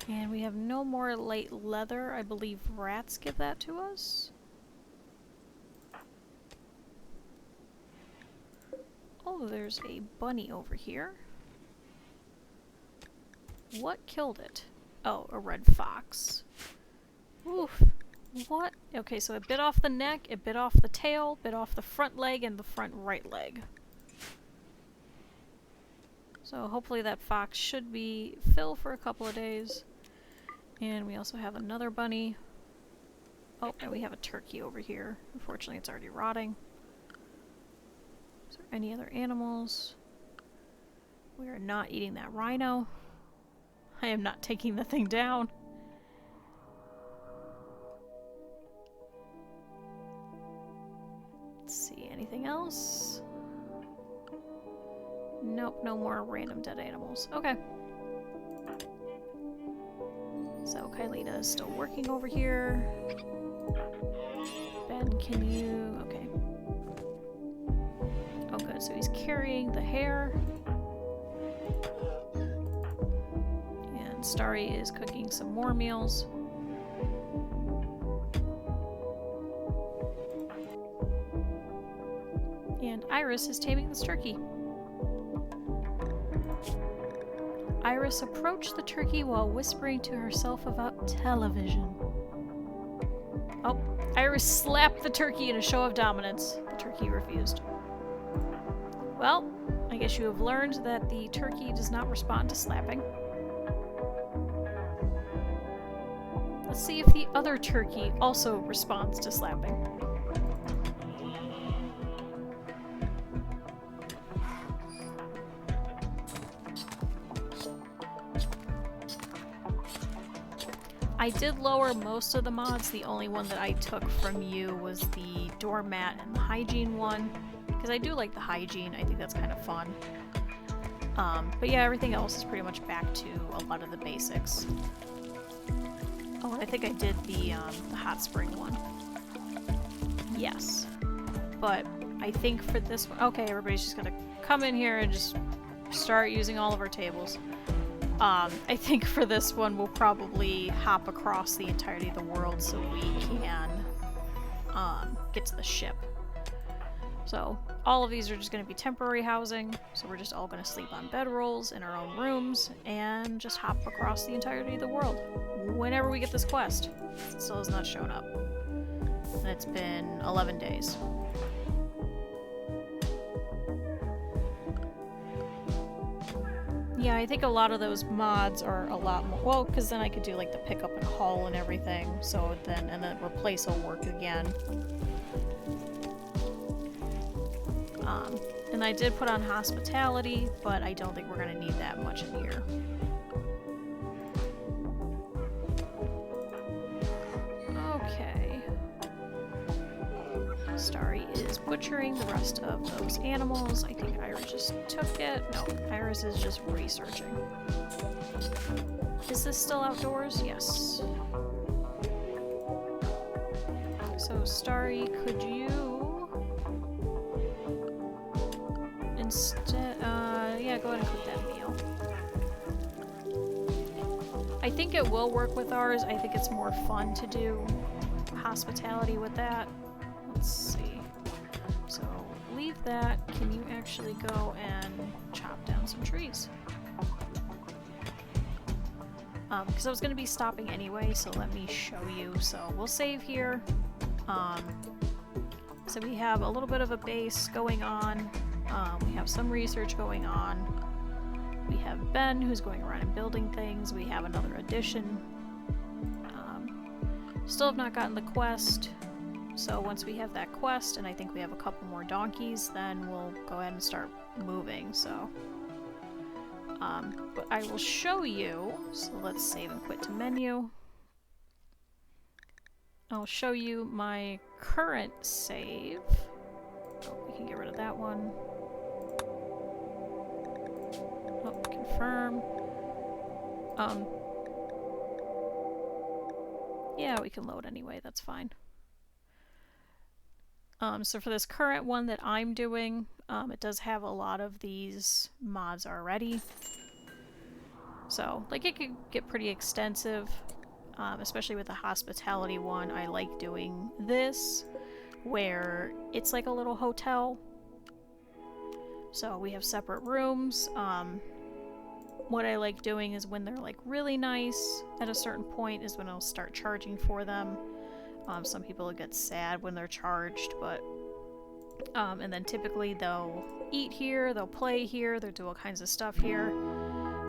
And we have no more light leather. I believe rats give that to us. Oh, there's a bunny over here. What killed it? Oh, a red fox. Oof. What? Okay, so it bit off the neck, it bit off the tail, bit off the front leg, and the front right leg. So hopefully that fox should be fill for a couple of days. And we also have another bunny. Oh, and we have a turkey over here. Unfortunately, it's already rotting. Is there any other animals? We are not eating that rhino. I am not taking the thing down. Let's see, anything else? Nope, no more random dead animals. Okay. So Kylina is still working over here. Ben, can you... Okay. Oh good, so he's carrying the hare. And Starry is cooking some more meals. And Iris is taming this turkey. Iris approached the turkey while whispering to herself about television. Oh, Iris slapped the turkey in a show of dominance. The turkey refused. Well, I guess you have learned that the turkey does not respond to slapping. Let's see if the other turkey also responds to slapping. I did lower most of the mods. The only one that I took from you was the doormat and the hygiene one. Because I do like the hygiene. I think that's kind of fun. But yeah, everything else is pretty much back to a lot of the basics. Oh, I think I did the hot spring one. Yes. But I think for this one... Okay, everybody's just gonna come in here and just start using all of our tables. I think for this one we'll probably hop across the entirety of the world so we can get to the ship. So all of these are just going to be temporary housing, so we're just all going to sleep on bedrolls in our own rooms and just hop across the entirety of the world whenever we get this quest. It still has not shown up. And it's been 11 days. Yeah, I think a lot of those mods are a lot more... Well, because then I could do, like, the pickup and haul and everything, so then... And then replace will work again. And I did put on hospitality, but I don't think we're gonna need that much in here. Okay. Starry is butchering the rest of those animals. I think Iris just took it. No, Iris is just researching. Is this still outdoors? Yes. So, Starry, could you... Instead, yeah, go ahead and cook that meal. I think it will work with ours. I think it's more fun to do hospitality with that. Let's see. So, leave that. Can you actually go and chop down some trees? Because I was going to be stopping anyway, so let me show you. So, we'll save here. So we have a little bit of a base going on. We have some research going on. We have Ben, who's going around and building things. We have another addition. Still have not gotten the quest. So once we have that quest, and I think we have a couple more donkeys, then we'll go ahead and start moving, so... but I will show you, so let's save and quit to menu. I'll show you my current save. Oh, we can get rid of that one. Oh, confirm. Yeah, we can load anyway, that's fine. So for this current one that I'm doing, it does have a lot of these mods already. So, like, it could get pretty extensive, especially with the hospitality one. I like doing this, where it's like a little hotel. So we have separate rooms. What I like doing is when they're like really nice at a certain point is when I'll start charging for them. Some people get sad when they're charged, but And then typically they'll eat here, they'll play here, they'll do all kinds of stuff here.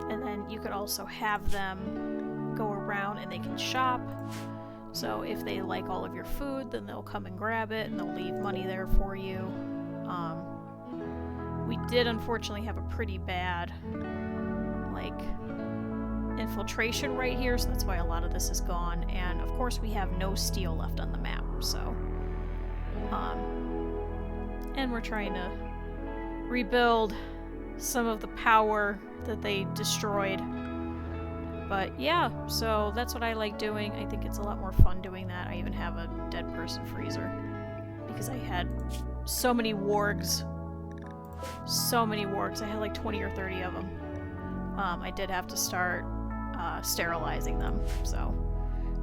And then you could also have them go around and they can shop. So if they like all of your food, then they'll come and grab it and they'll leave money there for you. We did unfortunately have a pretty bad, like, infiltration right here, so that's why a lot of this is gone. And of course we have no steel left on the map, so... and we're trying to rebuild some of the power that they destroyed. But yeah, so that's what I like doing. I think it's a lot more fun doing that. I even have a dead person freezer because I had so many wargs. So many wargs. I had like 20 or 30 of them. I did have to start sterilizing them, so.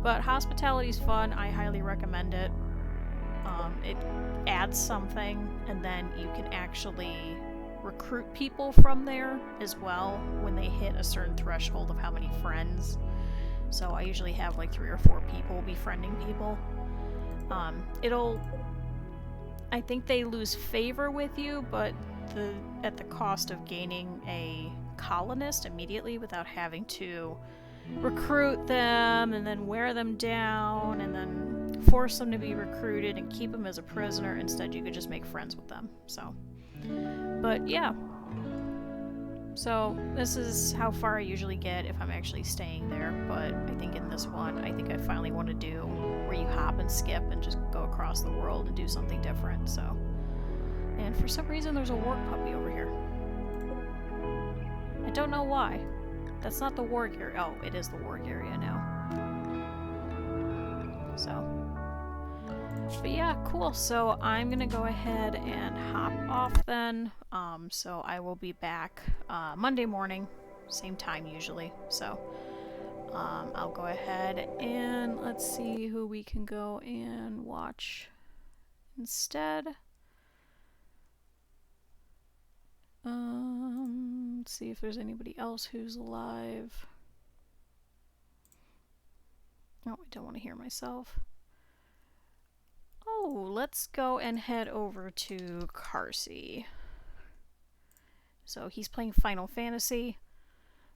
But hospitality's fun. I highly recommend it. It adds something, and then you can actually recruit people from there as well when they hit a certain threshold of how many friends. So I usually have like 3 or 4 people befriending people. I think they lose favor with you, but at the cost of gaining a colonist immediately without having to recruit them and then wear them down and then force them to be recruited and keep them as a prisoner. Instead, you could just make friends with them. So, but yeah. So this is how far I usually get if I'm actually staying there, but I think in this one, I think I finally want to do where you hop and skip and just go across the world and do something different, so. And for some reason, there's a warg puppy over here. I don't know why. That's not the warg area. Oh, it is the warg area now. So. But yeah, cool. So I'm gonna go ahead and hop off then. So I will be back Monday morning, same time usually. So I'll go ahead and let's see who we can go and watch instead. Let's see if there's anybody else who's alive. Oh, I don't want to hear myself. Oh, let's go and head over to Carsey. So he's playing Final Fantasy.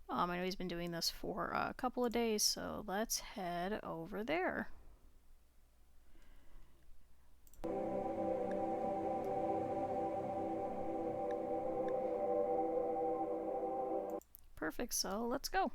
I know he's been doing this for a couple of days, so let's head over there. Perfect, so let's go.